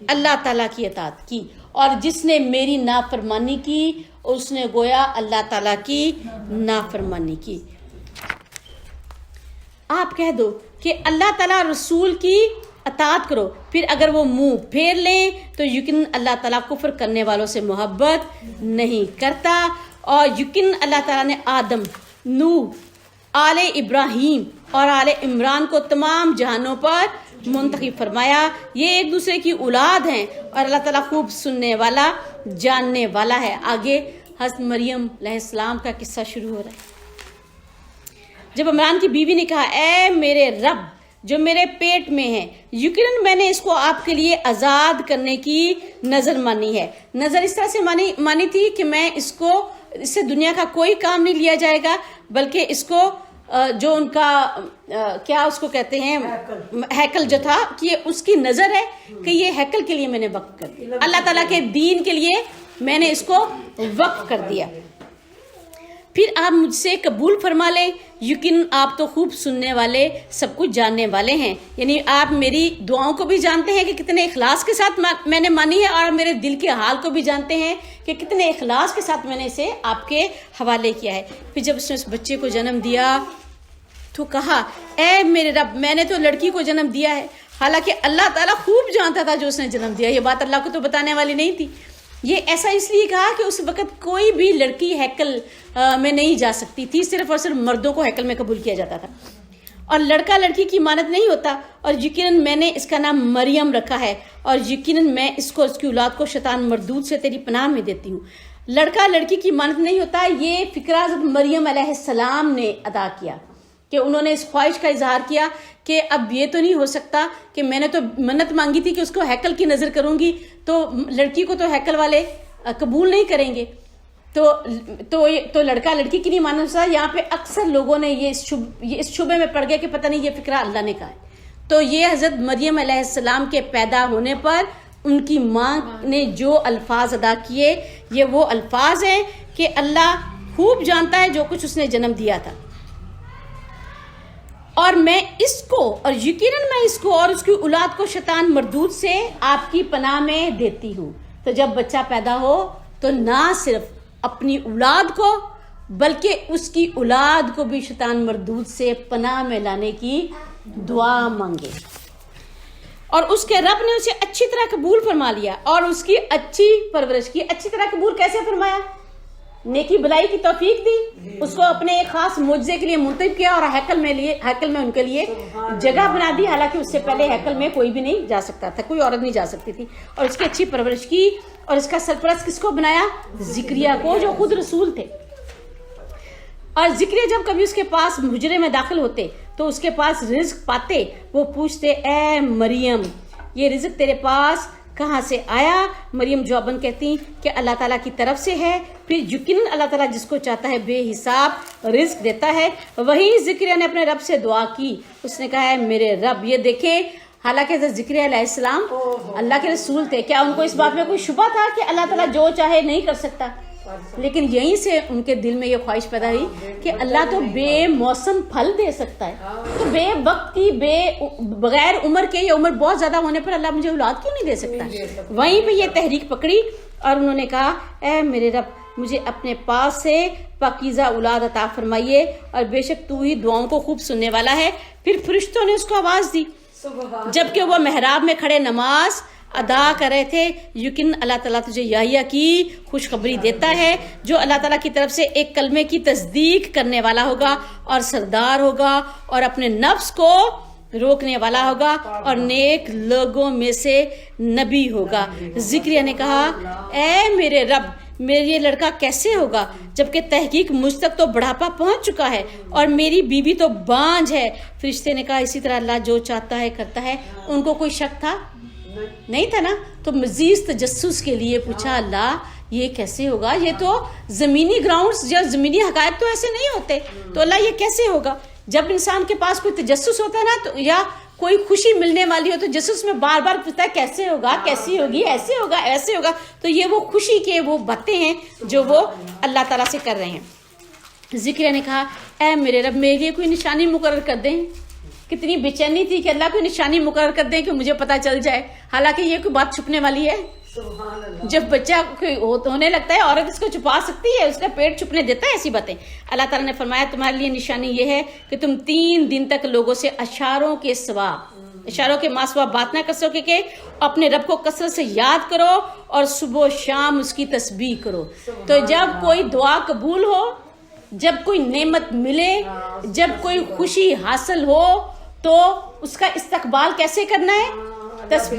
اللہ تعالیٰ کی اطاعت کی, اور جس نے میری نافرمانی کی اس نے گویا اللہ تعالیٰ کی نافرمانی کی. آپ کہہ دو کہ اللہ تعالیٰ رسول کی اطاعت کرو، پھر اگر وہ منہ پھیر لیں تو یقیناً اللہ تعالیٰ کفر کرنے والوں سے محبت نہیں کرتا۔ اور یقیناً اللہ تعالیٰ نے آدم، نوح، آل ابراہیم اور آل عمران کو تمام جہانوں پر منتخب فرمایا۔ یہ ایک دوسرے کی اولاد ہیں اور اللہ تعالیٰ خوب سننے والا، جاننے والا ہے۔ آگے حضرت مریم علیہ السلام کا قصہ شروع ہو رہا ہے۔ جب عمران کی بیوی نے کہا اے میرے رب جو میرے پیٹ میں ہے، یقیناً میں نے اس کو آپ کے لیے آزاد کرنے کی نظر مانی ہے۔ نظر اس طرح سے مانی تھی کہ میں اس سے دنیا کا کوئی کام نہیں لیا جائے گا، بلکہ اس کو جو ان کا کیا اس کو کہتے ہیں ہیکل جو تھا، کہ اس کی نظر ہے کہ یہ ہیکل کے لیے میں نے وقف کر دیا، اللہ تعالیٰ کے دین کے لیے میں نے اس کو وقف کر دیا۔ پھر آپ مجھ سے قبول فرما لیں، یقیناً آپ تو خوب سننے والے، سب کچھ جاننے والے ہیں۔ یعنی آپ میری دعاؤں کو بھی جانتے ہیں کہ کتنے اخلاص کے ساتھ میں نے مانی ہے، اور میرے دل کے حال کو بھی جانتے ہیں کہ کتنے اخلاص کے ساتھ میں نے اسے آپ کے حوالے کیا ہے۔ پھر جب اس نے اس بچے کو جنم دیا تو کہا اے میرے رب میں نے تو لڑکی کو جنم دیا ہے، حالانکہ اللہ تعالیٰ خوب جانتا تھا جو اس نے جنم دیا، یہ بات اللہ کو تو بتانے والی نہیں تھی۔ یہ ایسا اس لیے کہا کہ اس وقت کوئی بھی لڑکی ہیکل میں نہیں جا سکتی تھی، صرف اور صرف مردوں کو ہیکل میں قبول کیا جاتا تھا، اور لڑکا لڑکی کی مانت نہیں ہوتا۔ اور یقیناً میں نے اس کا نام مریم رکھا ہے، اور یقیناً میں اس کی اولاد کو شیطان مردود سے تیری پناہ میں دیتی ہوں۔ لڑکا لڑکی کی مانت نہیں ہوتا، یہ فکرہ حضرت مریم علیہ السلام نے ادا کیا کہ انہوں نے اس خواہش کا اظہار کیا کہ اب یہ تو نہیں ہو سکتا کہ میں نے تو منت مانگی تھی کہ اس کو ہیکل کی نظر کروں گی، تو لڑکی کو تو ہیکل والے قبول نہیں کریں گے، تو لڑکا لڑکی کی نہیں ماننا چاہتا۔ یہاں پہ اکثر لوگوں نے یہ اس شبے میں پڑ گیا کہ پتہ نہیں یہ فکرہ اللہ نے کہا ہے۔ تو یہ حضرت مریم علیہ السلام کے پیدا ہونے پر ان کی ماں نے جو الفاظ ادا کیے، یہ وہ الفاظ ہیں کہ اللہ خوب جانتا ہے جو کچھ اس نے جنم دیا تھا، اور میں اس کو، اور یقیناً میں اس کو اور اس کی اولاد کو شیطان مردود سے آپ کی پناہ میں دیتی ہوں۔ تو جب بچہ پیدا ہو تو نہ صرف اپنی اولاد کو بلکہ اس کی اولاد کو بھی شیطان مردود سے پناہ میں لانے کی دعا مانگے۔ اور اس کے رب نے اسے اچھی طرح قبول فرما لیا اور اس کی اچھی پرورش کی۔ اچھی طرح قبول کیسے فرمایا؟ نیکی بلائی کی توفیق دی، اس کو اپنے ایک خاص معجزے کے لیے منتخب کیا، اور ہیکل میں ان کے لیے جگہ بنا دی، حالانکہ اس سے پہلے ہیکل میں کوئی بھی نہیں جا سکتا تھا، کوئی عورت نہیں جا سکتی تھی، اور اس کی اچھی پرورش کی۔ اور اس کا سرپرست کس کو بنایا؟ زکریا کو، جو خود رسول تھے۔ اور زکریا جب کبھی اس کے پاس حجرے میں داخل ہوتے تو اس کے پاس رزق پاتے، وہ پوچھتے اے مریم یہ رزق تیرے پاس کہاں سے آیا؟ مریم جواباً کہتی کہ اللہ تعالیٰ کی طرف سے ہے، پھر یقیناً اللہ تعالیٰ جس کو چاہتا ہے بے حساب رزق دیتا ہے۔ وہیں زکریا نے اپنے رب سے دعا کی، اس نے کہا ہے میرے رب۔ یہ دیکھیں، حالانکہ زکریا علیہ السلام اللہ کے رسول تھے، کیا ان کو اس بات میں کوئی شبہ تھا کہ اللہ تعالیٰ جو چاہے نہیں کر سکتا؟ لیکن یہیں سے ان کے دل میں یہ خواہش پیدا ہوئی کہ اللہ تو بے موسم پھل دے سکتا ہے، تو بے وقت کی بغیر عمر کے یا عمر بہت زیادہ ہونے پر اللہ مجھے اولاد کیوں نہیں دے سکتا؟ وہیں پہ یہ تحریک پکڑی اور انہوں نے کہا اے میرے رب مجھے اپنے پاس سے پاکیزہ اولاد عطا فرمائیے، اور بے شک تو ہی دعاؤں کو خوب سننے والا ہے۔ پھر فرشتوں نے اس کو آواز دی جبکہ وہ محراب میں کھڑے نماز ادا کر رہے تھے، یقین اللہ تعالیٰ تجھے یحییٰ کی خوشخبری دیتا ہے جو اللہ تعالیٰ کی طرف سے ایک کلمے کی تصدیق کرنے والا ہوگا اور سردار ہوگا اور اپنے نفس کو روکنے والا ہوگا اور نیک لوگوں میں سے نبی ہوگا۔ زکریا نے کہا اے میرے رب میرے یہ لڑکا کیسے ہوگا جبکہ تحقیق مجھ تک تو بڑھاپا پہنچ چکا ہے اور میری بیوی تو بانجھ ہے۔ فرشتے نے کہا اسی طرح اللہ جو چاہتا ہے کرتا ہے۔ ان کو کوئی شک تھا؟ نہیں تھا نا؟ تو مزید تجسس کے لیے پوچھا اللہ یہ کیسے ہوگا؟ یہ تو زمینی گراؤنڈز یا زمینی حقائق تو ایسے نہیں ہوتے، تو اللہ یہ کیسے ہوگا؟ جب انسان کے پاس کوئی تجسس ہوتا ہے نا، تو یا کوئی خوشی ملنے والی ہو تو جسس میں بار بار پوچھتا ہے کیسے ہوگا، کیسی ہوگی، ایسے ہوگا، ایسے ہوگا۔ تو یہ وہ خوشی کے وہ باتیں ہیں جو وہ اللہ تعالیٰ سے کر رہے ہیں۔ زکریا نے کہا اے میرے رب میرے لیے کوئی نشانی مقرر کر دیں۔ کتنی بے چینی تھی کہ اللہ کوئی نشانی مقرر کر دیں کہ مجھے پتہ چل جائے، حالانکہ یہ کوئی بات چھپنے والی ہے؟ جب بچہ ہونے لگتا ہے عورت اس کو چھپا سکتی ہے، اس کا پیٹ چھپنے دیتا ہے ایسی باتیں؟ اللہ تعالیٰ نے فرمایا تمہارے لیے نشانی یہ ہے کہ تم 3 دن تک لوگوں سے اشاروں کے سوا اشاروں کے ماسوا بات نہ کر سکے کہ اپنے رب کو کثرت سے یاد کرو اور صبح و شام اس کی تسبیح کرو. تو جب کوئی دعا قبول ہو، جب کوئی نعمت ملے، جب کوئی خوشی حاصل ہو، تو اس کا استقبال کیسے کرنا ہے؟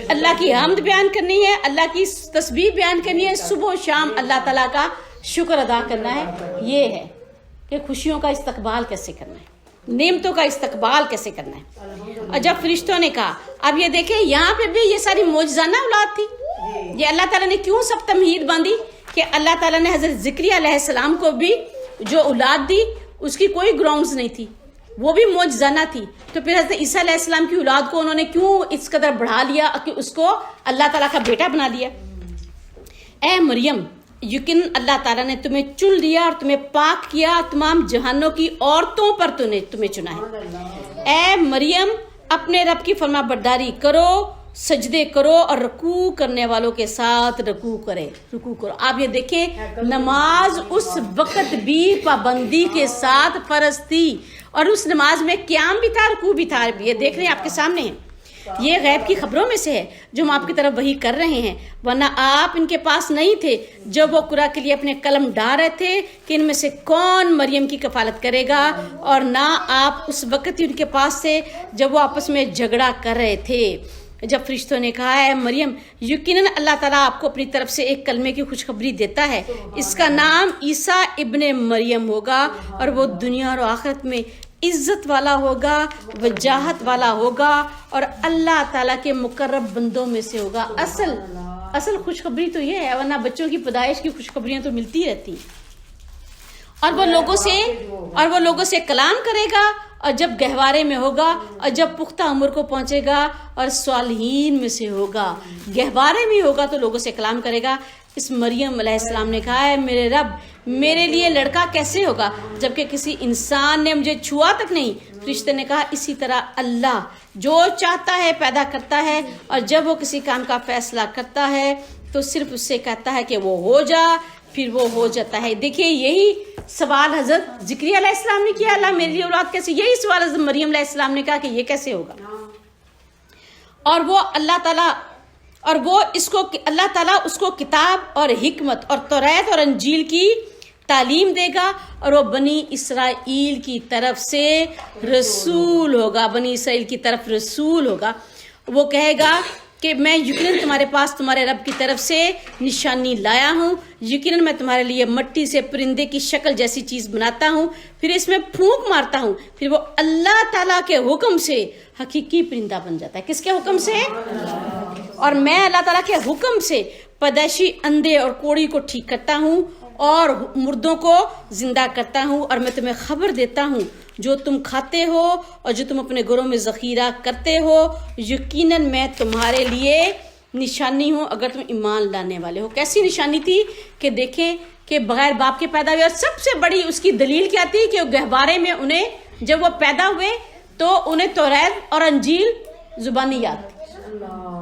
اللہ کی حمد بیان کرنی ہے، اللہ کی تسبیح بیان کرنی ہے، صبح و شام اللہ تعالیٰ کا شکر ادا کرنا ہے. یہ ہے کہ خوشیوں کا استقبال کیسے کرنا ہے، نعمتوں کا استقبال کیسے کرنا ہے. اور جب فرشتوں نے کہا، اب یہ دیکھیں یہاں پہ بھی یہ ساری معجزانہ اولاد تھی. یہ اللہ تعالیٰ نے کیوں سب تمہید باندھی کہ اللہ تعالیٰ نے حضرت زکریا علیہ السلام کو بھی جو اولاد دی اس کی کوئی گراؤنڈز نہیں تھی، وہ بھی معجزانہ تھی. تو پھر حضرت عیسیٰ علیہ السلام کی اولاد کو انہوں نے کیوں اس قدر بڑھا لیا کہ اس کو اللہ تعالیٰ کا بیٹا بنا لیا. اے مریم، یقین اللہ تعالیٰ نے تمہیں چن لیا اور تمہیں پاک کیا، تمام جہانوں کی عورتوں پر تمہیں چنا ہے. اے مریم، اپنے رب کی فرما برداری کرو، سجدے کرو اور رکوع کرنے والوں کے ساتھ رکوع کرو. آپ یہ دیکھیں، نماز اس وقت بھی پابندی کے ساتھ فرض تھی، اور اس نماز میں قیام بھی تھا، رکوع بھی تھا. یہ دیکھ رہے ہیں آپ کے سامنے ہیں. یہ غیب کی خبروں میں سے ہے جو ہم آپ کی طرف وحی کر رہے ہیں، ورنہ آپ ان کے پاس نہیں تھے جب وہ قرآن کے لیے اپنے قلم ڈال رہے تھے کہ ان میں سے کون مریم کی کفالت کرے گا، اور نہ آپ اس وقت ہی ان کے پاس تھے جب وہ آپس میں جھگڑا کر رہے تھے. جب فرشتوں نے کہا، ہے مریم، یقیناً اللہ تعالیٰ آپ کو اپنی طرف سے ایک کلمے کی خوشخبری دیتا ہے، اس کا نام عیسیٰ ابن مریم ہوگا، اور وہ دنیا اور آخرت میں عزت والا ہوگا، وجاہت والا ہوگا، اور اللہ تعالیٰ کے مقرب بندوں میں سے ہوگا. اصل خوشخبری تو یہ ہے، ورنہ بچوں کی پیدائش کی خوشخبریاں تو ملتی رہتی. اور وہ لوگوں سے کلام کرے گا، اور جب گہوارے میں ہوگا، اور جب پختہ عمر کو پہنچے گا، اور صالحین میں سے ہوگا. گہوارے میں ہوگا تو لوگوں سے کلام کرے گا. اس مریم علیہ السلام نے کہا، ہے میرے رب، میرے لیے لڑکا کیسے ہوگا جبکہ کسی انسان نے مجھے چھوا تک نہیں. فرشتے نے کہا، اسی طرح اللہ جو چاہتا ہے پیدا کرتا ہے، اور جب وہ کسی کام کا فیصلہ کرتا ہے تو صرف اس سے کہتا ہے کہ وہ ہو جا، پھر وہ ہو جاتا ہے. دیکھیے، یہی سوال حضرت زکریا علیہ السلام نے کیا، اللہ میری اولاد کیسے. یہی سوال حضرت مریم علیہ السلام نے کہا کہ یہ کیسے ہوگا. اور وہ اللہ تعالیٰ اس کو کتاب اور حکمت اور توریت اور انجیل کی تعلیم دے گا، اور وہ بنی اسرائیل کی طرف سے رسول ہوگا. بنی اسرائیل کی طرف رسول ہوگا. وہ کہے گا کہ میں یقیناً تمہارے پاس تمہارے رب کی طرف سے نشانی لایا ہوں. یقیناً میں تمہارے لیے مٹی سے پرندے کی شکل جیسی چیز بناتا ہوں، پھر اس میں پھونک مارتا ہوں، پھر وہ اللہ تعالیٰ کے حکم سے حقیقی پرندہ بن جاتا ہے. کس کے حکم سے؟ اور میں اللہ تعالیٰ کے حکم سے پیدائشی اندھے اور کوڑی کو ٹھیک کرتا ہوں، اور مردوں کو زندہ کرتا ہوں. اور میں تمہیں خبر دیتا ہوں جو تم کھاتے ہو اور جو تم اپنے گھروں میں ذخیرہ کرتے ہو، یقیناً میں تمہارے لیے نشانی ہوں اگر تم ایمان لانے والے ہو. کیسی نشانی تھی کہ دیکھیں کہ بغیر باپ کے پیدا ہوئے. اور سب سے بڑی اس کی دلیل کیا تھی کہ گہوارے میں انہیں جب وہ پیدا ہوئے تو انہیں توریت اور انجیل زبانی یاد تھی،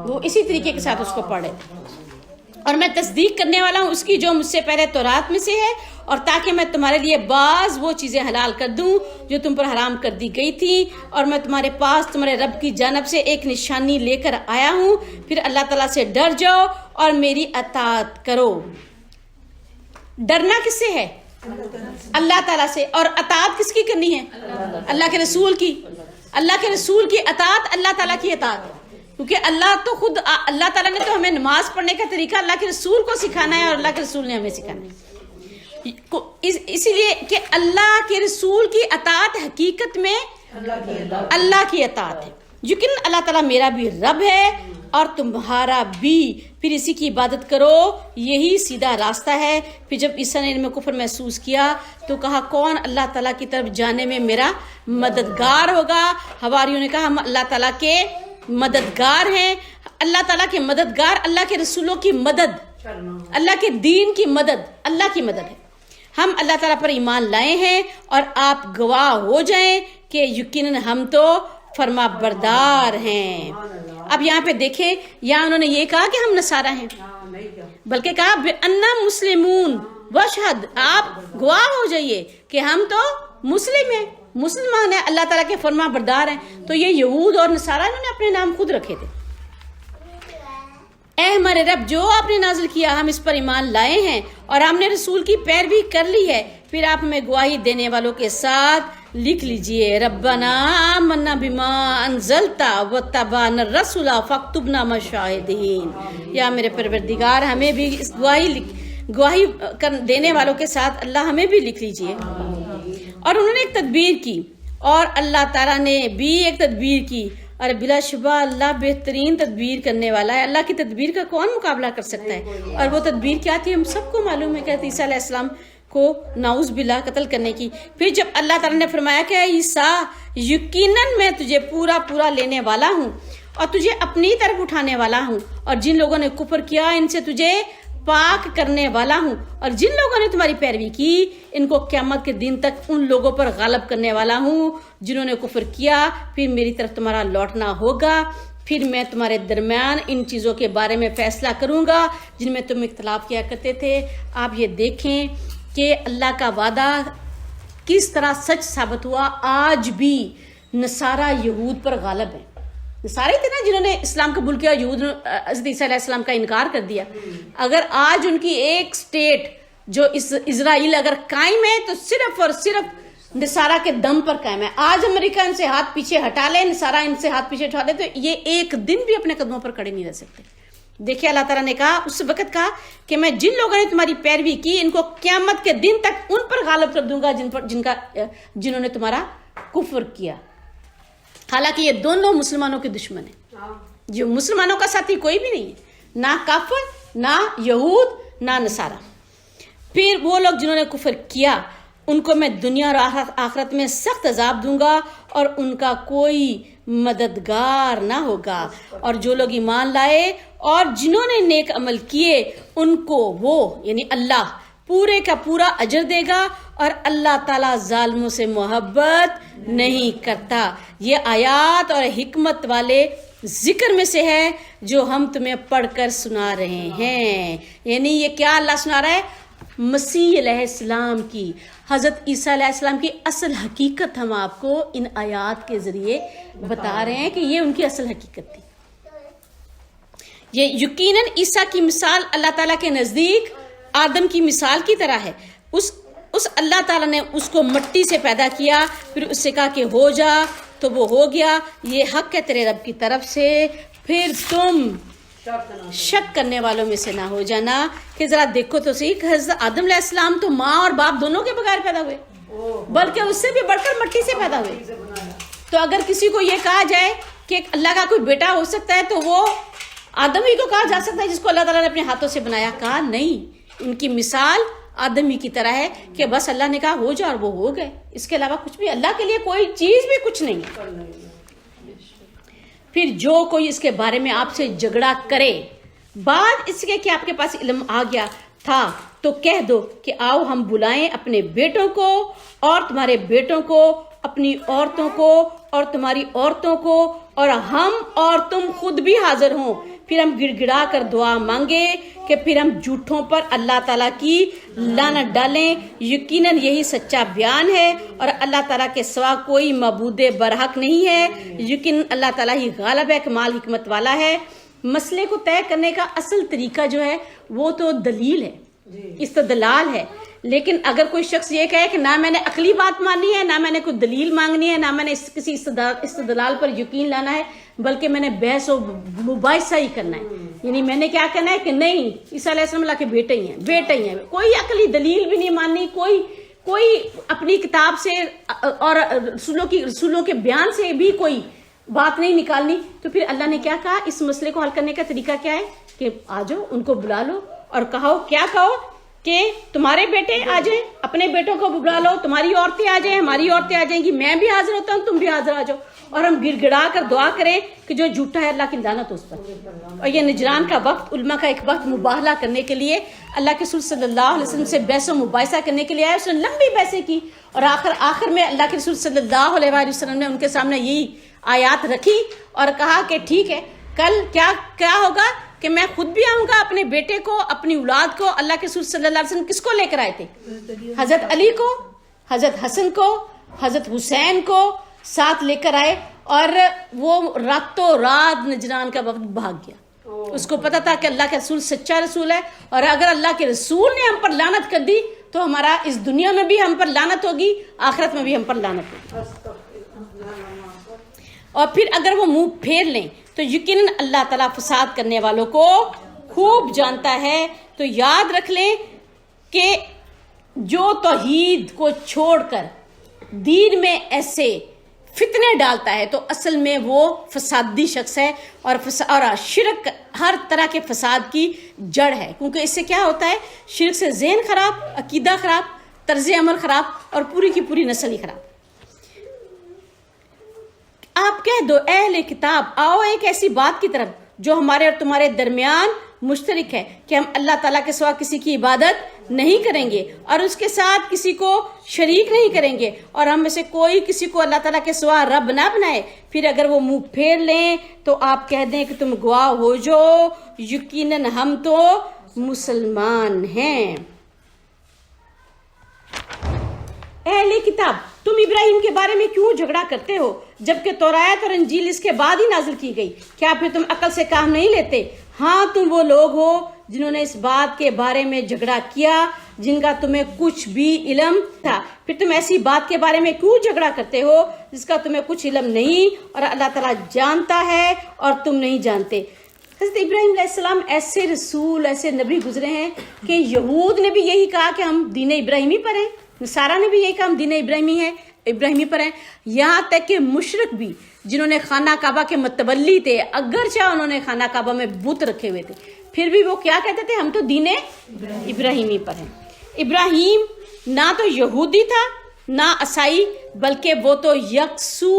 وہ اسی طریقے کے ساتھ اس کو پڑھے. اور میں تصدیق کرنے والا ہوں اس کی جو مجھ سے پہلے تورات میں سے ہے، اور تاکہ میں تمہارے لیے بعض وہ چیزیں حلال کر دوں جو تم پر حرام کر دی گئی تھی. اور میں تمہارے پاس تمہارے رب کی جانب سے ایک نشانی لے کر آیا ہوں. پھر اللہ تعالیٰ سے ڈر جاؤ اور میری اطاعت کرو. ڈرنا کس سے ہے؟ اللہ تعالیٰ سے. اور اطاعت کس کی کرنی ہے؟ اللہ کے رسول کی. اللہ کے رسول کی اطاعت اللہ تعالیٰ کی اطاعت، کیونکہ اللہ تعالیٰ نے تو ہمیں نماز پڑھنے کا طریقہ اللہ کے رسول کو سکھانا ہے، اور اللہ کے رسول نے ہمیں سکھانا ہے. اسی لیے کہ اللہ کے رسول کی اطاعت حقیقت میں اللہ کی اطاعت ہے. یقین اللہ تعالیٰ میرا بھی رب ہے اور تمہارا بھی، پھر اسی کی عبادت کرو، یہی سیدھا راستہ ہے. پھر جب عیسیٰ نے ان میں کفر محسوس کیا تو کہا، کون اللہ تعالیٰ کی طرف جانے میں میرا مددگار ہوگا؟ حواریوں نے کہا، ہم اللہ تعالیٰ کے مددگار ہیں. اللہ تعالیٰ کے مددگار، اللہ کے رسولوں کی مدد، اللہ کے دین کی مدد، اللہ کی مدد ہے. ہم اللہ تعالیٰ پر ایمان لائے ہیں، اور آپ گواہ ہو جائیں کہ یقیناً ہم تو فرما بردار ہیں. اب یہاں پہ دیکھیں، یہاں انہوں نے یہ کہا کہ ہم نصارہ ہیں، بلکہ کہا بِأَنَّا مُسْلِمُونَ وَاشْهَدْ، آپ گواہ ہو جائیے کہ ہم تو مسلم ہیں، مسلمان ہیں, اللہ تعالیٰ کے فرما بردار ہیں, تو یہ یہود اور نصارہ انہوں نے اپنے نام خود رکھے تھے. اے ہمارے رب, جو آپ نے نازل کیا ہم اس پر ایمان لائے ہیں اور ہم نے رسول کی پیروی کر لی ہے, پھر آپ ہمیں گواہی دینے والوں کے ساتھ لکھ لیجئے. ربنا آمنا بما انزلت واتبعنا الرسول فاکتبنا مع الشاہدین. یا میرے پروردگار, ہمیں بھی اس گواہی دینے والوں کے ساتھ اللہ ہمیں بھی لکھ لیجئے. اور انہوں نے ایک تدبیر کی اور اللہ تعالیٰ نے بھی ایک تدبیر کی, اور بلا شبہ اللہ بہترین تدبیر کرنے والا ہے. اللہ کی تدبیر کا کون مقابلہ کر سکتا ہے؟ اور وہ تدبیر کیا تھی ہم سب کو معلوم ہے, کہ عیسیٰ علیہ السلام کو نعوذ باللہ قتل کرنے کی. پھر جب اللہ تعالیٰ نے فرمایا کہ عیسیٰ یقیناً میں تجھے پورا لینے والا ہوں اور تجھے اپنی طرف اٹھانے والا ہوں, اور جن لوگوں نے کفر کیا ان سے تجھے پاک کرنے والا ہوں, اور جن لوگوں نے تمہاری پیروی کی ان کو قیامت کے دن تک ان لوگوں پر غالب کرنے والا ہوں جنہوں نے کفر کیا. پھر میری طرف تمہارا لوٹنا ہوگا, پھر میں تمہارے درمیان ان چیزوں کے بارے میں فیصلہ کروں گا جن میں تم اختلاف کیا کرتے تھے. آپ یہ دیکھیں کہ اللہ کا وعدہ کس طرح سچ ثابت ہوا. آج بھی نصارہ یہود پر غالب ہیں. نصارہ تھے نا جنہوں نے اسلام قبول کیا, یہود نے حضرت عیسیٰ علیہ السلام کا انکار کر دیا. اگر آج ان کی ایک سٹیٹ جو اسرائیل اگر قائم ہے تو صرف اور صرف نصارہ کے دم پر قائم ہے. آج امریکہ ان سے ہاتھ پیچھے ہٹا لے, نصارہ ان سے ہاتھ پیچھے ہٹا لے, تو یہ ایک دن بھی اپنے قدموں پر کھڑے نہیں رہ سکتے. دیکھیں اللہ تعالیٰ نے کہا, اس وقت کہا کہ میں جن لوگوں نے تمہاری پیروی کی ان کو قیامت کے دن تک ان پر غالب کر دوں گا جنہوں نے تمہارا کفر کیا. حالانکہ یہ دونوں مسلمانوں کے دشمن ہیں. جو مسلمانوں کا ساتھی کوئی بھی نہیں ہے, نہ کافر نہ یہود نہ نصارہ. پھر وہ لوگ جنہوں نے کفر کیا ان کو میں دنیا اور آخرت میں سخت عذاب دوں گا اور ان کا کوئی مددگار نہ ہوگا. اور جو لوگ ایمان لائے اور جنہوں نے نیک عمل کیے ان کو وہ یعنی اللہ پورے کا پورا اجر دے گا, اور اللہ تعالیٰ ظالموں سے محبت نہیں کرتا. یہ آیات اور حکمت والے ذکر میں سے ہے جو ہم تمہیں پڑھ کر سنا رہے ہیں. یعنی یہ کیا اللہ سنا رہا ہے؟ مسیح علیہ السلام کی, حضرت عیسیٰ علیہ السلام کی اصل حقیقت ہم آپ کو ان آیات کے ذریعے بتا رہے ہیں کہ یہ ان کی اصل حقیقت تھی. یہ یقیناً عیسیٰ کی مثال اللہ تعالیٰ کے نزدیک آدم کی مثال کی طرح ہے. اس اللہ تعالیٰ نے اس کو مٹی سے پیدا کیا, پھر اس سے کہا کہ ہو جا تو وہ ہو گیا. یہ حق ہے تیرے رب کی طرف سے, پھر تم شک کرنے والوں میں سے نہ ہو جانا. کہ ذرا دیکھو تو صحیح, حضرت آدم علیہ السلام تو ماں اور باپ دونوں کے بغیر پیدا ہوئے, بلکہ اس سے بھی بڑھ کر مٹی سے پیدا ہوئے. تو اگر کسی کو یہ کہا جائے کہ اللہ کا کوئی بیٹا ہو سکتا ہے تو وہ آدم ہی کو کہا جا سکتا ہے جس کو اللہ تعالیٰ نے اپنے ہاتھوں سے بنایا. کہا نہیں, ان کی مثال آدم ہی کی طرح ہے کہ بس اللہ نے کہا ہو جا اور وہ ہو گئے. اس کے علاوہ کچھ بھی اللہ کے لیے کوئی چیز بھی کچھ نہیں ہے. پھر جو کوئی اس کے بارے میں آپ سے جھگڑا کرے بعد اس کے کہ آپ کے پاس علم آ گیا تھا تو کہہ دو کہ آؤ ہم بلائیں اپنے بیٹوں کو اور تمہارے بیٹوں کو, اپنی عورتوں کو اور تمہاری عورتوں کو, اور ہم اور تم خود بھی حاضر ہوں. پھر ہم گڑ گڑا کر دعا مانگے کہ پھر ہم جھوٹوں پر اللہ تعالیٰ کی لعنت ڈالیں. یقیناً یہی سچا بیان ہے اور اللہ تعالیٰ کے سوا کوئی معبود برحق نہیں ہے. یقیناً اللہ تعالیٰ ہی غالب ہے, کمال حکمت والا ہے. مسئلے کو طے کرنے کا اصل طریقہ جو ہے وہ تو دلیل ہے, استدلال ہے. لیکن اگر کوئی شخص یہ کہے کہ نہ میں نے عقلی بات ماننی ہے, نہ میں نے کوئی دلیل مانگنی ہے, نہ میں نے کسی استدلال پر یقین لانا ہے, بلکہ میں نے بحث و مباحثہ ہی کرنا ہے, یعنی میں نے کیا کرنا ہے کہ نہیں عیسیٰ علیہ السلام اللہ کے بیٹے ہی ہیں, کوئی عقلی دلیل بھی نہیں ماننی, کوئی اپنی کتاب سے اور رسولوں کے بیان سے بھی کوئی بات نہیں نکالنی. تو پھر اللہ نے کیا کہا, اس مسئلے کو حل کرنے کا طریقہ کیا ہے کہ آ جاؤ, ان کو بلا لو اور کہو کہ تمہارے بیٹے آ جائیں, اپنے بیٹوں کو بلا لو, تمہاری عورتیں آ جائیں, ہماری عورتیں آ جائیں گی, میں بھی حاضر ہوتا ہوں, تم بھی حاضر آ جاؤ, اور ہم گڑ گڑا کر دعا کریں کہ جو جھوٹا ہے اللہ کی لعنت اس پر. اور یہ نجران کا وقت, علماء کا ایک وقت مباہلہ کرنے کے لیے, اللہ کے رسول صلی اللہ علیہ وسلم سے بحث و مباحثہ کرنے کے لیے آیا. اس نے لمبی بحثیں کی اور آخر میں اللہ کے رسول صلی اللہ علیہ وسلم نے ان کے سامنے یہی آیات رکھی اور کہا کہ ٹھیک ہے, کل کیا ہوگا کہ میں خود بھی آؤں گا, اپنے بیٹے کو, اپنی اولاد کو. اللہ کے رسول صلی اللہ علیہ وسلم کس کو لے کر آئے تھے؟ حضرت علی کو, حضرت حسن کو, حضرت حسین کو ساتھ لے کر آئے اور وہ راتوں رات نجران کا وقت بھاگ گیا. اس کو پتا تھا کہ اللہ کا رسول سچا رسول ہے, اور اگر اللہ کے رسول نے ہم پر لعنت کر دی تو ہمارا اس دنیا میں بھی ہم پر لعنت ہوگی, آخرت میں بھی ہم پر لعنت ہوگی. اور پھر اگر وہ منہ پھیر لیں تو یقیناً اللہ تعالیٰ فساد کرنے والوں کو خوب جانتا ہے. تو یاد رکھ لیں کہ جو توحید کو چھوڑ کر دین میں ایسے فتنے ڈالتا ہے تو اصل میں وہ فسادی شخص ہے, اور شرک ہر طرح کے فساد کی جڑ ہے. کیونکہ اس سے کیا ہوتا ہے, شرک سے ذہن خراب, عقیدہ خراب, طرز عمل خراب, اور پوری کی پوری نسل ہی خراب. آپ کہہ دو اہل کتاب آؤ ایک ایسی بات کی طرف جو ہمارے اور تمہارے درمیان مشترک ہے, کہ ہم اللہ تعالیٰ کے سوا کسی کی عبادت نہیں کریں گے اور اس کے ساتھ کسی کو شریک نہیں کریں گے, اور ہم میں سے کوئی کسی کو اللہ تعالیٰ کے سوا رب نہ بنائے. پھر اگر وہ منہ پھیر لیں تو آپ کہہ دیں کہ تم گواہ ہو جو یقیناً ہم تو مسلمان ہیں. اہل کتاب تم ابراہیم کے بارے میں کیوں جھگڑا کرتے ہو جبکہ تورات اور انجیل اس کے بعد ہی نازل کی گئی؟ کیا پھر تم عقل سے کام نہیں لیتے؟ ہاں تم وہ لوگ ہو جنہوں نے اس بات کے بارے میں جھگڑا کیا جن کا تمہیں کچھ بھی علم تھا. پھر تم ایسی بات کے بارے میں کیوں جھگڑا کرتے ہو جس کا تمہیں کچھ علم نہیں, اور اللہ تعالیٰ جانتا ہے اور تم نہیں جانتے. حضرت ابراہیم علیہ السلام ایسے رسول, ایسے نبی گزرے ہیں کہ یہود نے بھی یہی کہا کہ ہم دین ابراہیمی پر ہیں, نصارہ نے بھی یہی کہا ہم دین ابراہیمی پر ہیں. یہاں تک کہ مشرک بھی جنہوں نے خانہ کعبہ کے متولی تھے, اگرچہ انہوں نے خانہ کعبہ میں بت رکھے ہوئے تھے, پھر بھی وہ کیا کہتے تھے, ہم تو دین ابراہیمی پر ہیں. ابراہیم نہ تو یہودی تھا نہ عیسائی, بلکہ وہ تو یکسو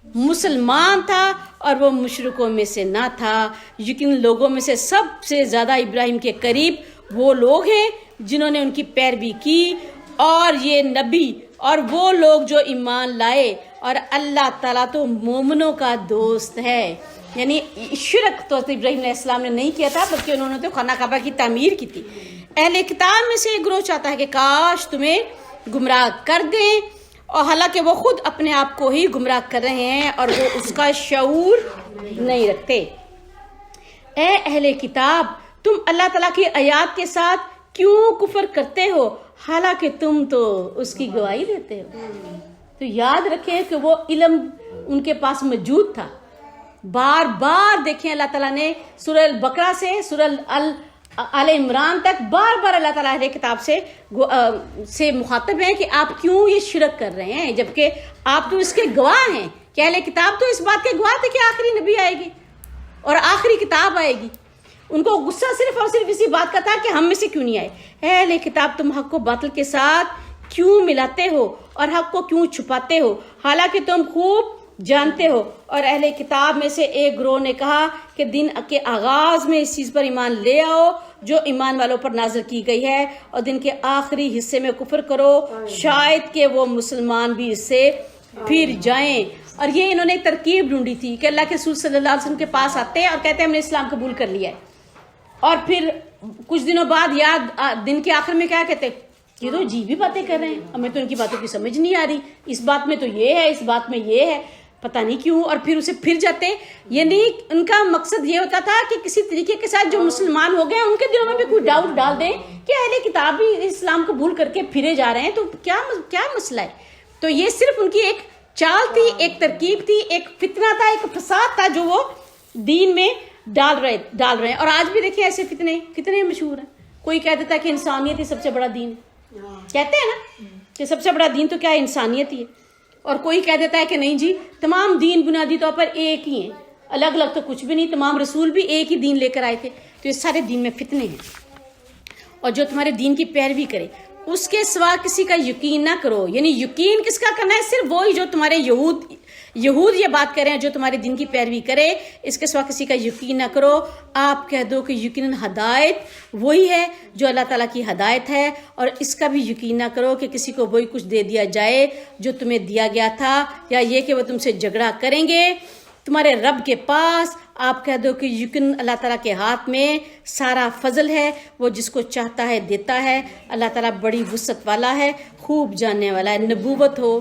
مسلمان تھا اور وہ مشرکوں میں سے نہ تھا. لیکن لوگوں میں سے سب سے زیادہ ابراہیم کے قریب وہ لوگ ہیں جنہوں نے ان کی پیروی کی, اور یہ نبی اور وہ لوگ جو ایمان لائے, اور اللہ تعالیٰ تو مومنوں کا دوست ہے. یعنی شرک تو ابراہیم علیہ السلام نے نہیں کیا تھا, بلکہ انہوں نے تو خانہ کعبہ کی تعمیر کی تھی. اہل کتاب میں سے ایک گروہ چاہتا ہے کہ کاش تمہیں گمراہ کر دیں, اور حالانکہ وہ خود اپنے آپ کو ہی گمراہ کر رہے ہیں اور وہ اس کا شعور نہیں رکھتے. اے اہل کتاب تم اللہ تعالیٰ کی آیات کے ساتھ کیوں کفر کرتے ہو حالانکہ تم تو اس کی گواہی دیتے ہو. تو یاد رکھیں کہ وہ علم ان کے پاس موجود تھا. بار بار دیکھیں اللہ تعالیٰ نے سورہ البقرہ سے سورہ آل عمران تک بار بار اللہ تعالیٰ اہل کتاب سے مخاطب ہیں کہ آپ کیوں یہ شرک کر رہے ہیں, جبکہ آپ تو اس کے گواہ ہیں. کہ اہل کتاب تو اس بات کے گواہ تھے کہ آخری نبی آئے گی اور آخری کتاب آئے گی. ان کو غصہ صرف اور صرف اسی بات کا تھا کہ ہم میں سے کیوں نہیں آئے. اہل کتاب تم حق کو باطل کے ساتھ کیوں ملاتے ہو اور حق کو کیوں چھپاتے ہو حالانکہ تم خوب جانتے ہو. اور اہل کتاب میں سے ایک گروہ نے کہا کہ دن کے آغاز میں اس چیز پر ایمان لے آؤ جو ایمان والوں پر نازل کی گئی ہے, اور دن کے آخری حصے میں کفر کرو شاید کہ وہ مسلمان بھی اس سے پھر جائیں. اور یہ انہوں نے ترکیب ڈھونڈی تھی کہ اللہ کے رسول صلی اللہ علیہ وسلم کے پاس آتے ہیں اور کہتے ہیں ہم نے اسلام قبول کر لیا ہے, اور پھر کچھ دنوں بعد دن کے آخر میں کیا کہتے ہیں, یہ تو عجیب ہی باتیں کر رہے ہیں, ہمیں تو ان کی باتوں کی سمجھ نہیں آ رہی, اس بات میں تو یہ ہے, اس بات میں یہ ہے, پتہ نہیں کیوں, اور پھر اسے پھر جاتے. یعنی ان کا مقصد یہ ہوتا تھا کہ کسی طریقے کے ساتھ جو مسلمان ہو گئے ان کے دلوں میں بھی کوئی ڈاؤٹ ڈال دیں کہ اہل کتاب بھی اسلام قبول کر کے پھرے جا رہے ہیں, تو کیا مسئلہ ہے. تو یہ صرف ان کی ایک چال تھی, ایک ترکیب تھی, ایک فتنہ تھا, ایک فساد تھا جو وہ دین میں ڈال رہے ہیں. اور آج بھی دیکھیں ایسے فتنے کتنے مشہور ہیں. کوئی کہہ دیتا ہے کہ انسانیت ہی سب سے بڑا دین ہے, کہتے ہیں نا کہ سب سے بڑا دین تو کیا ہے, انسانیت ہی ہے. اور کوئی کہہ دیتا ہے کہ نہیں جی تمام دین بنیادی طور پر ایک ہی ہیں, الگ الگ تو کچھ بھی نہیں, تمام رسول بھی ایک ہی دین لے کر آئے تھے. تو یہ سارے دین میں فتنے ہیں, اور جو تمہارے دین کی پیروی کرے اس کے سوا کسی کا یقین نہ کرو. یعنی یقین کس کا کرنا ہے, صرف وہی جو تمہارے یہود یہ بات کریں جو تمہارے دین کی پیروی کرے, اس کے سوا کسی کا یقین نہ کرو. آپ کہہ دو کہ یقیناً ہدایت وہی ہے جو اللہ تعالیٰ کی ہدایت ہے, اور اس کا بھی یقین نہ کرو کہ کسی کو وہی کچھ دے دیا جائے جو تمہیں دیا گیا تھا, یا یہ کہ وہ تم سے جھگڑا کریں گے تمہارے رب کے پاس. آپ کہہ دو کہ یقیناً اللہ تعالیٰ کے ہاتھ میں سارا فضل ہے, وہ جس کو چاہتا ہے دیتا ہے. اللہ تعالیٰ بڑی وسعت والا ہے, خوب جاننے والا ہے. نبوت ہو,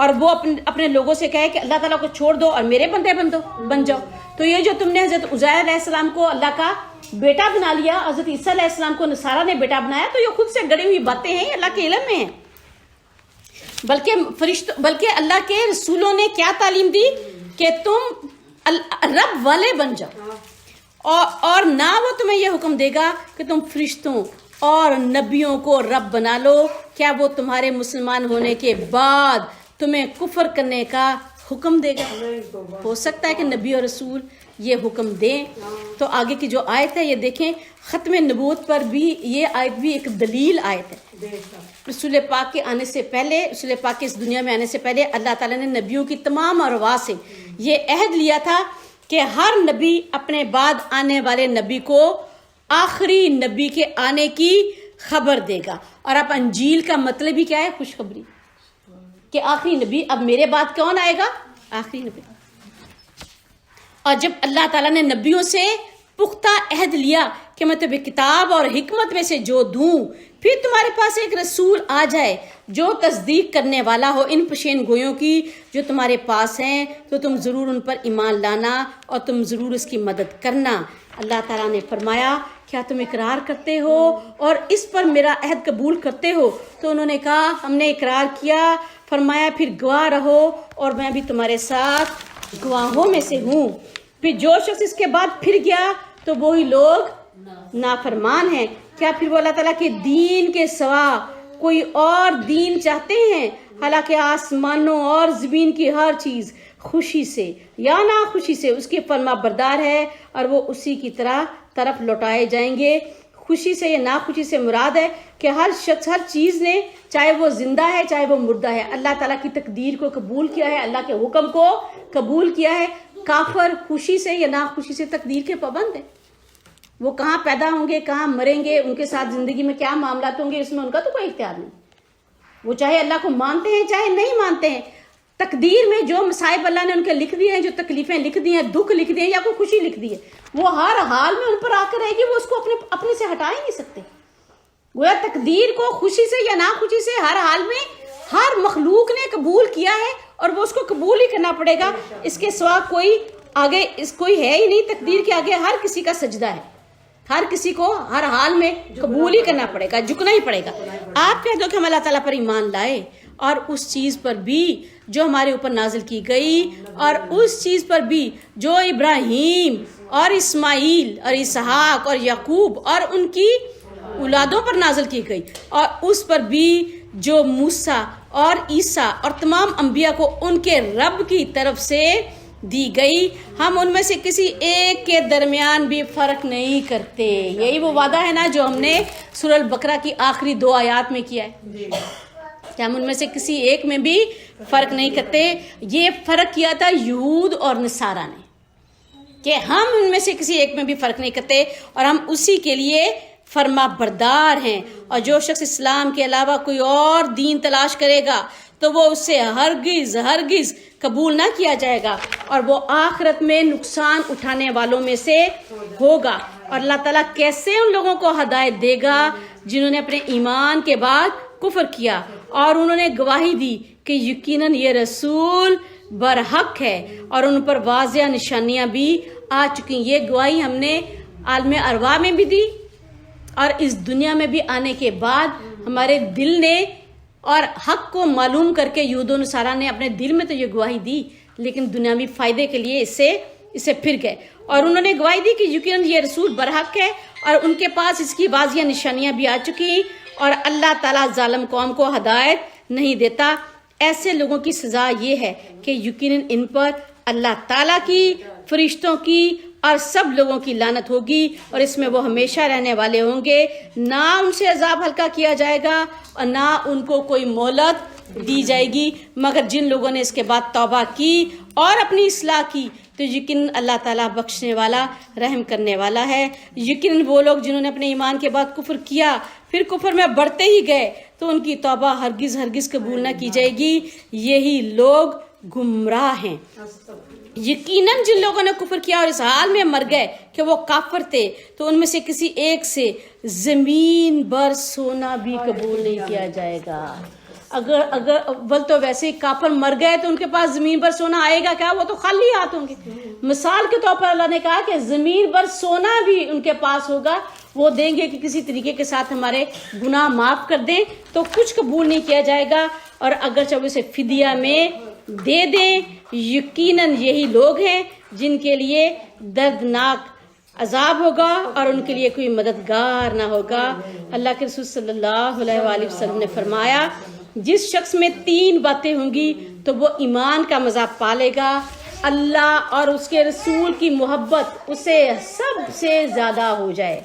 اور وہ اپنے لوگوں سے کہے کہ اللہ تعالیٰ کو چھوڑ دو اور میرے بندے بن جاؤ. تو یہ جو تم نے حضرت عزیر علیہ السلام کو اللہ کا بیٹا بنا لیا، حضرت عیسیٰ علیہ السلام کو نصارہ نے بیٹا بنایا، تو یہ خود سے گڑی ہوئی باتیں ہیں، اللہ کے علم میں ہیں. بلکہ اللہ کے رسولوں نے کیا تعلیم دی کہ تم رب والے بن جاؤ، اور نہ وہ تمہیں یہ حکم دے گا کہ تم فرشتوں اور نبیوں کو رب بنا لو. کیا وہ تمہارے مسلمان ہونے کے بعد تمہیں کفر کرنے کا حکم دے گا؟ ہو سکتا ہے کہ نبی اور رسول یہ حکم دیں. تو آگے کی جو آیت ہے یہ دیکھیں، ختم نبوت پر بھی یہ آیت بھی ایک دلیل آیت ہے. رسول پاک کے آنے سے پہلے، رسول پاک کے اس دنیا میں آنے سے پہلے اللہ تعالیٰ نے نبیوں کی تمام ارواح سے یہ عہد لیا تھا کہ ہر نبی اپنے بعد آنے والے نبی کو آخری نبی کے آنے کی خبر دے گا. اور اب انجیل کا مطلب ہی کیا ہے؟ خوشخبری، کہ آخری نبی، اب میرے بعد کون آئے گا؟ آخری نبی. اور جب اللہ تعالیٰ نے نبیوں سے پختہ عہد لیا کہ میں تمہیں کتاب اور حکمت میں سے جو دوں، پھر تمہارے پاس ایک رسول آ جائے جو تصدیق کرنے والا ہو ان پشین گویوں کی جو تمہارے پاس ہیں، تو تم ضرور ان پر ایمان لانا اور تم ضرور اس کی مدد کرنا. اللہ تعالیٰ نے فرمایا کیا تم اقرار کرتے ہو اور اس پر میرا عہد قبول کرتے ہو؟ تو انہوں نے کہا ہم نے اقرار کیا. فرمایا پھر گواہ رہو اور میں بھی تمہارے ساتھ گواہوں میں سے ہوں. پھر جو شخص اس کے بعد پھر گیا تو وہی لوگ نافرمان ہیں. کیا پھر وہ اللہ تعالیٰ کے دین کے سوا کوئی اور دین چاہتے ہیں؟ حالانکہ آسمانوں اور زمین کی ہر چیز خوشی سے یا ناخوشی سے اس کے فرما بردار ہے اور وہ اسی کی طرف لوٹائے جائیں گے. خوشی سے یا ناخوشی سے مراد ہے کہ ہر شخص، ہر چیز نے، چاہے وہ زندہ ہے چاہے وہ مردہ ہے، اللہ تعالیٰ کی تقدیر کو قبول کیا ہے، اللہ کے حکم کو قبول کیا ہے. کافر خوشی سے یا ناخوشی سے تقدیر کے پابند ہیں. وہ کہاں پیدا ہوں گے، کہاں مریں گے، ان کے ساتھ زندگی میں کیا معاملات ہوں گے، اس میں ان کا تو کوئی اختیار نہیں. وہ چاہے اللہ کو مانتے ہیں چاہے نہیں مانتے ہیں، تقدیر میں جو مصائب اللہ نے ان کے لکھ دیے ہیں، جو تکلیفیں لکھ دی ہیں، دکھ لکھ دیے ہیں یا کوئی خوشی لکھ دی ہے، وہ ہر حال میں ان پر آ کر رہے گی. وہ اس کو اپنے سے ہٹا ہی نہیں سکتے. گویا تقدیر کو خوشی سے یا ناخوشی سے ہر حال میں ہر مخلوق نے قبول کیا ہے اور وہ اس کو قبول ہی کرنا پڑے گا. اس کے سوا کوئی آگے کوئی ہے ہی نہیں. تقدیر کے آگے ہر کسی کا سجدہ ہے، ہر کسی کو ہر حال میں قبول ہی کرنا پڑے گا، جھکنا ہی پڑے گا. آپ کہہ دو کہ ہم اللہ تعالیٰ پر ایمان لائے اور اس چیز پر بھی جو ہمارے اوپر نازل کی گئی، اور اس چیز پر بھی جو ابراہیم اور اسماعیل اور اسحاق اور یعقوب اور ان کی اولادوں پر نازل کی گئی، اور اس پر بھی جو موسیٰ اور عیسیٰ اور تمام انبیاء کو ان کے رب کی طرف سے دی گئی. ہم ان میں سے کسی ایک کے درمیان بھی فرق نہیں کرتے. یہی وہ وعدہ ہے نا جو ہم نے سورہ البقرہ کی آخری 2 آیات میں کیا ہے کہ ہم ان میں سے کسی ایک میں بھی فرق نہیں کرتے. یہ فرق کیا تھا یہود اور نصارہ نے کہ ہم ان میں سے کسی ایک میں بھی فرق نہیں کرتے اور ہم اسی کے لیے فرما بردار ہیں. اور جو شخص اسلام کے علاوہ کوئی اور دین تلاش کرے گا تو وہ اس سے ہرگز قبول نہ کیا جائے گا اور وہ آخرت میں نقصان اٹھانے والوں میں سے ہوگا. اور اللہ تعالیٰ کیسے ان لوگوں کو ہدایت دے گا جنہوں نے اپنے ایمان کے بعد کفر کیا اور انہوں نے گواہی دی کہ یقیناً یہ رسول برحق ہے اور ان پر واضح نشانیاں بھی آ چکی. یہ گواہی ہم نے عالم ارواح میں بھی دی اور اس دنیا میں بھی آنے کے بعد ہمارے دل نے اور حق کو معلوم کر کے یہود و نصارہ نے اپنے دل میں تو یہ گواہی دی، لیکن دنیاوی فائدے کے لیے اسے پھر گئے. اور انہوں نے گواہی دی کہ یقیناً یہ رسول برحق ہے اور ان کے پاس اس کی واضح نشانیاں بھی آ چکی، اور اللہ تعالیٰ ظالم قوم کو ہدایت نہیں دیتا. ایسے لوگوں کی سزا یہ ہے کہ یقیناً ان پر اللہ تعالیٰ کی، فرشتوں کی اور سب لوگوں کی لعنت ہوگی اور اس میں وہ ہمیشہ رہنے والے ہوں گے. نہ ان سے عذاب ہلکا کیا جائے گا اور نہ ان کو کوئی مہلت دی جائے گی، مگر جن لوگوں نے اس کے بعد توبہ کی اور اپنی اصلاح کی تو یقیناً اللہ تعالیٰ بخشنے والا، رحم کرنے والا ہے. یقیناً وہ لوگ جنہوں نے اپنے ایمان کے بعد کفر کیا پھر کفر میں بڑھتے ہی گئے تو ان کی توبہ ہرگز قبول نہ کی جائے گی. یہی لوگ گمراہ ہیں. یقیناً جن لوگوں نے کفر کیا اور اس حال میں مر گئے کہ وہ کافر تھے تو ان میں سے کسی ایک سے زمین بر سونا بھی قبول نہیں کیا جائے گا. اگر بل تو ویسے ہی کافر مر گئے تو ان کے پاس زمین پر سونا آئے گا کیا؟ وہ تو خالی ہاتھ ہوں گے. مثال کے طور پر اللہ نے کہا کہ زمین پر سونا بھی ان کے پاس ہوگا، وہ دیں گے کہ کسی طریقے کے ساتھ ہمارے گناہ معاف کر دیں، تو کچھ قبول نہیں کیا جائے گا. اور اگر جب اسے فدیہ میں دے دیں، یقیناً یہی لوگ ہیں جن کے لیے دردناک عذاب ہوگا اور ان کے لیے کوئی مددگار نہ ہوگا. اللہ کے رسول صلی اللہ علیہ وآلہ وسلم نے فرمایا جس شخص میں 3 باتیں ہوں گی تو وہ ایمان کا مزہ پالے گا، اللہ اور اس کے رسول کی محبت اسے سب سے زیادہ ہو جائے،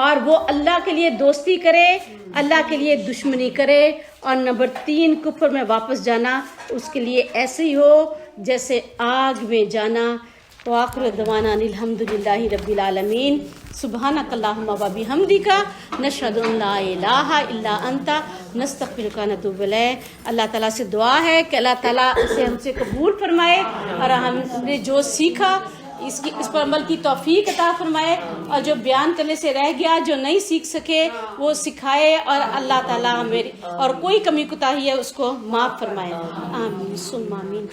اور وہ اللہ کے لیے دوستی کرے، اللہ کے لیے دشمنی کرے، اور نمبر 3 کفر میں واپس جانا اس کے لیے ایسے ہی ہو جیسے آگ میں جانا. وآخر دعوانا ان الحمدللہ رب العالمین. سبحانک اللہم و بحمدک نشہد ان لا الہ الا انت نستغفرک و نتوب الیک. اللہ تعالیٰ سے دعا ہے کہ اللہ تعالیٰ اسے ہم سے قبول فرمائے اور ہم نے جو سیکھا اس پر عمل کی توفیق عطا فرمائے، اور جو بیان کرنے سے رہ گیا، جو نہیں سیکھ سکے، وہ سکھائے، اور اللہ تعالیٰ میری اور کوئی کمی کوتاہی ہے اس کو معاف فرمائے. آمین ثم آمین.